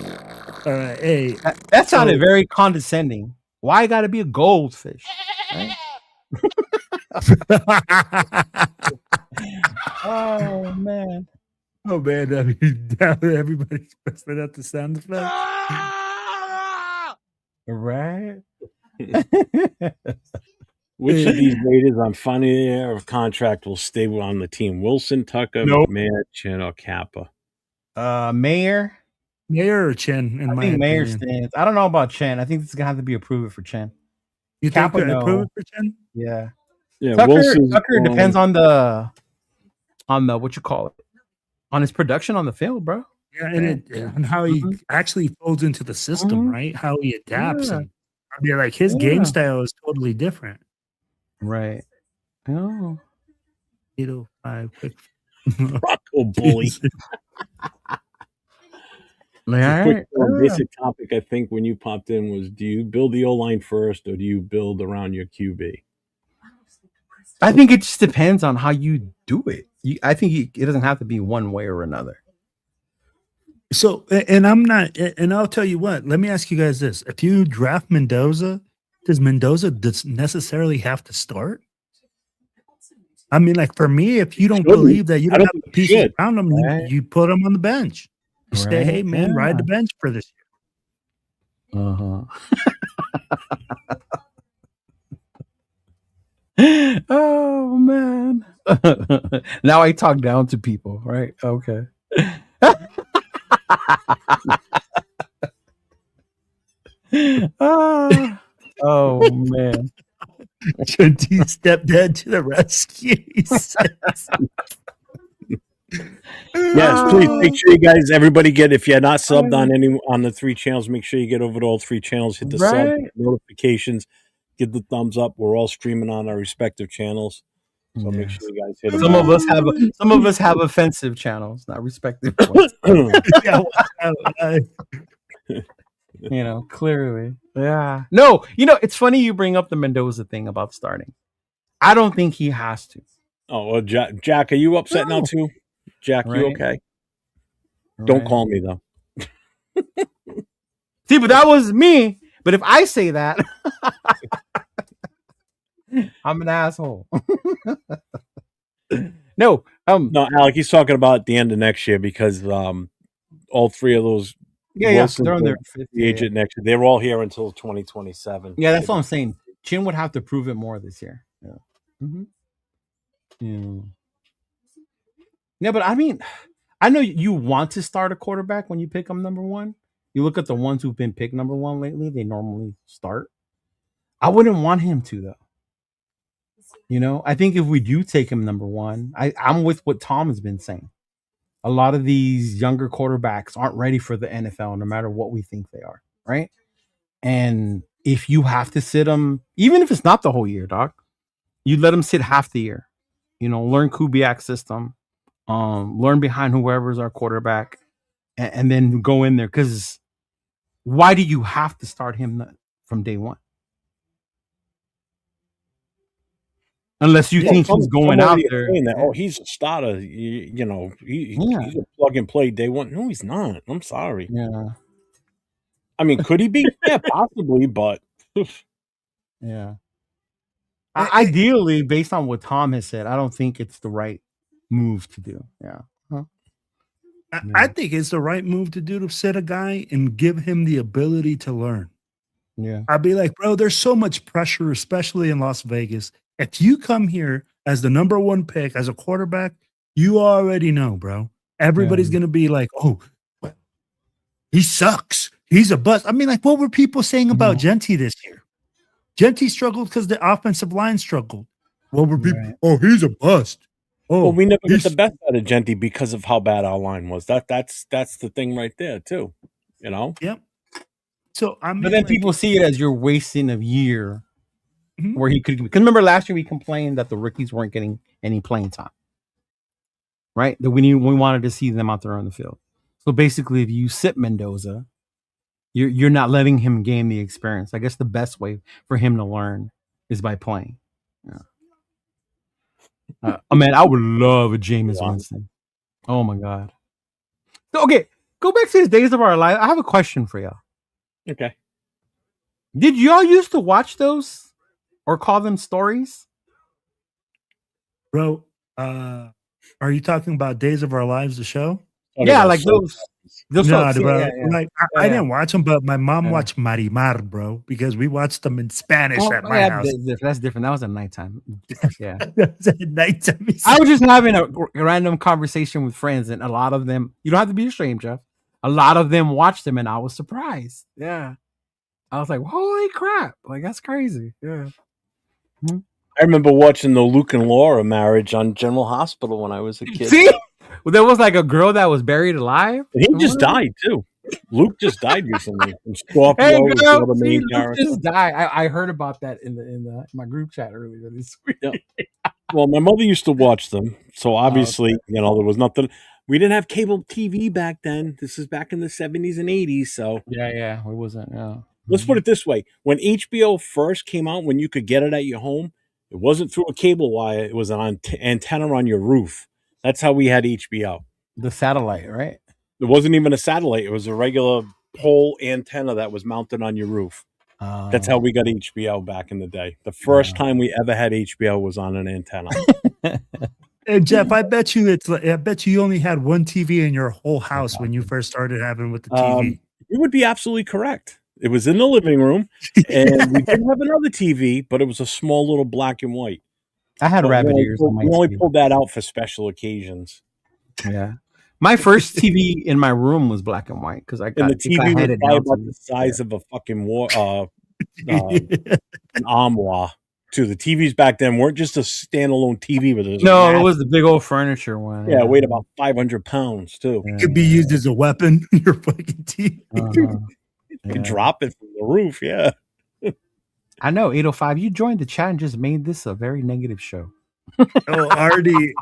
All right, hey, that sounded very condescending. Why I gotta be a goldfish? Right? Oh man. Oh man, everybody's pressing out the sound effect. Right? Which of these Raiders on final year of contract will stay on the team? Wilson, Tucker, McMahon, Chin, or Kappa? Mayor or Chen? I think Mayor stands. I don't know about Chen. I think this is gonna have to be approved for Chen. You Kappa, think approve it for Chen? Yeah. Tucker depends on the what you call it, on his production on the field, bro. Yeah, and how he actually folds into the system, right? How he adapts. And I mean, like his game style is totally different. Right. Oh. 805 quick. Rocco bully. Quick, basic topic, I think, when you popped in was: do you build the O-line first, or do you build around your QB? I think it just depends on how you do it. I think it doesn't have to be one way or another. So, and I'm not, and I'll tell you what. Let me ask you guys this: if you draft Mendoza, does Mendoza necessarily have to start? I mean, like for me, if you don't believe that you don't have the pieces around him, you put him on the bench. You say, hey man, ride the bench for this year. Oh man. Now I talk down to people, right? Okay. Oh man. Junty's stepdad to the rescue. Yes, please make sure you guys, everybody get, if you're not subbed on the 3 channels, make sure you get over to all 3 channels, hit the sub notifications, give the thumbs up. We're all streaming on our respective channels. So make sure you guys hit them. Some of us have offensive channels, not respective ones. You know, clearly. Yeah. No, it's funny you bring up the Mendoza thing about starting. I don't think he has to. Oh, well, Jack, are you upset now too? Jack, you okay? Don't call me though. See, but that was me. But if I say that, I'm an asshole. No, Alec, he's talking about at the end of next year because all three of those Wilson, they're on their the agent next year. They were all here until 2027. Yeah, that's what I'm saying. Chin would have to prove it more this year. Yeah. Mm-hmm. Yeah, but I mean, I know you want to start a quarterback when you pick them number one. You look at the ones who've been picked number one lately; they normally start. I wouldn't want him to though. You know, I think if we do take him number one, I'm with what Tom has been saying. A lot of these younger quarterbacks aren't ready for the NFL, no matter what we think they are, right? And if you have to sit them, even if it's not the whole year, Doc, you let them sit half the year. You know, learn Kubiak's system, learn behind whoever's our quarterback, and then go in there. Because why do you have to start him from day one? Unless you think he's going out there. That, he's a starter. You know, he's a plug and play day one. No, he's not. I'm sorry. Yeah. I mean, could he be? Yeah, possibly, but yeah. Ideally, based on what Tom has said, I don't think it's the right move to do. Yeah. Huh? I think it's the right move to do to sit a guy and give him the ability to learn. Yeah. I'd be like, bro, there's so much pressure, especially in Las Vegas. If you come here as the number one pick, as a quarterback, you already know, bro. Everybody's going to be like, oh, he sucks. He's a bust. I mean, like, what were people saying about Genty this year? Genty struggled because the offensive line struggled. What were people? Oh, he's a bust. Oh, well, we never get the best out of Genty because of how bad our line was. That's the thing right there, too. You know? Yep. So I mean, but then people see it as you're wasting a year where he could. Because remember last year we complained that the rookies weren't getting any playing time, right? That we wanted to see them out there on the field. So basically, if you sit Mendoza, you're not letting him gain the experience. I guess the best way for him to learn is by playing. Yeah. Man, I would love a Jameis Winston. Oh my god. So, okay, go back to the days of our life. I have a question for y'all. Okay. Did y'all used to watch those or call them stories? Bro, are you talking about Days of Our Lives, the show? Yeah, like those. No, bro. Yeah. Like I didn't watch them, but my mom watched Marimar, bro, because we watched them in Spanish at my house. That's different. That was at nighttime. Yeah, that was at nighttime. I was just having a random conversation with friends, and a lot of them. You don't have to be ashamed, Jeff. A lot of them watched them, and I was surprised. Yeah, I was like, "Holy crap! Like that's crazy." Yeah. I remember watching the Luke and Laura marriage on General Hospital when I was a kid. See? Well, there was like a girl that was buried alive. He just died too. Luke just died recently. Hey, girl, see, Luke just died. I heard about that in my group chat earlier this week. Yeah. Well, my mother used to watch them, so obviously, there was nothing. We didn't have cable TV back then. This is back in the 70s and 80s. So yeah, it wasn't. Yeah. Let's put it this way: when HBO first came out, when you could get it at your home, it wasn't through a cable wire. It was an antenna on your roof. That's how we had HBO. The satellite, right? It wasn't even a satellite. It was a regular pole antenna that was mounted on your roof. That's how we got HBO back in the day. The first time we ever had HBO was on an antenna. And Jeff, I bet you only had one TV in your whole house when you first started having with the TV. You would be absolutely correct. It was in the living room, and we did have another TV, but it was a small little black and white. I had rabbit ears on my TV. We only pulled that out for special occasions. Yeah. My first TV in my room was black and white because the TV was probably about the size of a fucking an armoire. Too. The TVs back then weren't just a standalone TV, but it was the big old furniture one. Yeah, it weighed about 500 pounds too. It could be used as a weapon. Your fucking TV. You could drop it from the roof. Yeah. I know, 805. You joined the chat and just made this a very negative show. Oh, Artie.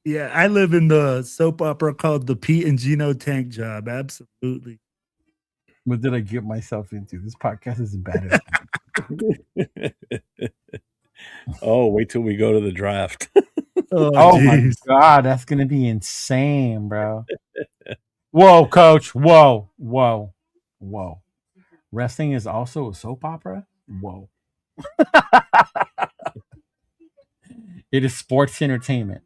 Yeah, I live in the soap opera called The Pete and Gino Tank Job. Absolutely. What did I get myself into? This podcast is bad. Oh, wait till we go to the draft. Oh my God, that's going to be insane, bro. Whoa, coach. Whoa. Wrestling is also a soap opera? Whoa. It is sports entertainment.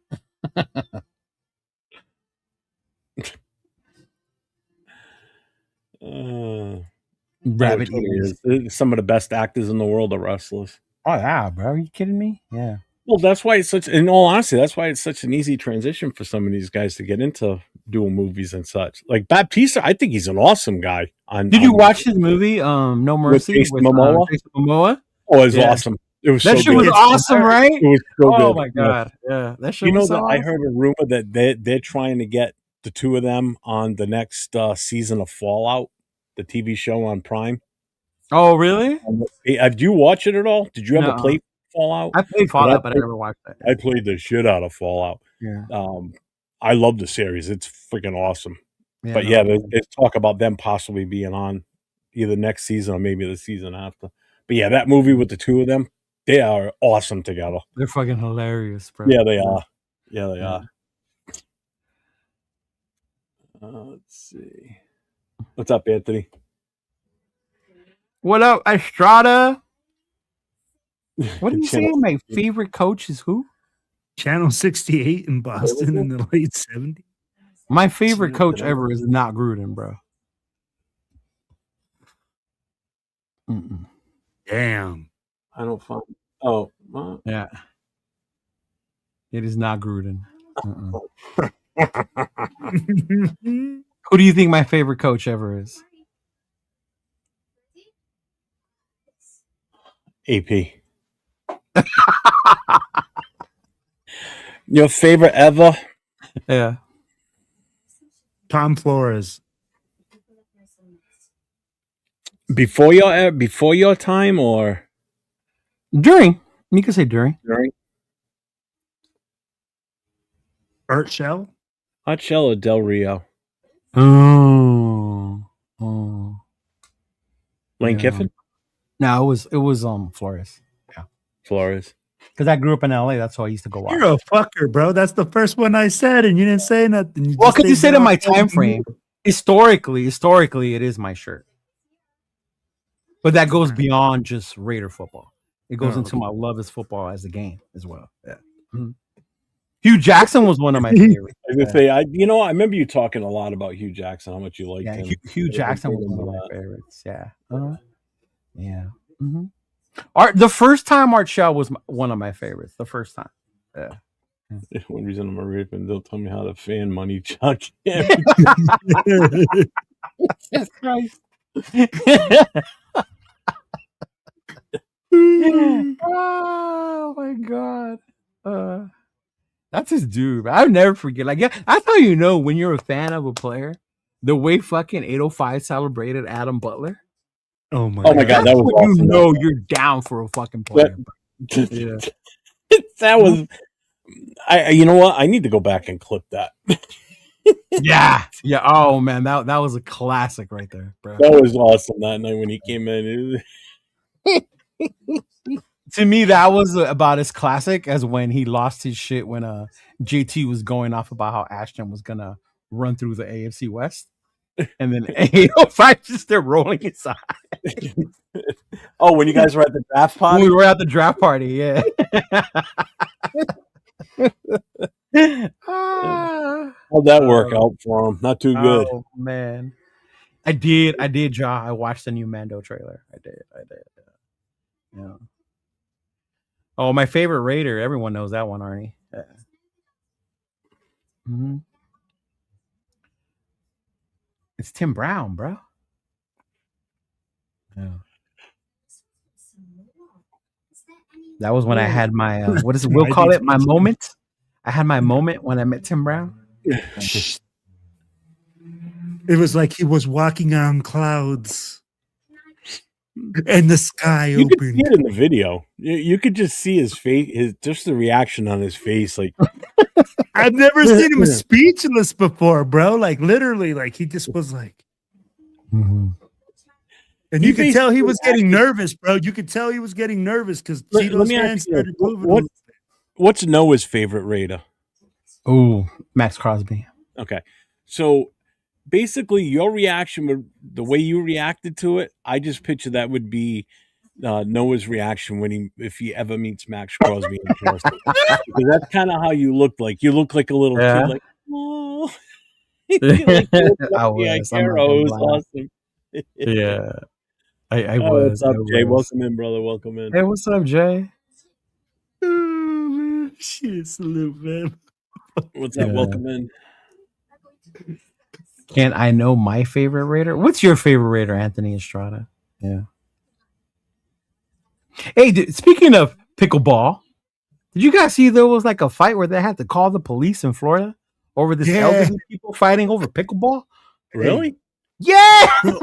Rabbit ears. Some of the best actors in the world are wrestlers. Oh yeah, bro. Are you kidding me? Yeah. Well, that's why it's such. In all honesty, that's why it's such an easy transition for some of these guys to get into doing movies and such. Like Baptista, I think he's an awesome guy. Did you watch his movie, No Mercy, with Momoa? Jason Momoa? Oh, it was awesome. It was that so shit good. was awesome, right? It was so good. Oh my god, yeah, that shit. Was so awesome. I heard a rumor that they're trying to get the two of them on the next season of Fallout, the TV show on Prime. Oh, really? Did you watch it at all? Did you ever play Fallout? I played Fallout, but I never watched it. I played the shit out of Fallout. Yeah. I love the series. It's freaking awesome. Yeah, but there's talk about them possibly being on either next season or maybe the season after. But yeah, that movie with the two of them, they are awesome together. They're fucking hilarious, bro. Yeah, they are. Yeah, they are. Let's see. What's up, Anthony? What up, Estrada? What did you say? My favorite coach is who? Channel 68 in Boston in the late 70s. My favorite coach ever is not Gruden, bro. Damn. I don't find. Oh, well. Yeah. It is not Gruden. Who do you think my favorite coach ever is? AP. Your favorite ever? Yeah. Tom Flores. Before your time or during? You can say during. During. Art Shell? Art Shell or Del Rio? Oh. Lane Kiffin? No, it was Flores. Yeah. Flores. Because I grew up in LA, that's why I used to go watch. You're a fucker, bro. That's the first one I said, and you didn't say nothing. Well, because you said in my time frame. Historically, it is my shirt. But that goes beyond just Raider football. It goes into my love is football as a game as well. Yeah. Mm-hmm. Hugh Jackson was one of my favorites. I was gonna say, I remember you talking a lot about Hugh Jackson, how much you liked him. Hugh Jackson was one of my favorites. Yeah. Yeah. Mm-hmm. The first time Art Shell was one of my favorites. The first time. Yeah. One reason I'm a raping, they'll tell me how to fan money chuck. Jesus Christ. Oh my god. That's his dude. I'll never forget. Like, yeah, that's how you know when you're a fan of a player. The way fucking 805 celebrated Adam Butler. Oh my god, that was awesome. You know you're down for a fucking player. Yeah. That was. You know what? I need to go back and clip that. Yeah. Oh man, that was a classic right there, bro. That was awesome that night when he came in. To me, that was about as classic as when he lost his shit when JT was going off about how Ashton was gonna run through the AFC West, and then 805 just there rolling his eyes. Oh, when you guys were at the draft party? We were at the draft party, yeah. How'd that work out for him? Not too good. Oh man, I did, Ja. I watched the new Mando trailer. I did. Yeah. Oh, my favorite Raider. Everyone knows that one, Arnie. Yeah. Mm-hmm. It's Tim Brown, bro. Yeah. That was when I had my what is it? We'll call it my moment. I had my moment when I met Tim Brown. It was like he was walking on clouds. And the sky opened. You could see it in the video. You could just see his face, just the reaction on his face. Like I've never seen him speechless before, bro. Like literally, like he just was like. Mm-hmm. And you could tell he was getting nervous, bro. You could tell he was getting nervous because Cheetos fans started moving. What's Noah's favorite Raider? Oh, Max Crosby. Okay, so basically your reaction would, the way you reacted to it, I just picture that would be Noah's reaction if he ever meets Max Crosby in person. Because that's kind of how you looked like. You look like a little kid, like, oh, like, I was. I'm not hero. gonna It was lie. awesome. Yeah, I was. What's up, Jay? Was. Welcome in, brother. Welcome in. Hey, what's up, Jay? Oh, man. Shit, salute, man. What's up? Welcome in. Can I know my favorite Raider? What's your favorite Raider, Anthony Estrada? Yeah. Hey, speaking of pickleball, did you guys see there was like a fight where they had to call the police in Florida over this elderly people fighting over pickleball? Really? Yeah. Bro,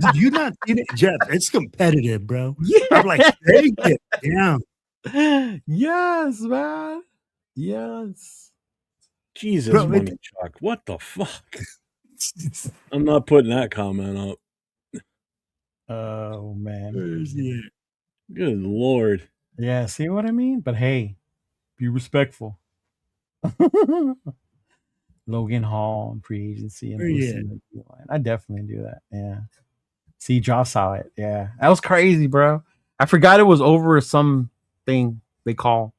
did you not see it, Jeff? It's competitive, bro. Yeah. I'm like, they get down. Yes, man. Yes. Jesus, Bro, Money Chuck. What the fuck? I'm not putting that comment up. Oh, man. Good Lord. Yeah, see what I mean? But hey, be respectful. Logan Hall and free agency and I definitely do that. Yeah. See, Josh saw it. Yeah. That was crazy, bro. I forgot it was over some thing they call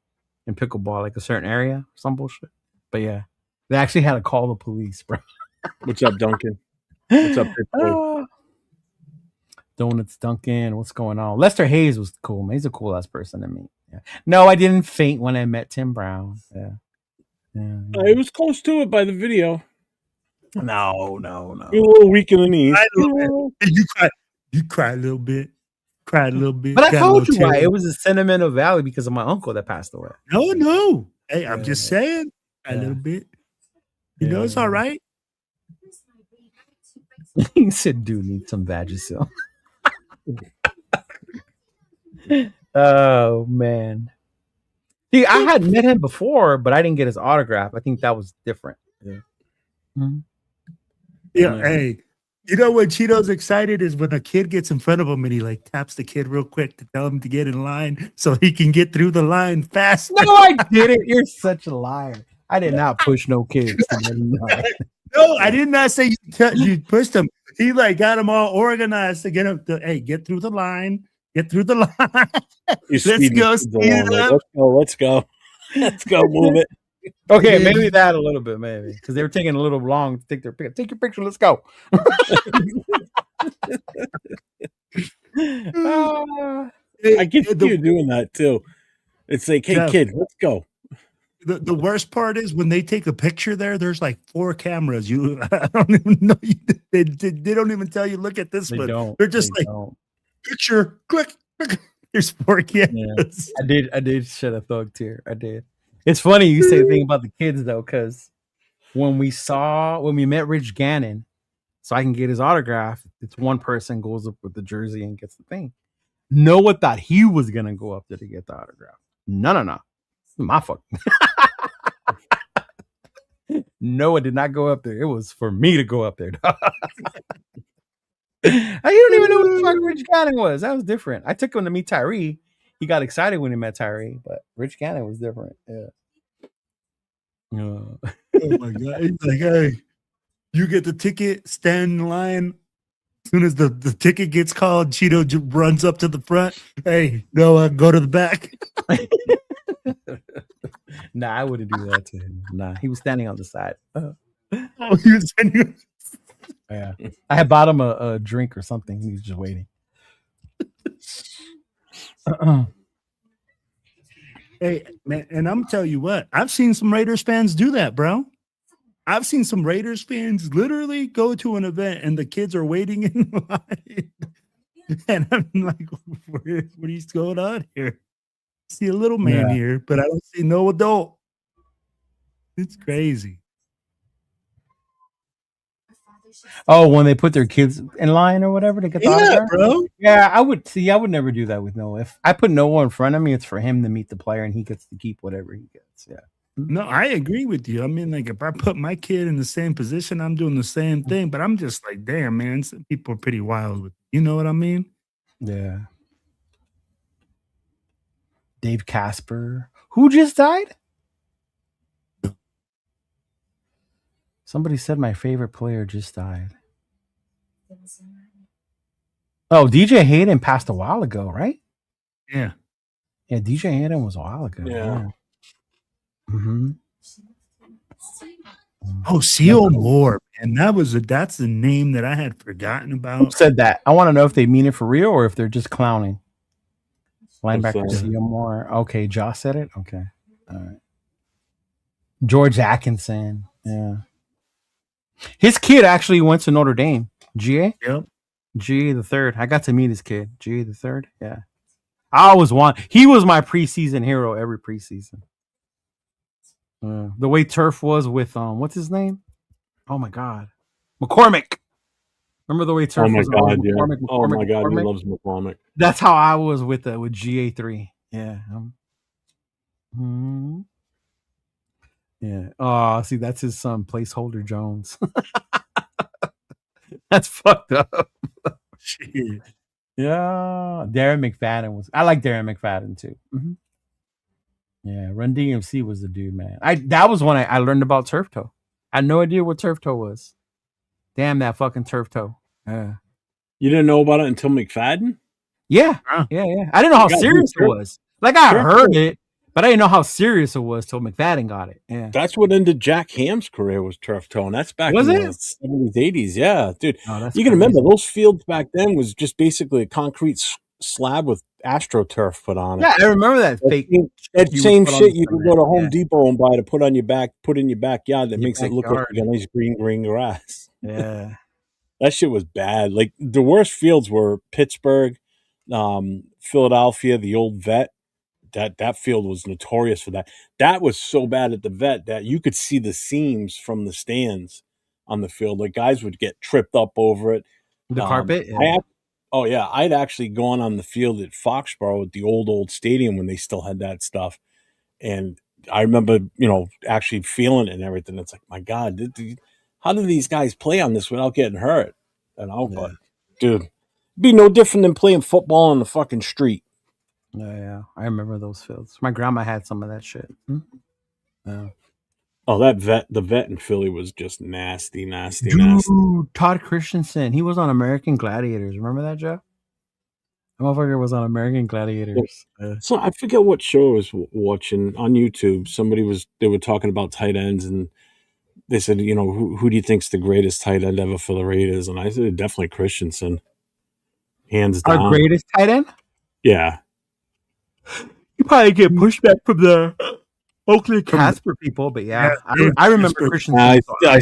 in pickleball, like a certain area, some bullshit. But yeah, they actually had to call the police, bro. What's up, Duncan? What's up, Pitbull? Donuts Duncan. What's going on? Lester Hayes was cool, man. He's a cool ass person to meet. Yeah. No, I didn't faint when I met Tim Brown. Yeah. It was close to it by the video. No. You're a little weak in the knees. You cried a little bit. Cried a little bit. But I told you why. It was a sentimental valley because of my uncle that passed away. No. Hey, I'm just saying. A little bit. You know, it's all right. He said, dude, need some Vagisil. Oh, man. See, I had met him before, but I didn't get his autograph. I think that was different. Yeah. Mm-hmm. Yeah. Hey, you know when Cheeto's excited is when a kid gets in front of him and he like taps the kid real quick to tell him to get in line so he can get through the line fast. No, I didn't. You're such a liar. I did not push no kids. No, I did not say you pushed him. He like got them all organized to get him to get through the line. Get through the line. Let's go. Let's go. Let's go. Move it. Okay, maybe that a little bit, maybe because they were taking a little long to take their picture. Take your picture. Let's go. I get you doing that too. It's like, hey, kid, let's go. The worst part is when they take a picture there's like 4 cameras. I don't even know. They don't even tell you, look at this one. They're just picture, click. There's 4 cameras. Yeah. I did shed a thug tear. I did. It's funny you say the thing about the kids though, because when we met Rich Gannon, so I can get his autograph, it's one person goes up with the jersey and gets the thing. Noah thought he was gonna go up there to get the autograph. No. My fuck. Noah did not go up there. It was for me to go up there. You don't even know who the fuck Rich Gannon was. That was different. I took him to meet Tyree. He got excited when he met Tyree, but Rich Gannon was different. Yeah. Oh my god! He's like, hey, you get the ticket, stand in line. As soon as the ticket gets called, Cheeto runs up to the front. Hey, Noah, go to the back. Nah, I wouldn't do that to him. Nah, he was standing on the side. Oh, he was standing. Yeah, I had bought him a drink or something. He was just waiting. Hey, man, and I'm tell you what, I've seen some Raiders fans do that, bro. I've seen some Raiders fans literally go to an event and the kids are waiting in line. And I'm like, what is going on here? I see a little man here, but I don't see no adult. It's crazy. Oh, when they put their kids in line or whatever to get the autograph? Bro. Yeah, I would never do that with Noah. If I put Noah in front of me, it's for him to meet the player and he gets to keep whatever he gets. Yeah. No, I agree with you. I mean, like if I put my kid in the same position, I'm doing the same thing. But I'm just like, damn, man, some people are pretty wild with you know what I mean? Yeah. Dave Casper, who just died? Somebody said my favorite player just died. Oh, DJ Hayden passed a while ago, right? Yeah. Yeah, DJ Hayden was a while ago. Yeah. Mm-hmm. Oh, C.O. Moore, and that's the name that I had forgotten about. Who said that? I want to know if they mean it for real or if they're just clowning. Linebacker C.O. Moore. Okay, Josh said it. Okay, all right. George Atkinson. Yeah, his kid actually went to Notre Dame. GA. Yep. GA the third. I got to meet his kid. GA the third. Yeah, I always want. He was my preseason hero every preseason. The way Turf was with what's his name? Oh my God, McCormick. Remember the way Turf was? God, yeah. McCormick, oh my God, McCormick? He loves McCormick. That's how I was with GA3. Yeah. Yeah. Oh, see, that's his son, placeholder Jones. That's fucked up. Yeah. Darren McFadden was. I like Darren McFadden too. Mm-hmm. Yeah, Run DMC was the dude, man. That was when I learned about turf toe. I had no idea what turf toe was. Damn that fucking turf toe. Yeah. You didn't know about it until McFadden? Yeah. Yeah. I didn't know how serious it was. Like I heard it, but I didn't know how serious it was till McFadden got it. Yeah. That's what ended Jack Ham's career was turf toe, and that's back in the 70s, 80s. Yeah, dude. You can remember those fields back then was just basically a concrete slab with AstroTurf put on it. Yeah, I remember that fake. That same shit you could go to Home Depot and buy to put in your backyard that makes it look like a nice green grass. Yeah. That shit was bad. Like the worst fields were Pittsburgh, Philadelphia, the old Vet. That field was notorious for that. That was so bad at the Vet that you could see the seams from the stands on the field. Like guys would get tripped up over it. The carpet? I'd actually gone on the field at Foxborough at the old stadium when they still had that stuff. And I remember, actually feeling it and everything. It's like, my God, how do these guys play on this without getting hurt? But dude, it'd be no different than playing football on the fucking street. Yeah, I remember those fields. My grandma had some of that shit. Yeah. Oh, the Vet in Philly was just nasty. Dude, Todd Christensen, he was on American Gladiators. Remember that, Joe? The motherfucker was on American Gladiators. So I forget what show I was watching on YouTube. They were talking about tight ends, and they said, who do you think's the greatest tight end ever for the Raiders? And I said, definitely Christensen. Hands down. Our greatest tight end? Yeah. You probably get pushback from the Oakland Casper people, but yeah. I remember Christensen. I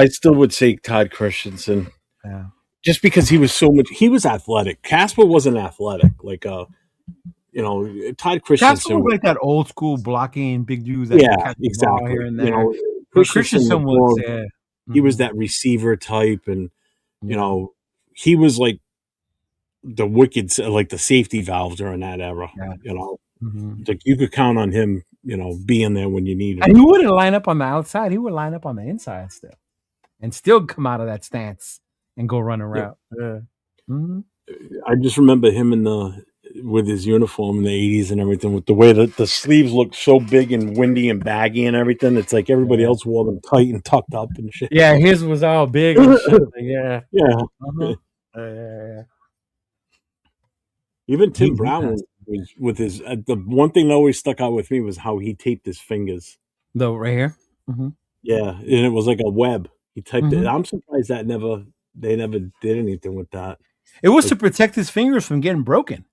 still would say Todd Christensen. Yeah. Just because he was he was athletic. Casper wasn't athletic. Like Todd Christensen. Casper was like that old school blocking big dude. Exactly. Here and there. Christensen was he was that receiver type, and he was like the wicked, like the safety valve during that era. Like you could count on him, being there when you need him. And he wouldn't line up on the outside; he would line up on the inside and still come out of that stance and go run around. Yeah. I just remember him with his uniform in the 80s and everything, with the way that the sleeves looked so big and windy and baggy and everything. It's like everybody else wore them tight and tucked up and shit. Yeah, his was all big and shit. Yeah. Even Tim Brown was with his the one thing that always stuck out with me was how he taped his fingers. Right here. Yeah, and it was like a web. He typed it. I'm surprised that they never did anything with that. It was to protect his fingers from getting broken.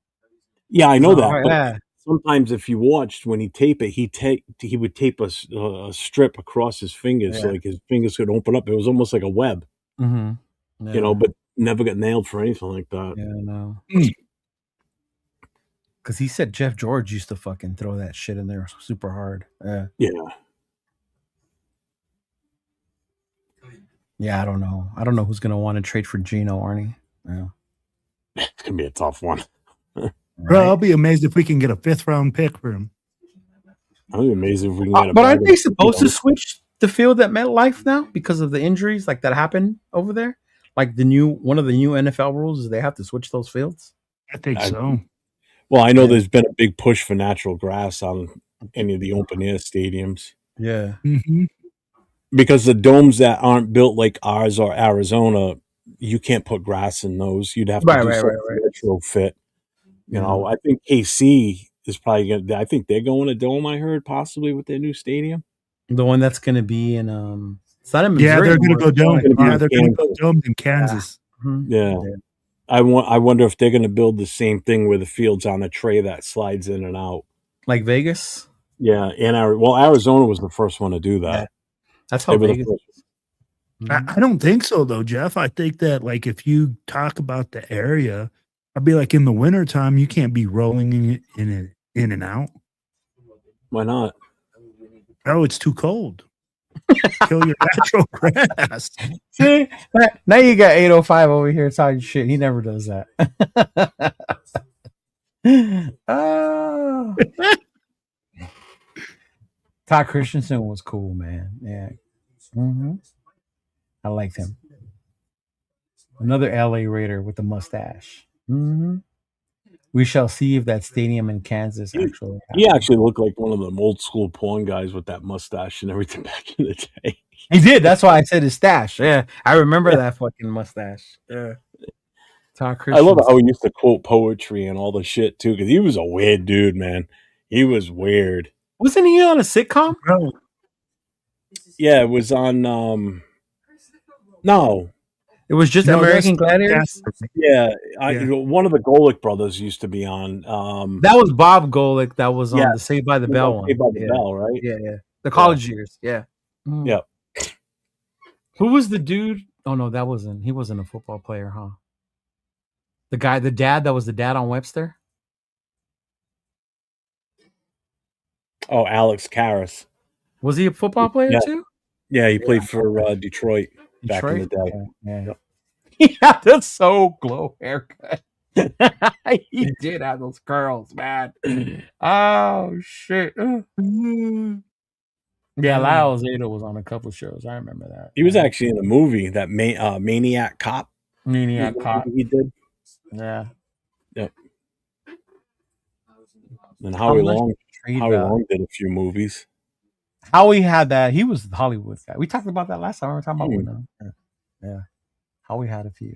Yeah, I know that. But sometimes if you watched when he tape it, he would tape a strip across his fingers so like his fingers could open up. It was almost like a web. But never got nailed for anything like that. Yeah, no. Because he said Jeff George used to fucking throw that shit in there super hard. Yeah. Yeah, I don't know. I don't know who's going to want to trade for Geno, Arnie. Yeah. It's going to be a tough one. Bro, I'll be amazed if we can get a 5th round pick for him. I'll be amazed if we can get a But aren't they supposed to switch the field at MetLife now because of the injuries like that happened over there? Like one of the new NFL rules is they have to switch those fields? I think so. Well, I know there's been a big push for natural grass on any of the open air stadiums. Yeah. because the domes that aren't built like ours or Arizona, you can't put grass in those. You'd have to do some retrofit. You know, I think KC is probably going to, I think they're going to dome, I heard, possibly with their new stadium. The one that's going to be in, it's not in Missouri. Yeah, they're going to go dome. Yeah, they're going to go dome in Kansas. Yeah. I wonder if they're going to build the same thing where the field's on a tray that slides in and out. Like Vegas? Yeah. Arizona was the first one to do that. Yeah. That's how Vegas. I don't think so, though, Jeff. I think that, like, if you talk about the area, I'd be like, in the wintertime, you can't be rolling in and out. Why not? Oh, it's too cold. Kill your natural grass. See, now you got 805 over here talking shit. He never does that. Oh. Todd Christensen was cool, man. Yeah. I liked him. Another LA Raider with a mustache. We shall see if that stadium in Kansas actually happens. He actually looked like one of them old school porn guys with that mustache and everything back in the day. He did. That's why I said his stash. Yeah, I remember that fucking mustache. Yeah. I love how he used to quote poetry and all the shit too, because he was a weird dude, man. He was weird. Wasn't he on a sitcom? Bro. Yeah, it was on. No, it was just American Gladiators. Yeah, one of the Golick brothers used to be on. That was Bob Golick. That was on the Saved by the Bell one. Saved by the Bell, right? Yeah. The college years. Yeah. Yep. Who was the dude? Oh no, that wasn't. He wasn't a football player, huh? The guy, the dad that was the dad on Webster. Oh, Alex Karras. Was he a football player too? Yeah, he played for Detroit back in the day. Yeah. He had a so glow haircut. He did have those curls, man. Oh shit. Yeah, Lyle Zeta was on a couple shows. I remember that. He was actually in a movie, that Maniac Cop. Maniac Cop. He did. Yeah. Yep. And Howie Long did a few movies. Howie had that. He was the Hollywood guy. We talked about that last time. We were talking about Yeah. Howie had a few.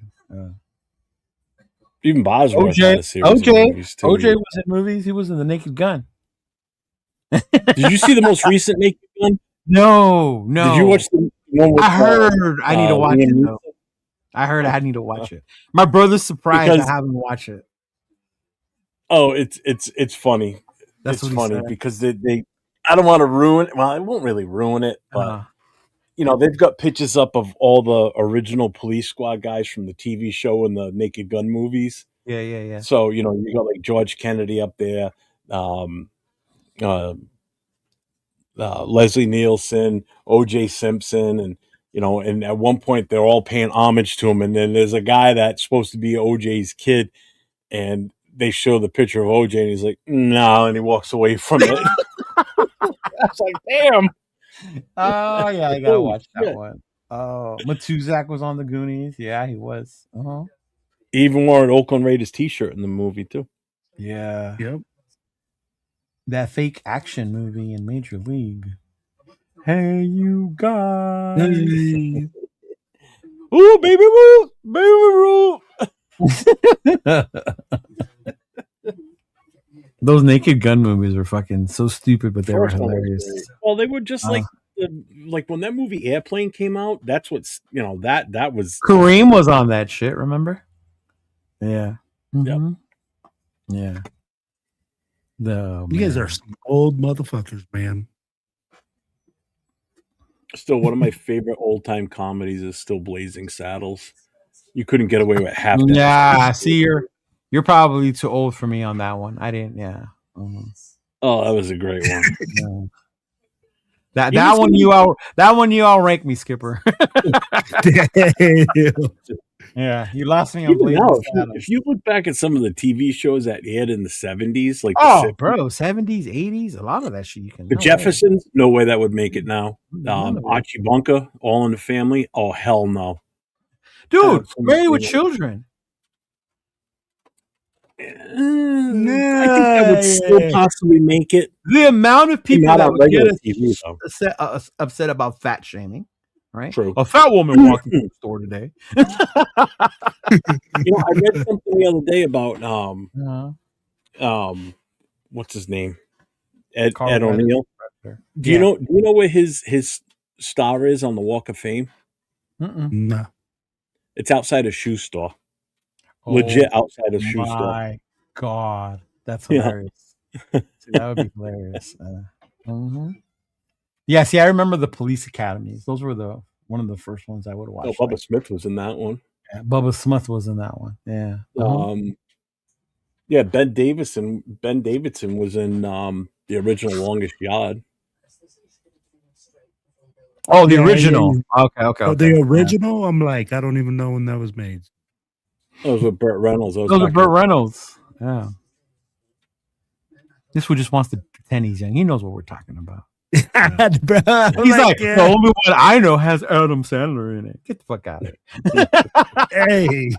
Even Bosworth had a series of movies too. OJ was in movies. He was in The Naked Gun. Did you see the most recent Naked Gun? No. Did you watch the one with I heard I need to watch it though. I heard I need to watch it. My brother's surprised I haven't watched it. Oh, it's funny. It's funny because they I don't want to ruin it. Well, I won't really ruin it, but you know, they've got pictures up of all the original Police Squad guys from the TV show and the Naked Gun movies. Yeah. So, you know, you got like George Kennedy up there, Leslie Nielsen, O.J. Simpson, and you know, and at one point they're all paying homage to him, and then there's a guy that's supposed to be O.J.'s kid, and they show the picture of O.J. and he's like, no, and he walks away from it. I was like, damn. Oh yeah, I gotta watch that one. Oh, Matuzak was on the Goonies. Yeah, he was. He even wore an Oakland Raiders t-shirt in the movie too. Yeah. Yep. That fake action movie in Major League. Hey, you guys. Hey. Ooh, baby woo, baby woo. Those Naked Gun movies were fucking so stupid, but they were hilarious. Well, they were just like when that movie Airplane came out. That's what's that was Kareem was on that shit. Remember? Yeah. Yep. Yeah. You guys are some old motherfuckers, man. Still, one of my favorite old time comedies is still Blazing Saddles. You couldn't get away with half that. Yeah, see, you're probably too old for me on that one. I didn't. Yeah. Oh, that was a great one. That one you all rank me, Skipper. Yeah, you lost me on Blazing Saddles. If you look back at some of the TV shows that aired in the 70s, like 70s, 80s, a lot of that shit you can. The Jeffersons, no way that would make it now. Archie Bunker, All in the Family, oh hell no. Dude, Married with Children. I think that would still possibly make it. The amount of people Not that on would get regular TV, though. upset about fat shaming, right? True. A fat woman walking through the store today. I read something the other day about what's his name? Ed O'Neill. Do you know where his star is on the Walk of Fame? No. It's outside a shoe store. Legit outside a shoe store. My God, that's hilarious. See, that would be hilarious. Yeah, see, I remember the police academies. Those were one of the first ones I would watch. Oh, Bubba Smith was in that one. Yeah, Bubba Smith was in that one. Yeah. Yeah, Ben Davidson was in the original Longest Yard. Oh, the original. Yeah. Okay. Oh, the original? Yeah. I'm like, I don't even know when that was made. That was with Burt Reynolds. Those are Burt Reynolds. Yeah. This one just wants to pretend he's young. He knows what we're talking about. Yeah. He's like, the only one I know has Adam Sandler in it. Get the fuck out of it. Hey.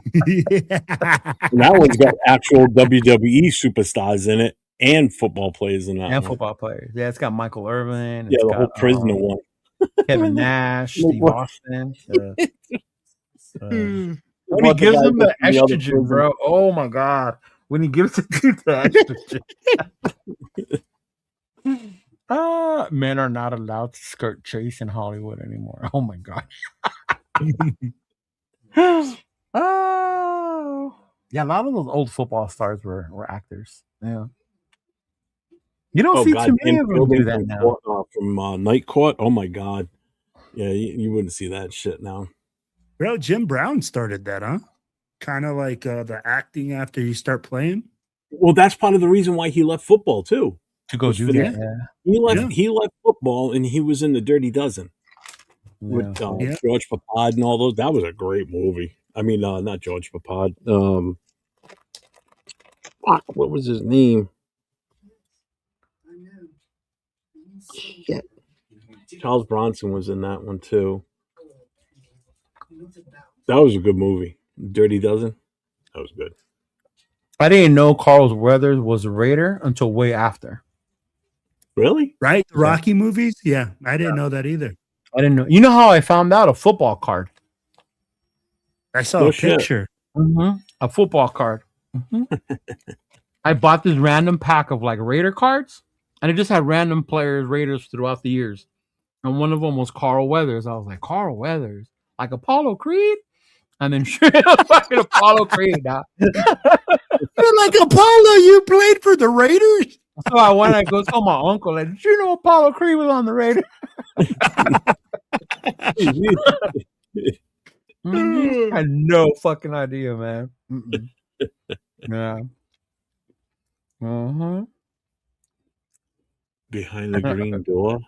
And that one's got actual WWE superstars in it and football players in that and one. Football players. Yeah, it's got Michael Irvin. Yeah, the whole prisoner one. Kevin Nash, Steve Austin. When he gives him the estrogen, bro. Oh my God. When he gives it to the estrogen. Men are not allowed to skirt chase in Hollywood anymore. Oh my God. Yeah, a lot of those old football stars were actors. Yeah. You don't see too many of them do that now. From Night Court. Oh my God. Yeah, you wouldn't see that shit now. Bro, Jim Brown started that, huh? Kind of like the acting after you start playing. Well, that's part of the reason why he left football too. To go do that. Yeah. He left football and he was in The Dirty Dozen with George Papad and all those. That was a great movie. I mean, not George Papad. What was his name? Shit. Charles Bronson was in that one too. That was a good movie. Dirty Dozen. That was good. I didn't know Carl Weathers was a Raider until way after. Really? Right? The Rocky movies? Yeah. I didn't know that either. I didn't know. You know how I found out? A football card. I saw a picture. A football card. I bought this random pack of like Raider cards, and it just had random players, Raiders throughout the years. And one of them was Carl Weathers. I was like, Carl Weathers? Like Apollo Creed? And then fucking Apollo Creed. You're like, Apollo, you played for the Raiders? So I went and go tell my uncle, like, did you know Apollo Creed was on the Raiders? I had no fucking idea, man. Yeah. Behind the Green Door.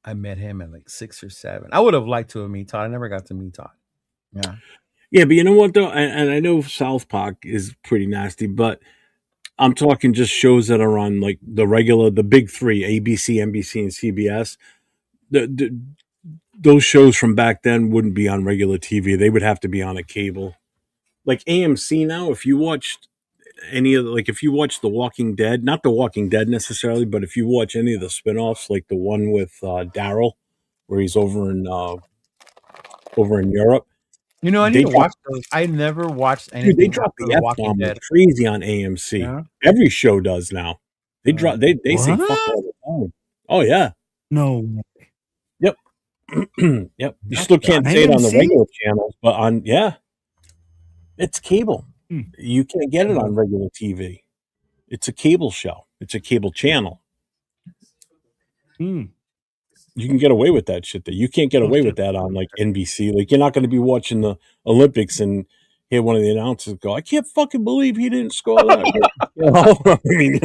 I met him at like 6 or 7. I would have liked to have met Todd. I never got to meet Todd. Yeah. Yeah, but you know what though? And I know South Park is pretty nasty, but I'm talking just shows that are on like the big three, ABC, NBC, and CBS. Those shows from back then wouldn't be on regular TV. They would have to be on a cable. Like AMC now, if you watched any of if you watch The Walking Dead, not The Walking Dead necessarily, but if you watch any of the spinoffs, like the one with Daryl, where he's over in Europe. You know, I need to watch those. I never watched anything. Dude, they drop the F-bomb like crazy on AMC. Yeah? Every show does now. They drop. They say fuck all the time. Oh yeah. No. Yep. Yep. You still can't say it on the regular channels, but it's cable. You can't get it on regular TV. It's a cable show. It's a cable channel. You can get away with that shit. That you can't get away with that on like NBC. Like you're not going to be watching the Olympics and hear one of the announcers go, "I can't fucking believe he didn't score that." You know? I mean,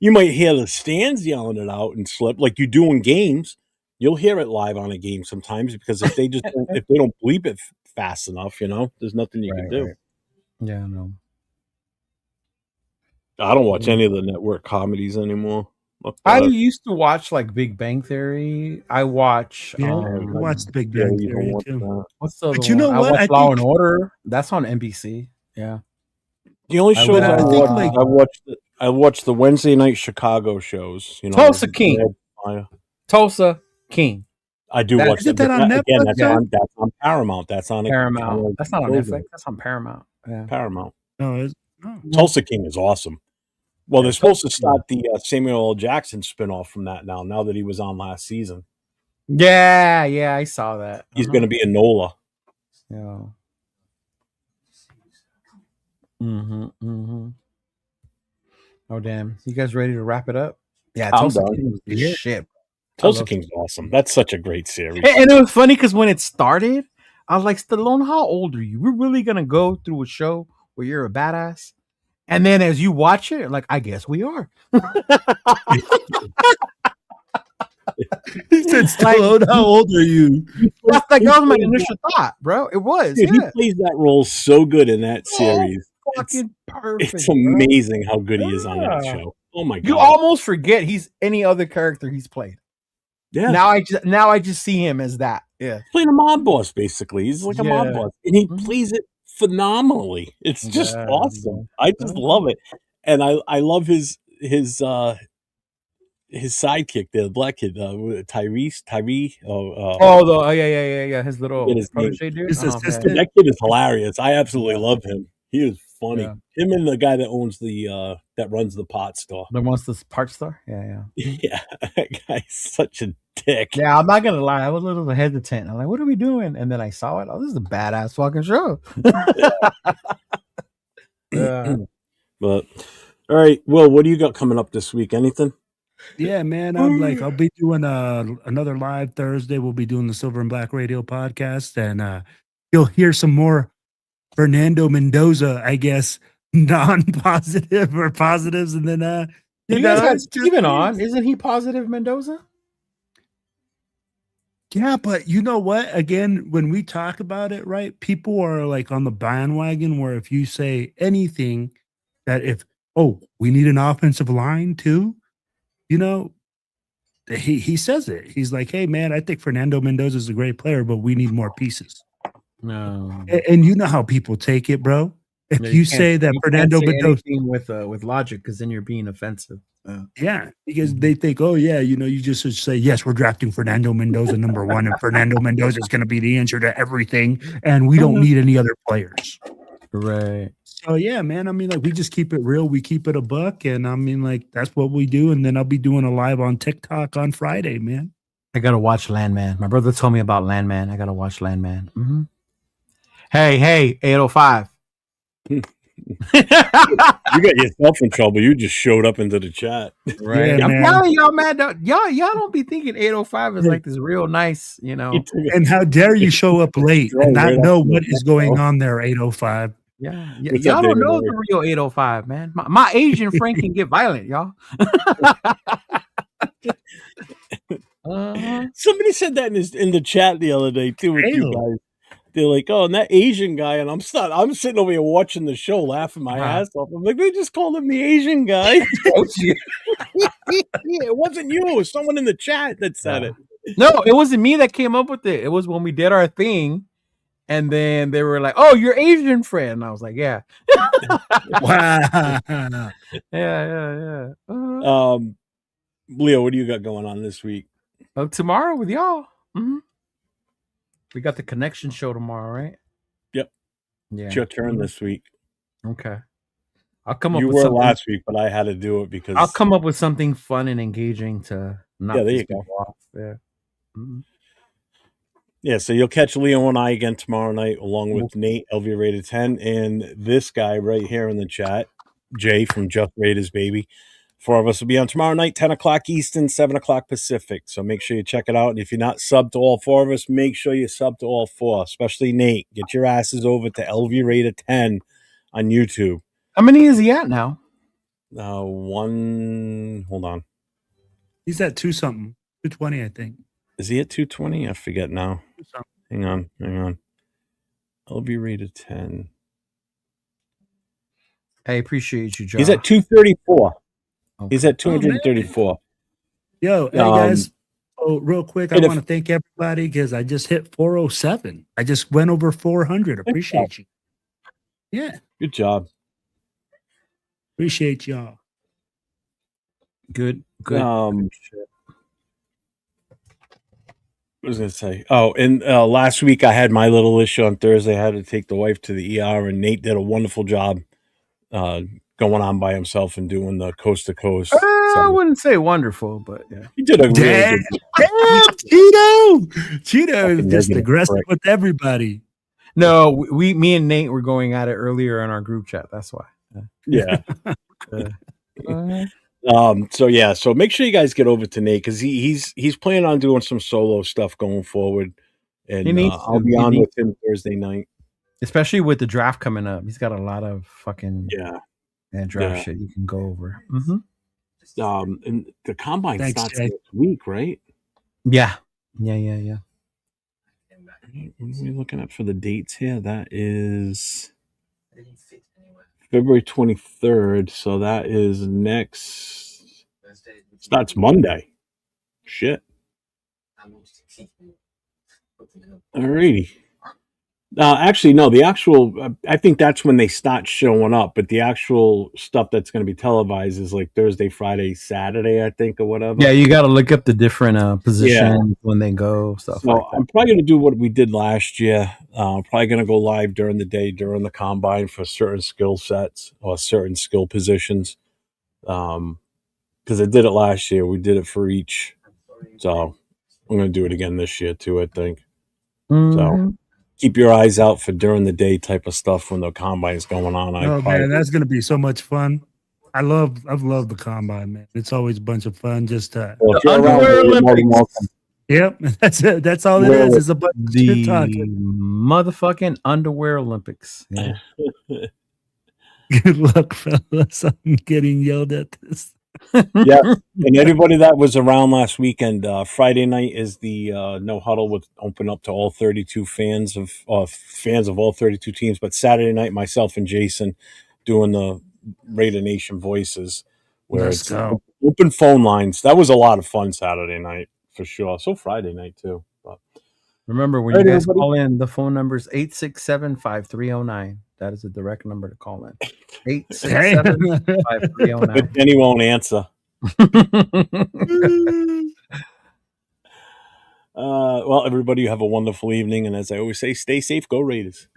you might hear the stands yelling it out and slip like you do in games. You'll hear it live on a game sometimes because if they don't bleep it fast enough, there's nothing you can do. Right. Yeah, I know. I don't watch any of the network comedies anymore. I used to watch like Big Bang Theory. I watch. I watched Big Bang Theory too. What's the other But you one? know I what? watch I Law think and Order. That's on NBC. Yeah. The only shows I think, watch, I watch the Wednesday night Chicago shows. You know, Tulsa King. Tulsa King. I do watch Isn't that on Netflix? Again, that's on Paramount. That's on Paramount. That's not on Netflix. That's on Paramount. Yeah. Paramount. No, Tulsa King is awesome. Well, they're supposed to start the Samuel L. Jackson spinoff from that now that he was on last season. Yeah, I saw that. He's going to be a Nola. Yeah. Oh damn! You guys ready to wrap it up? Yeah, Tulsa King was the shit. Tulsa King's awesome. That's such a great series. And it was funny because when it started, I was like, Stallone, how old are you? We're really gonna go through a show where you're a badass? And then as you watch it, like, I guess we are. He said, Stallone, how old are you? That was my initial thought, bro. It was. Dude, he plays that role so good in that series. Fucking perfect. It's amazing how good he is on that show. Oh my god! You almost forget he's any other character he's played. Yeah. Now I just see him as that. Yeah. He's playing a mob boss, basically. He's like a mob boss. And he plays it phenomenally. It's just awesome. I just love it. And I love his sidekick, the black kid, Tyree. Yeah. His little protege dude. That kid is hilarious. I absolutely love him. He is funny. Yeah. Him and the guy that owns that runs the pot store. That runs this part store? Yeah. Yeah. That guy's such a dick. Yeah, I'm not gonna lie. I was a little hesitant. I'm like, what are we doing? And then I saw it. Oh, this is a badass fucking show. Yeah. But all right, Will, what do you got coming up this week? Anything? Yeah, man. I'll be doing another live Thursday. We'll be doing the Silver and Black Radio podcast, and you'll hear some more Fernando Mendoza, I guess, non-positive or positives, and then you guys had Steven on. Isn't he positive, Mendoza? Yeah, but you know what? Again, when we talk about it, right, people are like on the bandwagon where if you say anything that we need an offensive line too, you know, he says it. He's like, hey, man, I think Fernando Mendoza is a great player, but we need more pieces. No. And you know how people take it, bro. If you say that Fernando Mendoza with logic, because then you're being offensive. Yeah, because they think, oh yeah, you know, you just should say, yes, we're drafting Fernando Mendoza #1, and Fernando Mendoza is going to be the answer to everything, and we don't need any other players. Right. So yeah, man. I mean, like, we just keep it real. We keep it a buck, and I mean, like, that's what we do. And then I'll be doing a live on TikTok on Friday, man. I gotta watch Landman. My brother told me about Landman. I gotta watch Landman. Mm-hmm. Hey, 805. You got yourself in trouble. You just showed up into the chat. Right. Yeah, I'm telling y'all, man. Y'all don't be thinking 805 is like this real nice, you know. And how dare you show up late and not know what is going on there, 805. Yeah. Y'all don't know the real 805, man. My Asian friend can get violent, y'all. Somebody said that in the chat the other day too with you guys. They're like, oh, and that Asian guy, and I'm sitting over here watching the show, laughing my ass off. I'm like, they just called him the Asian guy. It wasn't you. It was someone in the chat that said it. No, it wasn't me that came up with it. It was when we did our thing, and then they were like, oh, your Asian friend. And I was like, yeah. Wow. Yeah. Leo, what do you got going on this week? Tomorrow with y'all. Mm-hmm. We got the Connection show tomorrow, right? Yep. Yeah. It's your turn this week. Okay. I'll come up with something. Last week, but I had to do it because I'll come up with something fun and engaging to knock there you go. Off. Yeah. Mm-hmm. Yeah, so you'll catch Leo and I again tomorrow night, along with Nate, LV Rated 10, and this guy right here in the chat, Jay from Just Raiders, baby. 4 of us will be on tomorrow night, 10 o'clock Eastern, 7 o'clock Pacific. So make sure you check it out. And if you're not subbed to all 4 of us, make sure you sub to all 4, especially Nate. Get your asses over to LV Rated 10 on YouTube. How many is he at now? Hold on. He's at 2-something, 220, I think. Is he at 220? I forget now. Hang on. LV Rated 10. I appreciate you, John. He's at 234. Okay. He's at 234. Yo, hey guys. Oh, real quick, I want to thank everybody because I just hit 407. I just went over 400. Appreciate you. Yeah. Good job. Appreciate y'all. Good. What was I going to say? Oh, and last week I had my little issue on Thursday. I had to take the wife to the ER, and Nate did a wonderful job going on by himself and doing the coast to coast. I wouldn't say wonderful, but yeah, he did a really good job. Cheeto is just aggressive with everybody. No, me and Nate were going at it earlier in our group chat. That's why. Yeah. So make sure you guys get over to Nate because he's planning on doing some solo stuff going forward, and I'll be on with him Thursday night, especially with the draft coming up. He's got a lot of fucking draft shit you can go over. Mm-hmm. And the combine starts next week, right? Yeah. What are we looking at for the dates here? That is February 23rd. So that is starts Monday. Shit. Alrighty. Actually, no, the actual, I think that's when they start showing up, but the actual stuff that's going to be televised is like Thursday, Friday, Saturday, I think, or whatever. Yeah, you got to look up the different positions when they go, stuff like that. I'm probably going to do what we did last year. Probably going to go live during the day, during the combine for certain skill sets or certain skill positions. Because I did it last year. We did it for each. So I'm going to do it again this year too, I think. So keep your eyes out for during the day type of stuff when the combine is going on. Man, that's going to be so much fun. I've loved the combine, man. It's always a bunch of fun. Just to Underwear Olympics. Yep, that's it. That's all it is. It's a bunch of shit talking. Motherfucking underwear Olympics. Yeah. Good luck, fellas. I'm getting yelled at this. Yeah, and anybody that was around last weekend, Friday night is the No Huddle with open up to all 32 fans of all 32 teams. But Saturday night, myself and Jason doing the Raider Nation voices, where it's open phone lines. That was a lot of fun Saturday night for sure. So Friday night too. But remember when you guys call in, the phone number is 867-5309. That is a direct number to call in. 867-5309. But Jenny won't answer. Well, everybody, you have a wonderful evening. And as I always say, stay safe. Go Raiders.